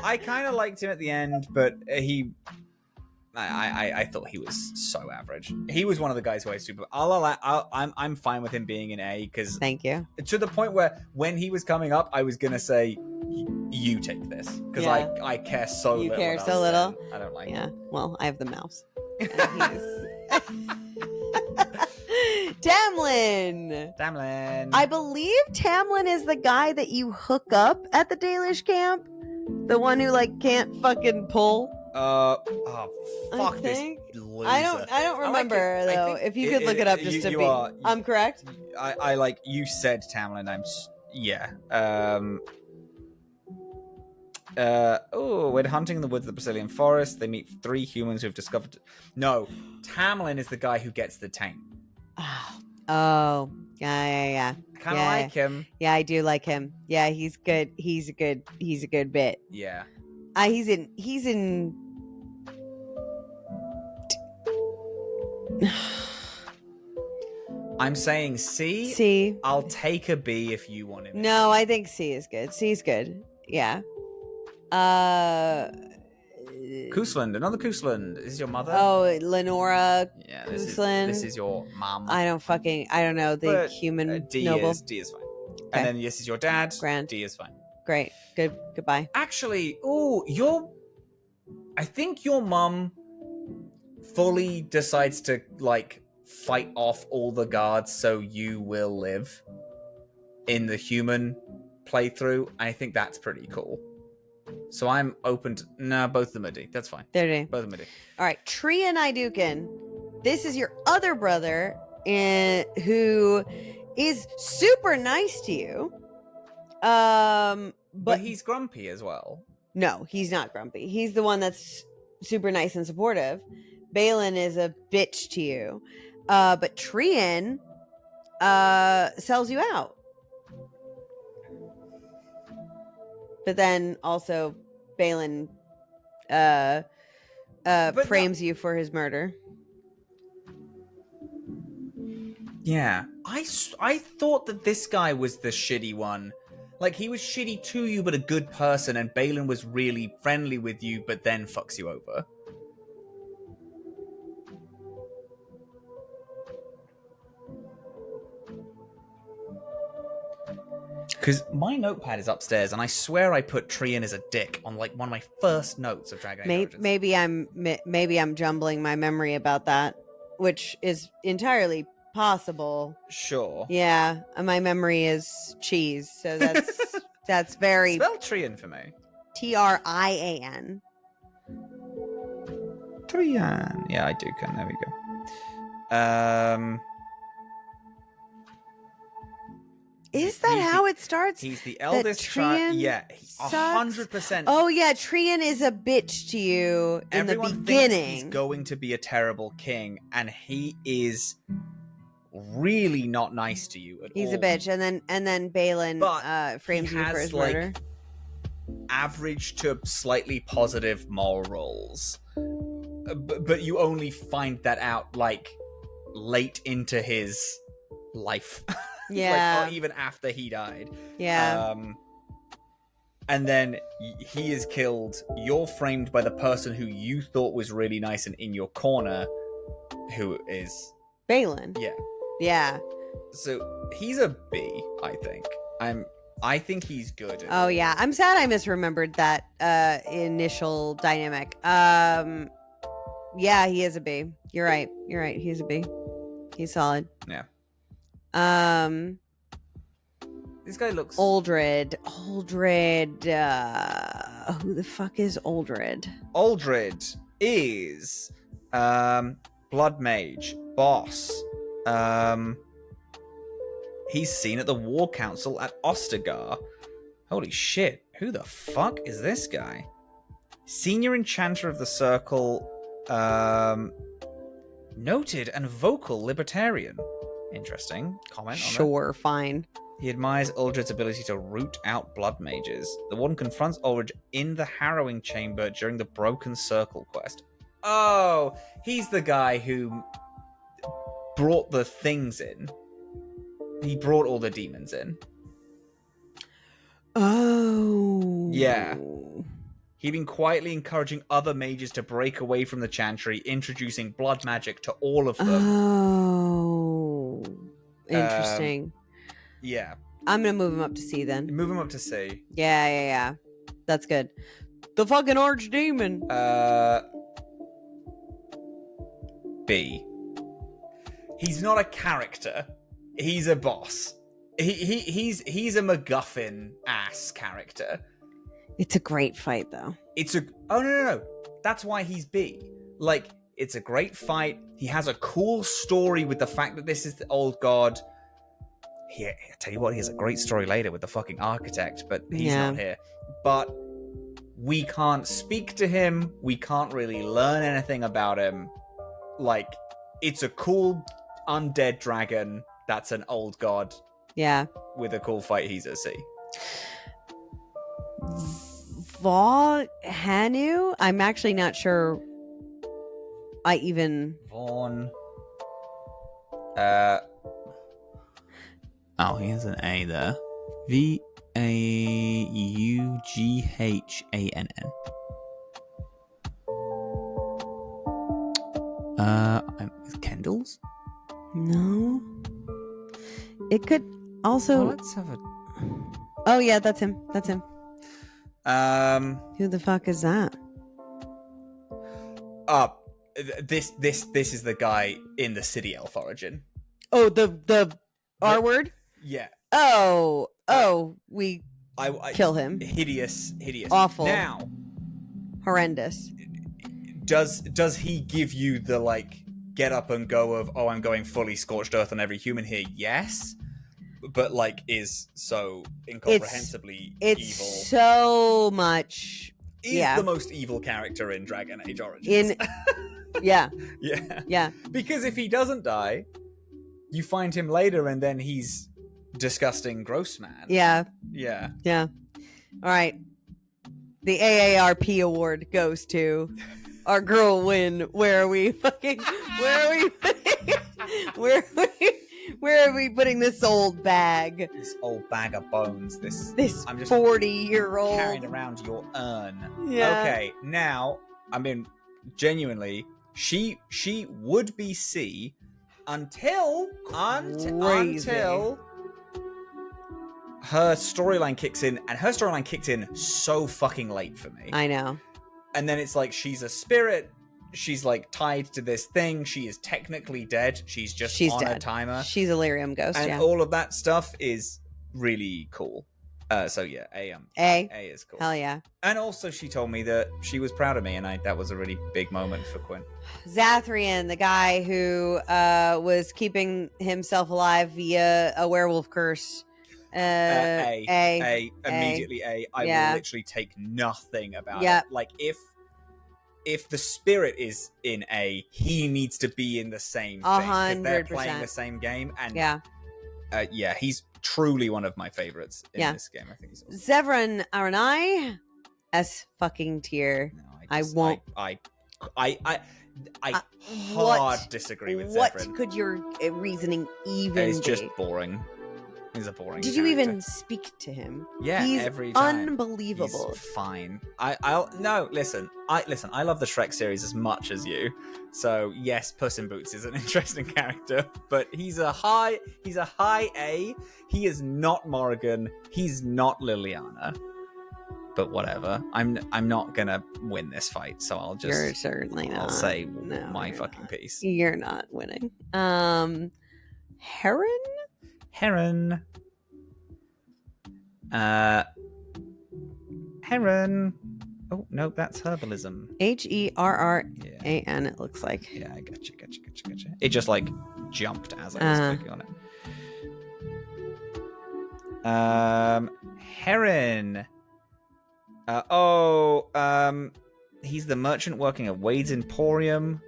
Speaker 2: I kind of liked him at the end, but I thought he was so average. He was one of the guys who I'm fine with him being an A because
Speaker 1: thank you.
Speaker 2: To the point where when he was coming up, I was gonna say you take this because I care so little.
Speaker 1: You care so little.
Speaker 2: I don't like.
Speaker 1: Yeah. Well, I have the mouse. Tamlin. I believe Tamlin is the guy that you hook up at the Dalish camp. The one who like can't fucking pull.
Speaker 2: Fuck this loser.
Speaker 1: I don't remember though. If you could look it up just to be. I'm correct.
Speaker 2: I like you said Tamlin. When hunting in the woods of the Brazilian forest, they meet 3 humans who've discovered. No, Tamlin is the guy who gets the tank.
Speaker 1: Oh, yeah.
Speaker 2: Kind of like him.
Speaker 1: Yeah, I do like him. Yeah, he's good. He's a good bit.
Speaker 2: Yeah.
Speaker 1: He's in.
Speaker 2: I'm saying C.
Speaker 1: C.
Speaker 2: I'll take a B if you want him.
Speaker 1: No, I think C is good. C is good. Yeah.
Speaker 2: Koosland, another Koosland. This is your mother?
Speaker 1: Oh, Lenora.
Speaker 2: Yeah,
Speaker 1: Koosland.
Speaker 2: This is your mom.
Speaker 1: I don't know the human
Speaker 2: D
Speaker 1: noble.
Speaker 2: D is fine. Okay. And then this is your dad.
Speaker 1: Grand.
Speaker 2: D is fine.
Speaker 1: Great. Goodbye.
Speaker 2: Actually, I think your mom fully decides to like fight off all the guards so you will live in the human playthrough. I think that's pretty cool. So I'm open to both of them are D. That's fine.
Speaker 1: They're D.
Speaker 2: Both of them are D.
Speaker 1: All right, Trian Idukin. This is your other brother, who is super nice to you. But
Speaker 2: he's grumpy as well.
Speaker 1: No, he's not grumpy. He's the one that's super nice and supportive. Balin is a bitch to you. But Trian sells you out. But then also Balin frames you for his murder.
Speaker 2: Yeah. I thought that this guy was the shitty one. Like, he was shitty to you, but a good person, and Balin was really friendly with you, but then fucks you over. Because my notepad is upstairs, and I swear I put Trian as a dick on like one of my first notes of Dragon Age Origins.
Speaker 1: Maybe I'm jumbling my memory about that. which is entirely possible.
Speaker 2: Sure.
Speaker 1: Yeah, my memory is cheese, so that's very
Speaker 2: Spell Trian for me.
Speaker 1: Trian.
Speaker 2: Trian. Yeah, I do. There we go.
Speaker 1: Is that how it starts?
Speaker 2: He's the eldest child. Yeah, 100%.
Speaker 1: Oh yeah, Trian is a bitch to you in the beginning.
Speaker 2: Thinks he's going to be a terrible king, and he is really not nice to you at all.
Speaker 1: He's a bitch, and then Balin frames you for his murder.
Speaker 2: Average to slightly positive morals, but you only find that out like late into his life.
Speaker 1: Yeah.
Speaker 2: Or even after he died.
Speaker 1: Yeah.
Speaker 2: And then he is killed. You're framed by the person who you thought was really nice and in your corner, who is
Speaker 1: Balin.
Speaker 2: Yeah.
Speaker 1: Yeah.
Speaker 2: So he's a B, I think. I think he's good.
Speaker 1: Oh yeah. I'm sad I misremembered that initial dynamic. Yeah, he is a B. You're right. He's a B. He's solid.
Speaker 2: Yeah. This guy looks
Speaker 1: Uldred. Who the fuck is Uldred?
Speaker 2: Uldred is Blood Mage, boss. He's seen at the War Council at Ostagar. Holy shit, who the fuck is this guy? Senior Enchanter of the Circle, noted and vocal libertarian. Interesting comment on
Speaker 1: Sure, fine.
Speaker 2: He admires Uldred's ability to root out blood mages. The Warden confronts Uldred in the Harrowing Chamber during the Broken Circle quest. Oh, he's the guy who brought the things in. He brought all the demons in.
Speaker 1: Oh.
Speaker 2: Yeah. He'd been quietly encouraging other mages to break away from the Chantry, introducing blood magic to all of them.
Speaker 1: Oh. Interesting.
Speaker 2: Yeah.
Speaker 1: I'm going to move him up to C then.
Speaker 2: Move him up to C.
Speaker 1: Yeah. That's good. The fucking archdemon.
Speaker 2: B. He's not a character. He's a boss. He's a MacGuffin ass character.
Speaker 1: It's a great fight though.
Speaker 2: Oh no. That's why he's B. Like, it's a great fight. He has a cool story with the fact that this is the old god. I tell you what, he has a great story later with the fucking architect, but he's not here. But we can't speak to him. We can't really learn anything about him. Like, it's a cool undead dragon that's an old god.
Speaker 1: Yeah.
Speaker 2: With a cool fight, he's a C.
Speaker 1: Hanu? I'm actually not sure I even...
Speaker 2: Vaughn. Oh, he has an A there. Vaughann. Kendall's?
Speaker 1: No. It could also...
Speaker 2: Well, let's have a...
Speaker 1: Oh, yeah, that's him. Who the fuck is that?
Speaker 2: This is the guy in the City Elf origin.
Speaker 1: Oh, the R word?
Speaker 2: Yeah.
Speaker 1: Oh, we kill him.
Speaker 2: Hideous.
Speaker 1: Awful.
Speaker 2: Now,
Speaker 1: horrendous.
Speaker 2: Does he give you the like get up and go of, oh, I'm going fully scorched earth on every human here? Yes. But like is so incomprehensibly
Speaker 1: it's
Speaker 2: evil.
Speaker 1: So much.
Speaker 2: Is the most evil character in Dragon Age Origins.
Speaker 1: Yeah.
Speaker 2: Because if he doesn't die, you find him later and then he's disgusting gross man.
Speaker 1: Yeah. All right. The AARP award goes to our girl Win. Where are we putting this old bag?
Speaker 2: This old bag of bones. This
Speaker 1: I'm just 40-year-old
Speaker 2: carrying around your urn.
Speaker 1: Yeah.
Speaker 2: Okay, now I mean genuinely, she would be C until her storyline kicks in, and her storyline kicked in so fucking late for me.
Speaker 1: I know.
Speaker 2: And then it's like she's a spirit she's like tied to this thing. She is technically dead. She's on
Speaker 1: dead.
Speaker 2: a timer.
Speaker 1: She's a lyrium ghost,
Speaker 2: and all of that stuff is really cool. So yeah, A is cool.
Speaker 1: Hell yeah.
Speaker 2: And also she told me that she was proud of me, and that was a really big moment for Quinn.
Speaker 1: Zathrian, the guy who was keeping himself alive via a werewolf curse.
Speaker 2: Immediately A. I will literally take nothing about it. Like if the spirit is in A, he needs to be in the same thing, because they're playing the same game. And he's truly one of my favorites in this game. I think he's awesome.
Speaker 1: Zevran Aranai, S fucking tier.
Speaker 2: No,
Speaker 1: I won't.
Speaker 2: I hard disagree with Zevran.
Speaker 1: What could your reasoning even
Speaker 2: It's
Speaker 1: be?
Speaker 2: just boring. He's a boring
Speaker 1: Did
Speaker 2: character.
Speaker 1: you even speak to him?
Speaker 2: Yeah,
Speaker 1: he's
Speaker 2: every time.
Speaker 1: Unbelievable.
Speaker 2: He's fine. Listen. I love the Shrek series as much as you. So yes, Puss in Boots is an interesting character, but he's a high A. He is not Morrigan. He's not Liliana. But whatever. I'm not gonna win this fight, so I'll just.
Speaker 1: You're certainly not.
Speaker 2: I'll say my fucking
Speaker 1: not.
Speaker 2: piece.
Speaker 1: You're not winning. Heron.
Speaker 2: Heron. Oh no, that's herbalism.
Speaker 1: HERRAN. It looks like.
Speaker 2: Yeah, I gotcha. It just like jumped as I was clicking on it. Heron. He's the merchant working at Wade's Emporium.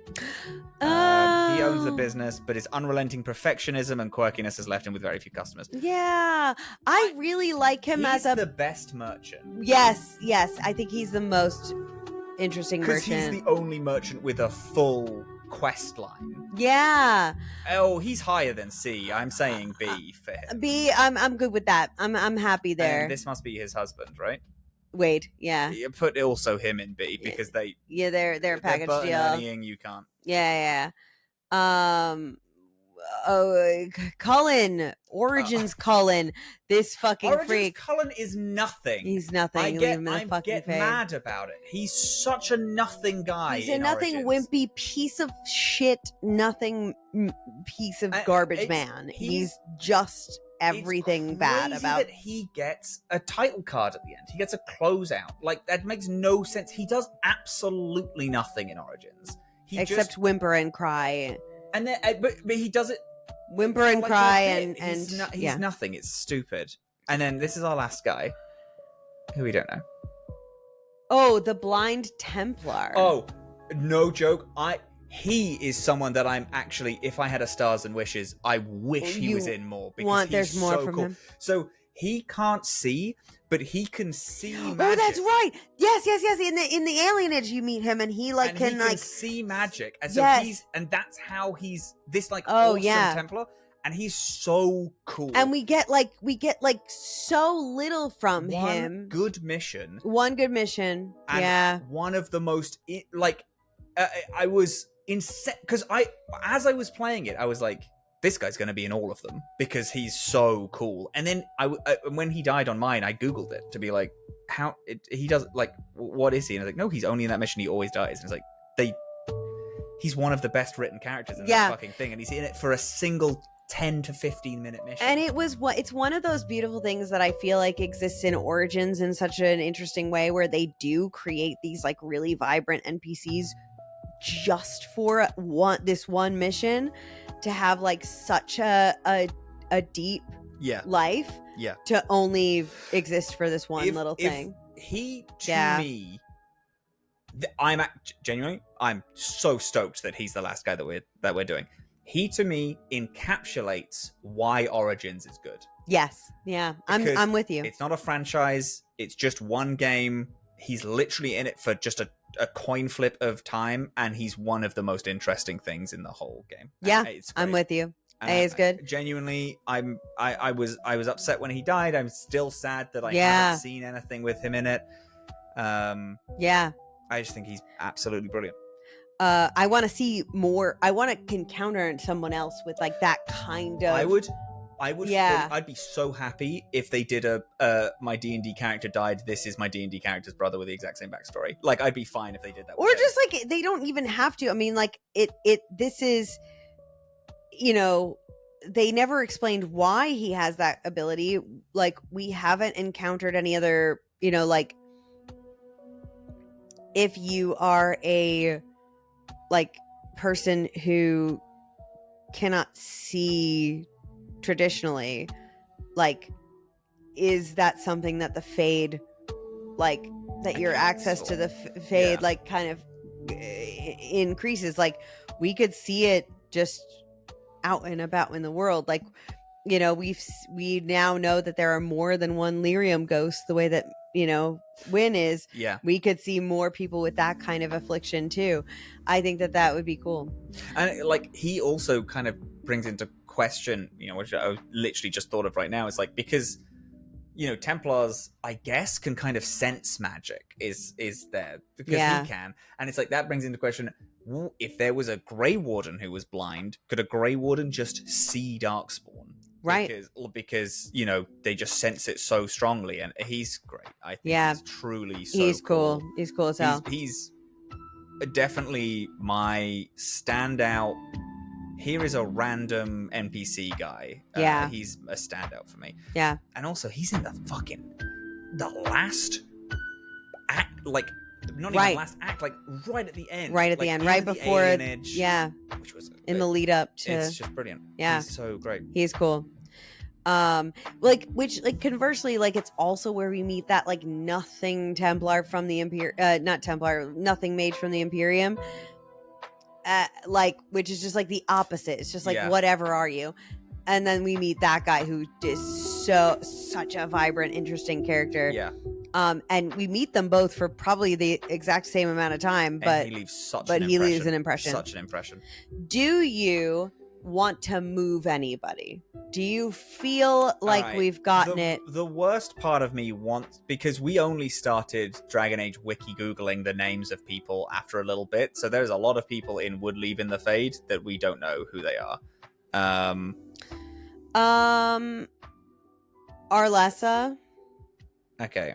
Speaker 2: He owns the business, but his unrelenting perfectionism and quirkiness has left him with very few customers.
Speaker 1: Yeah, I really like him
Speaker 2: He's
Speaker 1: as
Speaker 2: the best merchant.
Speaker 1: Yes, I think he's the most interesting merchant.
Speaker 2: Because he's the only merchant with a full quest line.
Speaker 1: Yeah.
Speaker 2: Oh, he's higher than C. I'm saying B for him.
Speaker 1: B, I'm good with that. I'm happy there.
Speaker 2: And this must be his husband, right?
Speaker 1: Wade, yeah.
Speaker 2: You put also him in B because they're a
Speaker 1: package deal.
Speaker 2: Ernieing, you can't.
Speaker 1: Yeah. Cullen, Origins Cullen, this fucking
Speaker 2: Origins
Speaker 1: freak.
Speaker 2: Cullen is nothing.
Speaker 1: He's nothing.
Speaker 2: I get mad about it. He's such a nothing guy.
Speaker 1: He's a nothing wimpy piece of shit, nothing piece of garbage man. He's just everything bad about
Speaker 2: that he gets a title card at the end. He gets a closeout. Like, that makes no sense. He does absolutely nothing in Origins.
Speaker 1: Except whimper and cry.
Speaker 2: And then but he does it
Speaker 1: whimper and cry and
Speaker 2: he's nothing. It's stupid. And then this is our last guy, who we don't know.
Speaker 1: Oh, the Blind Templar.
Speaker 2: Oh, no joke. He is someone that I'm actually, if I had a stars and wishes, I wish he was in more, because
Speaker 1: there's more
Speaker 2: so
Speaker 1: from
Speaker 2: cool.
Speaker 1: him.
Speaker 2: So he can't see, but he can see magic.
Speaker 1: Oh, that's right. Yes. In the Alienage, you meet him, and he can
Speaker 2: see magic, and so and that's how he's this awesome Templar, and he's so cool.
Speaker 1: And we get so little from him.
Speaker 2: One good mission.
Speaker 1: And
Speaker 2: one of the most I was because as I was playing it, I was like, this guy's going to be in all of them because he's so cool. And then when he died on mine, I googled it to be like, he does what is he? And I was like, no, he's only in that mission. He always dies. And it's like he's one of the best written characters in that fucking thing, and he's in it for a single 10 to 15 minute mission.
Speaker 1: And it's one of those beautiful things that I feel like exists in Origins in such an interesting way, where they do create these really vibrant NPCs just for this one mission, to have such a deep life to only exist for this one little thing.
Speaker 2: He me, I'm so stoked that he's the last guy that we're doing. He to me encapsulates why Origins is good.
Speaker 1: Yes, yeah, I'm with you.
Speaker 2: It's not a franchise; it's just one game. He's literally in it for just a coin flip of time, and he's one of the most interesting things in the whole game.
Speaker 1: Yeah, I'm with you. A is good.
Speaker 2: Genuinely, I was upset when he died. I'm still sad that I haven't seen anything with him in it. I just think he's absolutely brilliant.
Speaker 1: I want to see more. I want to encounter someone else with that kind of.
Speaker 2: I would. I'd be so happy if they did my D&D character died. This is my D&D character's brother with the exact same backstory. Like, I'd be fine if they did that.
Speaker 1: Or just like they don't even have to. I mean, like this is, you know, they never explained why he has that ability. Like, we haven't encountered any other, you know, like, if you are a like person who cannot see traditionally, like, is that something that the Fade, like, that your access to the Fade like kind of increases? Like, we could see it just out and about in the world. Like, you know, we now know that there are more than one lyrium ghost, the way that, you know, Wynn is. We could see more people with that kind of affliction too. I think that would be cool.
Speaker 2: And like, he also kind of brings into question, you know, which I literally just thought of right now, is like, because, you know, Templars, I guess, can kind of sense magic is there because he can. And it's like, that brings into question, if there was a Grey Warden who was blind, could a Grey Warden just see Darkspawn?
Speaker 1: Right.
Speaker 2: Because, you know, they just sense it so strongly, and he's great. I think he's truly so
Speaker 1: he's cool. He's cool as hell.
Speaker 2: He's definitely my standout. Here is a random NPC guy. He's a standout for me.
Speaker 1: Yeah.
Speaker 2: And also, he's in the last act, like, not even last act, like right at the end.
Speaker 1: Right at the end, right before
Speaker 2: which was
Speaker 1: in the lead up to.
Speaker 2: It's just brilliant.
Speaker 1: Yeah.
Speaker 2: He's so great.
Speaker 1: He's cool. Like, which, like, conversely, like, it's also where we meet that, like, nothing Templar from the not Templar, nothing mage from the Imperium. Like, which is just like the opposite. It's just like, whatever are you? And then we meet that guy who is such a vibrant, interesting character.
Speaker 2: Yeah.
Speaker 1: And we meet them both for probably the exact same amount of time, but
Speaker 2: he leaves
Speaker 1: leaves an impression.
Speaker 2: Such an impression.
Speaker 1: Do you want to move anybody? Do you feel like we've gotten it?
Speaker 2: The worst part of me wants, because we only started Dragon Age wiki googling the names of people after a little bit, so there's a lot of people in Woodleave in the Fade that we don't know who they are.
Speaker 1: Arlessa.
Speaker 2: Okay.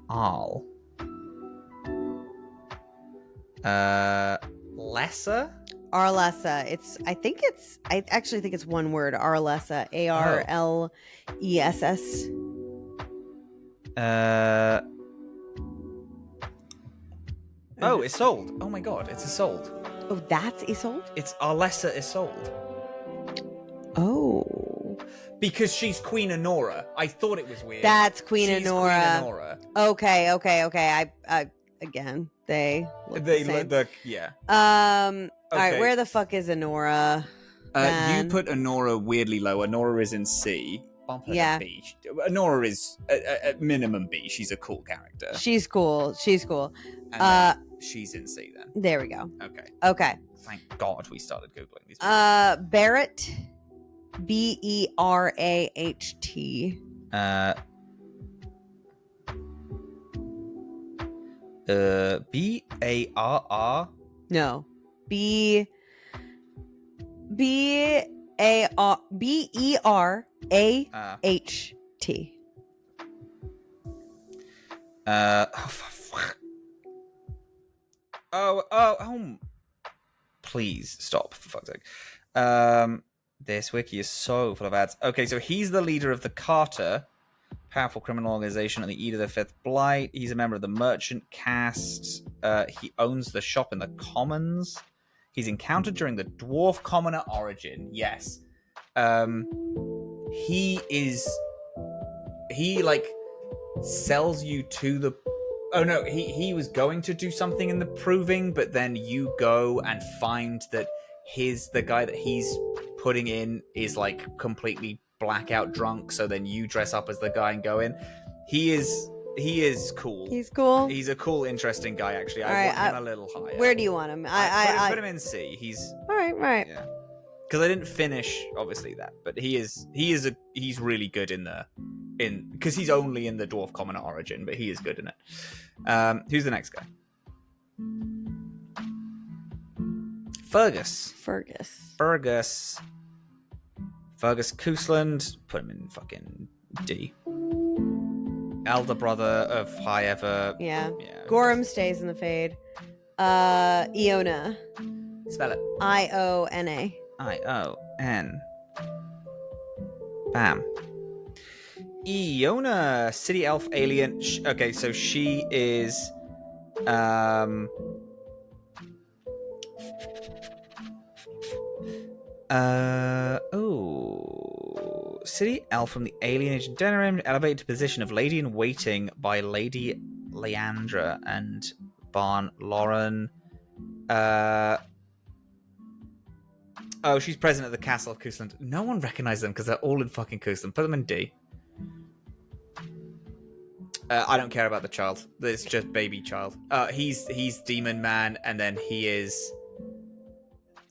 Speaker 2: Arl. Lesser?
Speaker 1: Arlessa. I actually think it's one word. Arlessa. ARLESS.
Speaker 2: Oh, Isolde. Oh my god, it's Isolde.
Speaker 1: Oh, that's Isolde?
Speaker 2: It's Arlessa Isolde.
Speaker 1: Oh.
Speaker 2: Because she's Queen Anora. I thought it was weird.
Speaker 1: That's Queen Anora. Okay. I again, they look the same. All right, where the fuck is Anora?
Speaker 2: You put Anora weirdly low. Anora is in C. Bump her to B. Anora is at minimum B. She's a cool character.
Speaker 1: She's cool.
Speaker 2: And she's in C then.
Speaker 1: There we go.
Speaker 2: Okay. Thank God we started Googling these.
Speaker 1: Barraht. Beraht.
Speaker 2: BARR?
Speaker 1: No. BERAHT.
Speaker 2: Please stop, for fuck's sake. This wiki is so full of ads. Okay, so he's the leader of the Carter, powerful criminal organization, and the Eat of the Fifth Blight. He's a member of the Merchant Caste. He owns the shop in the Commons. He's encountered during the Dwarf Commoner origin. Yes. He like sells you to the... Oh no, he was going to do something in the Proving, but then you go and find that the guy that he's putting in is like completely blackout drunk, so then you dress up as the guy and go in. He is cool.
Speaker 1: He's cool.
Speaker 2: He's a cool, interesting guy, actually. I want him a little higher.
Speaker 1: Where do you want him?
Speaker 2: Put him in C. He's
Speaker 1: all right.
Speaker 2: Yeah. Because I didn't finish, obviously, that, but he's really good because he's only in the Dwarf Commoner origin, but he is good in it. Who's the next guy? Fergus. Fergus Cousland, put him in fucking D. Elder brother of High Ever.
Speaker 1: Yeah. Gorham stays in the Fade. Iona.
Speaker 2: Spell it.
Speaker 1: Iona.
Speaker 2: Ion. Bam. Iona, city elf alien. Okay, so she is city elf from the Alien Age Denerim, elevated to position of lady in waiting by Lady Leandra and Barn Lauren. She's present at the castle of Cousland. No one recognizes them because they're all in fucking Cousland. Put them in D. I don't care about the child. It's just baby child. He's Demon Man, and then he is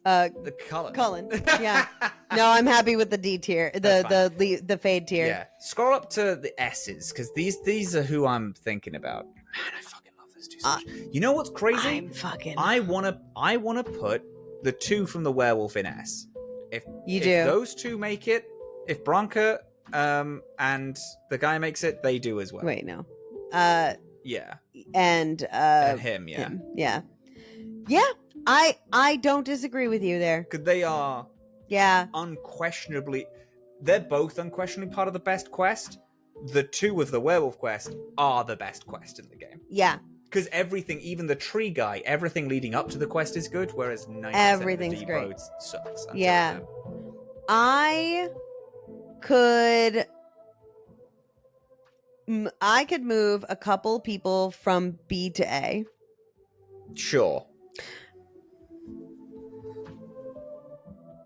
Speaker 2: the Cullen.
Speaker 1: Yeah. No, I'm happy with the D tier. The Fade tier.
Speaker 2: Yeah. Scroll up to the S's because these are who I'm thinking about. Man, I fucking love those two so much. You know what's crazy? I wanna put the two from the werewolf in S. If those two make it, if Bronca and the guy makes it, they do as well.
Speaker 1: Wait, no.
Speaker 2: Yeah.
Speaker 1: And
Speaker 2: him, yeah.
Speaker 1: Him. Yeah. Yeah. I don't disagree with you there.
Speaker 2: Because they are unquestionably, they're both unquestionably part of the best quest. The two with the werewolf quest are the best quest in the game.
Speaker 1: Yeah.
Speaker 2: Because everything, even the tree guy, everything leading up to the quest is good, whereas 90%
Speaker 1: everything's
Speaker 2: of the
Speaker 1: great.
Speaker 2: roads sucks.
Speaker 1: Yeah. I could move a couple people from B to A.
Speaker 2: Sure.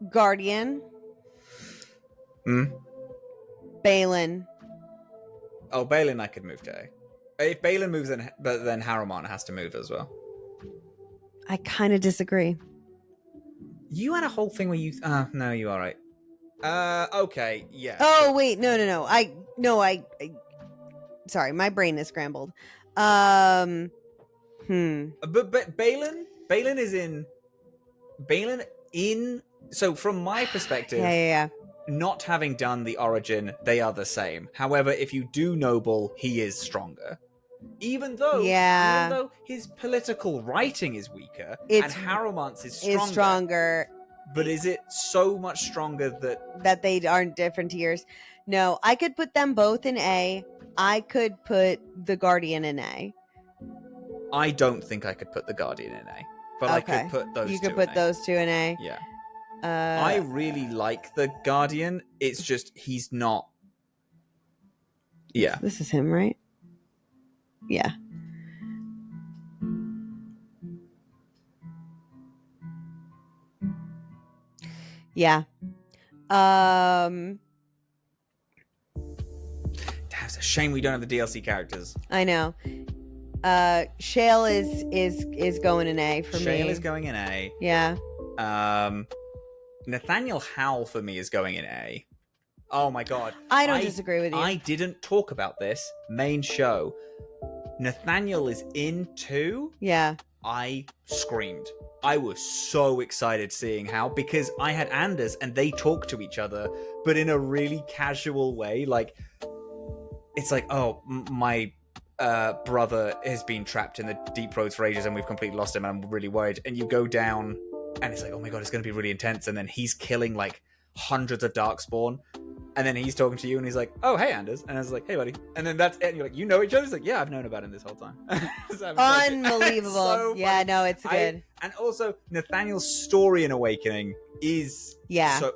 Speaker 1: Guardian. Balin.
Speaker 2: Oh, Balin I could move to A. If Balin moves, then Harriman has to move as well.
Speaker 1: I kind of disagree.
Speaker 2: You had a whole thing where you... no, you are right. Okay, yeah.
Speaker 1: Oh, wait, no. I sorry, my brain is scrambled. But
Speaker 2: Balin is in... So from my perspective...
Speaker 1: Yeah.
Speaker 2: Not having done the origin, they are the same. However, if you do Noble, he is stronger. Even though his political writing is weaker, and Harrowmance is stronger. But is it so much stronger that
Speaker 1: they aren't different tiers? No, I could put them both in A. I could put the Guardian in A.
Speaker 2: I don't think I could put the Guardian in A. But okay. I could put those two in A.
Speaker 1: You could put those two in A?
Speaker 2: Yeah. I really like the Guardian. It's just he's not. Yeah.
Speaker 1: This is him, right? Yeah. Yeah.
Speaker 2: Damn, it's a shame we don't have the DLC characters.
Speaker 1: I know. Shale is going in A for me.
Speaker 2: Shale is going in A.
Speaker 1: Yeah.
Speaker 2: Nathaniel Howell for me is going in A. Oh my god.
Speaker 1: I don't disagree with you.
Speaker 2: I didn't talk about this main show. Nathaniel is in 2.
Speaker 1: Yeah.
Speaker 2: I screamed. I was so excited seeing how, because I had Anders and they talk to each other, but in a really casual way. Like, it's like, oh, my brother has been trapped in the deep roads for ages and we've completely lost him and I'm really worried. And you go down and it's like, oh my god, it's going to be really intense. And then he's killing like hundreds of Darkspawn. And then he's talking to you and he's like, oh, hey, Anders. And I was like, hey, buddy. And then that's it. And you're like, you know each other? He's like, yeah, I've known about him this whole time. So
Speaker 1: unbelievable. So yeah, no, it's good.
Speaker 2: And also, Nathaniel's story in Awakening is so...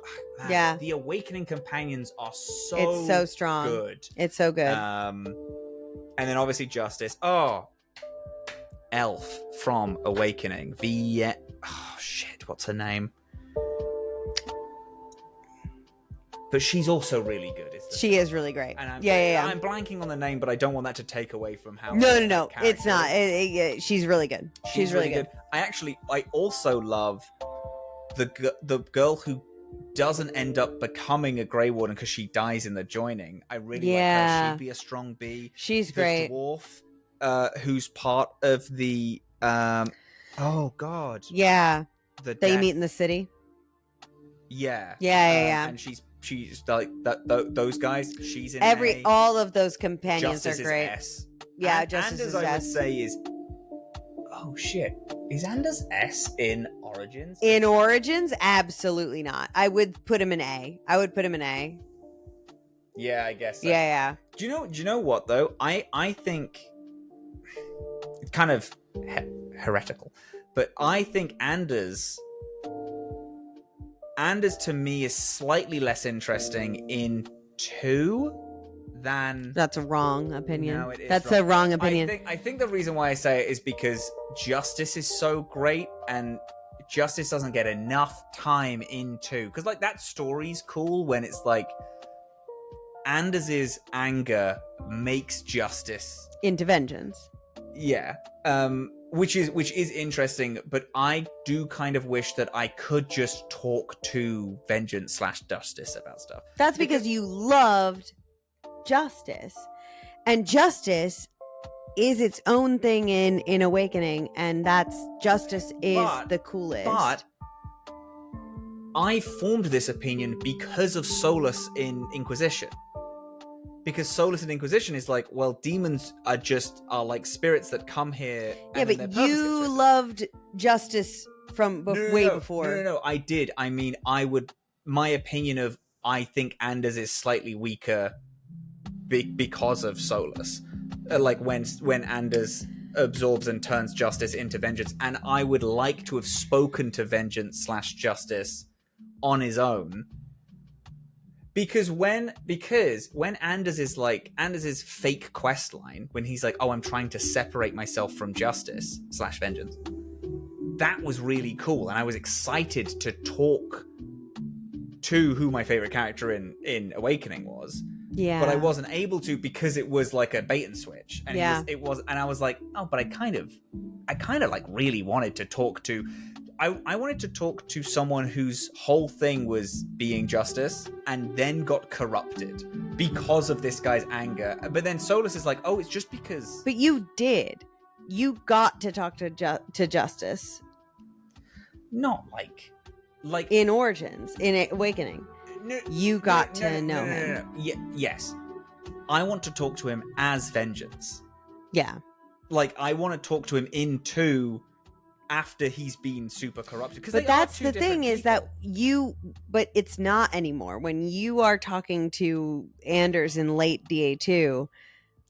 Speaker 2: Man, the Awakening companions are
Speaker 1: it's so strong.
Speaker 2: Good.
Speaker 1: It's so good.
Speaker 2: And then obviously Justice. Oh, Elf from Awakening. Oh, shit, what's her name? But she's also really good.
Speaker 1: She is really great.
Speaker 2: And I'm blanking on the name, but I don't want that to take away from how.
Speaker 1: No. It's not. She's really good. She's really good.
Speaker 2: I also love the girl who doesn't end up becoming a Grey Warden because she dies in the joining. I really like her. She'd be a strong B.
Speaker 1: She's great.
Speaker 2: Dwarf, who's part of the. Oh God.
Speaker 1: Yeah. They meet in the city.
Speaker 2: Yeah.
Speaker 1: Yeah.
Speaker 2: And she's she's like those guys. She's in
Speaker 1: all of those companions
Speaker 2: Justice
Speaker 1: are great.
Speaker 2: Is S.
Speaker 1: Yeah,
Speaker 2: and
Speaker 1: Justice
Speaker 2: Anders,
Speaker 1: is
Speaker 2: I would
Speaker 1: S.
Speaker 2: say is. Oh shit! Is Anders S in Origins?
Speaker 1: In Origins, absolutely not. I would put him in A.
Speaker 2: Yeah, I guess so.
Speaker 1: Yeah.
Speaker 2: Do you know what though? I think it's kind of heretical, but I think Anders to me is slightly less interesting in 2 than.
Speaker 1: That's a wrong opinion.
Speaker 2: No, it is
Speaker 1: That's
Speaker 2: wrong.
Speaker 1: a wrong opinion.
Speaker 2: I think the reason why I say it is because Justice is so great and Justice doesn't get enough time in 2. Because like that story's cool when it's like Anders' anger makes Justice
Speaker 1: into vengeance.
Speaker 2: Yeah. Which is interesting, but I do kind of wish that I could just talk to Vengeance / Justice about stuff.
Speaker 1: That's because you loved Justice, and Justice is its own thing in Awakening, and Justice is the coolest.
Speaker 2: But I formed this opinion because of Solus in Inquisition. Because Solus in Inquisition is like, well, demons are like spirits that come here.
Speaker 1: Yeah, but you loved Justice from way before.
Speaker 2: No, I did. I mean, my opinion of, I think Anders is slightly weaker because of Solus. Like when Anders absorbs and turns Justice into Vengeance. And I would like to have spoken to Vengeance / Justice on his own. Because when Anders' fake quest line, when he's like, oh, I'm trying to separate myself from Justice / Vengeance, that was really cool. And I was excited to talk to who my favorite character in Awakening was.
Speaker 1: Yeah.
Speaker 2: But I wasn't able to because it was like a bait and switch. And it was, and I was like, oh, but I kind of like really wanted to talk to. I wanted to talk to someone whose whole thing was being Justice and then got corrupted because of this guy's anger. But then Solus is like, oh, it's just because...
Speaker 1: But you did. You got to talk to Justice.
Speaker 2: Not like...
Speaker 1: In Origins, in Awakening. You got to know him.
Speaker 2: Yes. I want to talk to him as Vengeance.
Speaker 1: Yeah.
Speaker 2: Like, I want to talk to him in 2... after he's been super corrupted.
Speaker 1: But that's the thing is that but it's not anymore. When you are talking to Anders in late DA2,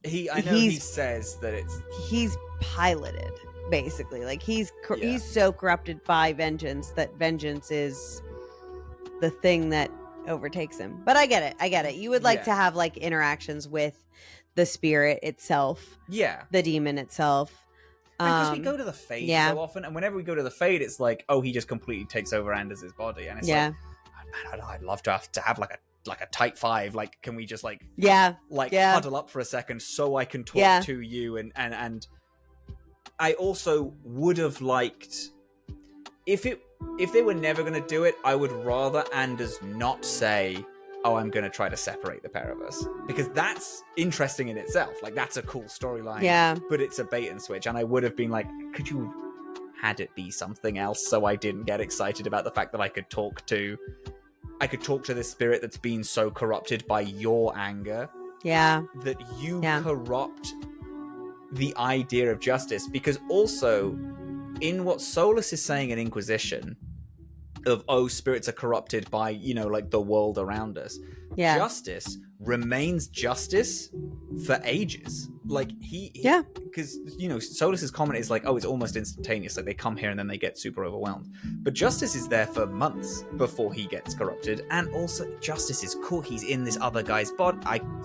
Speaker 2: he says that
Speaker 1: he's piloted, basically. Like he's so corrupted by Vengeance that Vengeance is the thing that overtakes him. But I get it. You would like to have like interactions with the spirit itself.
Speaker 2: Yeah.
Speaker 1: The demon itself.
Speaker 2: Because we go to the Fade so often, and whenever we go to the Fade, it's like, oh, he just completely takes over Anders' body, and it's like, oh, man, I'd love to have like a Type 5. Like, can we just huddle up for a second so I can talk to you? And I also would have liked if they were never going to do it, I would rather Anders not say, oh, I'm going to try to separate the pair of us. Because that's interesting in itself. Like, that's a cool storyline. Yeah. But it's a bait and switch. And I would have been like, could you had it be something else so I didn't get excited about the fact that I could talk to this spirit that's been so corrupted by your anger. Yeah. That you corrupt the idea of justice. Because also, in what Solus is saying in Inquisition, of spirits are corrupted by like the world around us. Justice remains justice for ages. Like because Solus's comment is like, oh, it's almost instantaneous. Like they come here and then they get super overwhelmed. But Justice is there for months before he gets corrupted, and also Justice is cool. He's in this other guy's body.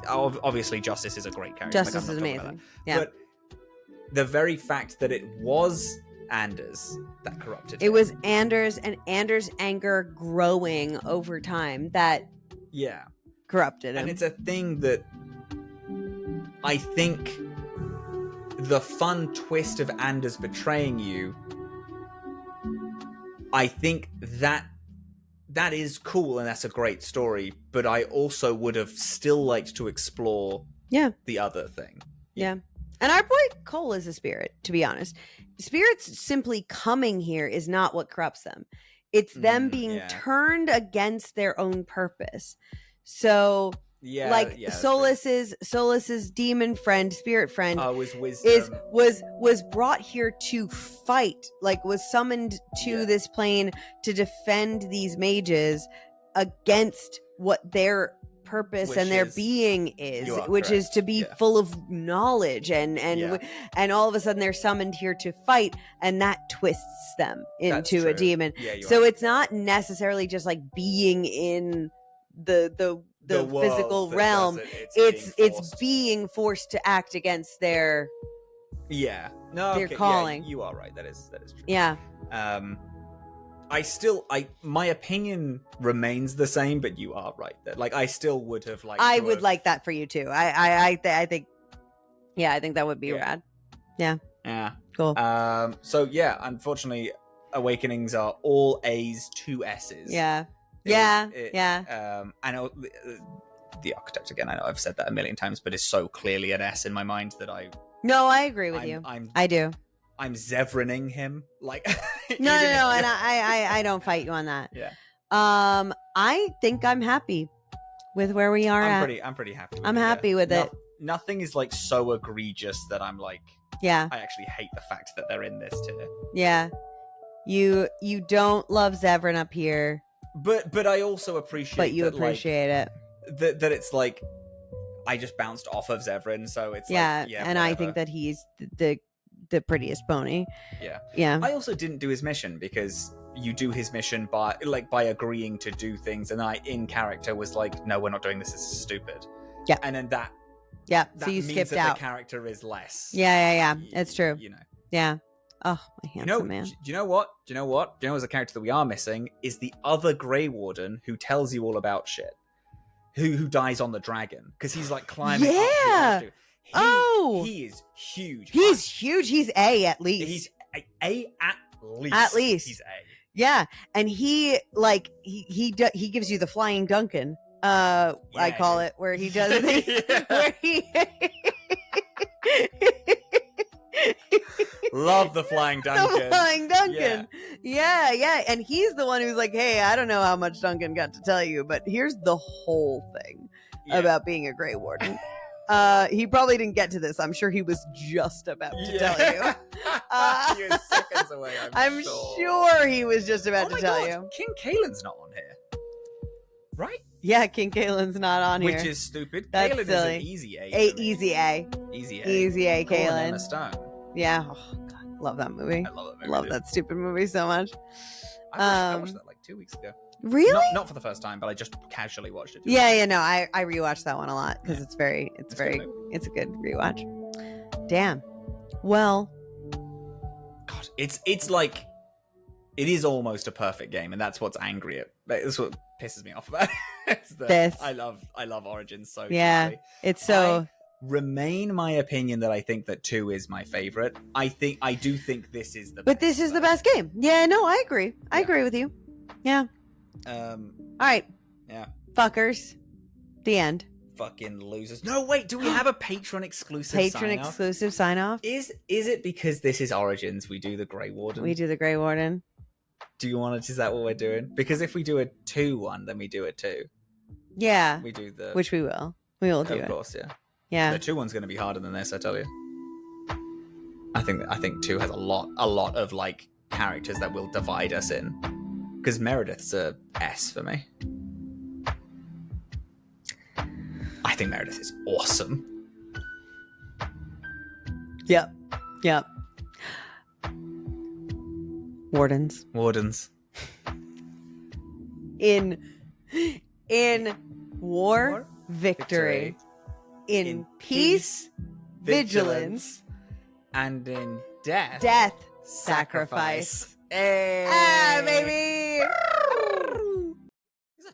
Speaker 2: Obviously Justice is a great character.
Speaker 1: Justice is amazing.
Speaker 2: But the very fact that it was Anders that corrupted
Speaker 1: it him. Was Anders and Anders' anger growing over time that corrupted him.
Speaker 2: And it's a thing that I think the fun twist of Anders betraying you, I think that is cool and that's a great story, but I also would have still liked to explore the other thing.
Speaker 1: Yeah. And our boy Cole is a spirit, to be honest. Spirits simply coming here is not what corrupts them. It's them being turned against their own purpose. So Solas's demon friend, spirit friend,
Speaker 2: was wisdom.
Speaker 1: was brought here to fight, like was summoned to this plane to defend these mages against what their purpose and their being is, which is to be full of knowledge and all of a sudden they're summoned here to fight, and that twists them into a demon. So it's not necessarily just like being in the physical realm. It's being forced to act against their calling.
Speaker 2: You are right. That is true.
Speaker 1: Yeah.
Speaker 2: My opinion remains the same, but you are right that like I still would have liked.
Speaker 1: I would like that for you too. I think that would be rad. Yeah.
Speaker 2: Yeah.
Speaker 1: Cool.
Speaker 2: So yeah, unfortunately, Awakenings are all A's, 2 S's.
Speaker 1: Yeah.
Speaker 2: I know the Architect again. I know I've said that a million times, but it's so clearly an S in my mind that
Speaker 1: No, I agree with you. I do.
Speaker 2: I'm Zevraning him, like
Speaker 1: no, and I don't fight you on that.
Speaker 2: Yeah.
Speaker 1: I think I'm happy with where we are.
Speaker 2: I'm pretty happy.
Speaker 1: I'm happy with it.
Speaker 2: Nothing is like so egregious that I'm like,
Speaker 1: yeah.
Speaker 2: I actually hate the fact that they're in this tier.
Speaker 1: Yeah. You don't love Zevran up here,
Speaker 2: but I also appreciate.
Speaker 1: But you appreciate it.
Speaker 2: That it's like I just bounced off of Zevran, so it's
Speaker 1: and whatever. I think that he's the prettiest pony. Yeah.
Speaker 2: I also didn't do his mission because you do his mission by agreeing to do things, and I in character was like, no, we're not doing this. This is stupid.
Speaker 1: Yeah.
Speaker 2: And then that
Speaker 1: so you
Speaker 2: means
Speaker 1: skipped
Speaker 2: that
Speaker 1: out.
Speaker 2: The character is less.
Speaker 1: Yeah. It's true.
Speaker 2: You know.
Speaker 1: Yeah. Oh, my handsome man.
Speaker 2: Do you know what? Do you know what's a character that we are missing is the other Grey Warden who tells you all about shit. Who dies on the dragon because he's like climbing up. He is huge.
Speaker 1: He's huge. He's A at least.
Speaker 2: He's A at least.
Speaker 1: At least.
Speaker 2: He's A.
Speaker 1: Yeah. And he gives you the flying Duncan. I call it, where he does where he
Speaker 2: love the flying Duncan.
Speaker 1: The flying Duncan. Yeah. And he's the one who's like, hey, I don't know how much Duncan got to tell you, but here's the whole thing about being a Grey Warden. He probably didn't get to this. I'm sure he was just about to tell you.
Speaker 2: He was seconds away,
Speaker 1: I'm sure he was just about to tell you.
Speaker 2: King Kaelin's not on here. Right?
Speaker 1: Yeah, King Kaelin's not on here.
Speaker 2: Which is stupid.
Speaker 1: That's
Speaker 2: Kaelin
Speaker 1: silly.
Speaker 2: is an easy A.
Speaker 1: Easy A.
Speaker 2: Easy A,
Speaker 1: Kaelin.
Speaker 2: Emma Stone.
Speaker 1: Yeah. Oh, God. Love that movie.
Speaker 2: I love that movie.
Speaker 1: Love that stupid movie so much.
Speaker 2: I watched that like 2 weeks ago.
Speaker 1: Really?
Speaker 2: Not for the first time, but I just casually watched it.
Speaker 1: Yeah. No, I rewatched that one a lot because it's a good rewatch. Damn. Well.
Speaker 2: God, it's like, it is almost a perfect game, and that's what's angry at. That's what pisses me off about it. I love Origins so deeply.
Speaker 1: It's so.
Speaker 2: Remain my opinion that I think that 2 is my favorite. I do think this is the best.
Speaker 1: But this is the best game. Yeah, no, I agree. I agree with you. Yeah.
Speaker 2: All
Speaker 1: right.
Speaker 2: Yeah.
Speaker 1: Fuckers. The end.
Speaker 2: Fucking losers. No, wait, do we have a Patreon exclusive
Speaker 1: sign off?
Speaker 2: Is it because this is Origins we do the Grey Warden?
Speaker 1: We do the Grey Warden.
Speaker 2: Do you want to, is that what we're doing? Because if we do a 2-1, then we do it 2.
Speaker 1: Yeah.
Speaker 2: We do
Speaker 1: which we will. We will do it.
Speaker 2: Of course, yeah.
Speaker 1: Yeah.
Speaker 2: The 2-1's going to be harder than this, I tell you. I think 2 has a lot of like characters that will divide us in. Because Meredith's a S for me. I think Meredith is awesome.
Speaker 1: Yep. Wardens. In war, victory. In peace, vigilance.
Speaker 2: And in death,
Speaker 1: sacrifice.
Speaker 2: Hey.
Speaker 1: Baby.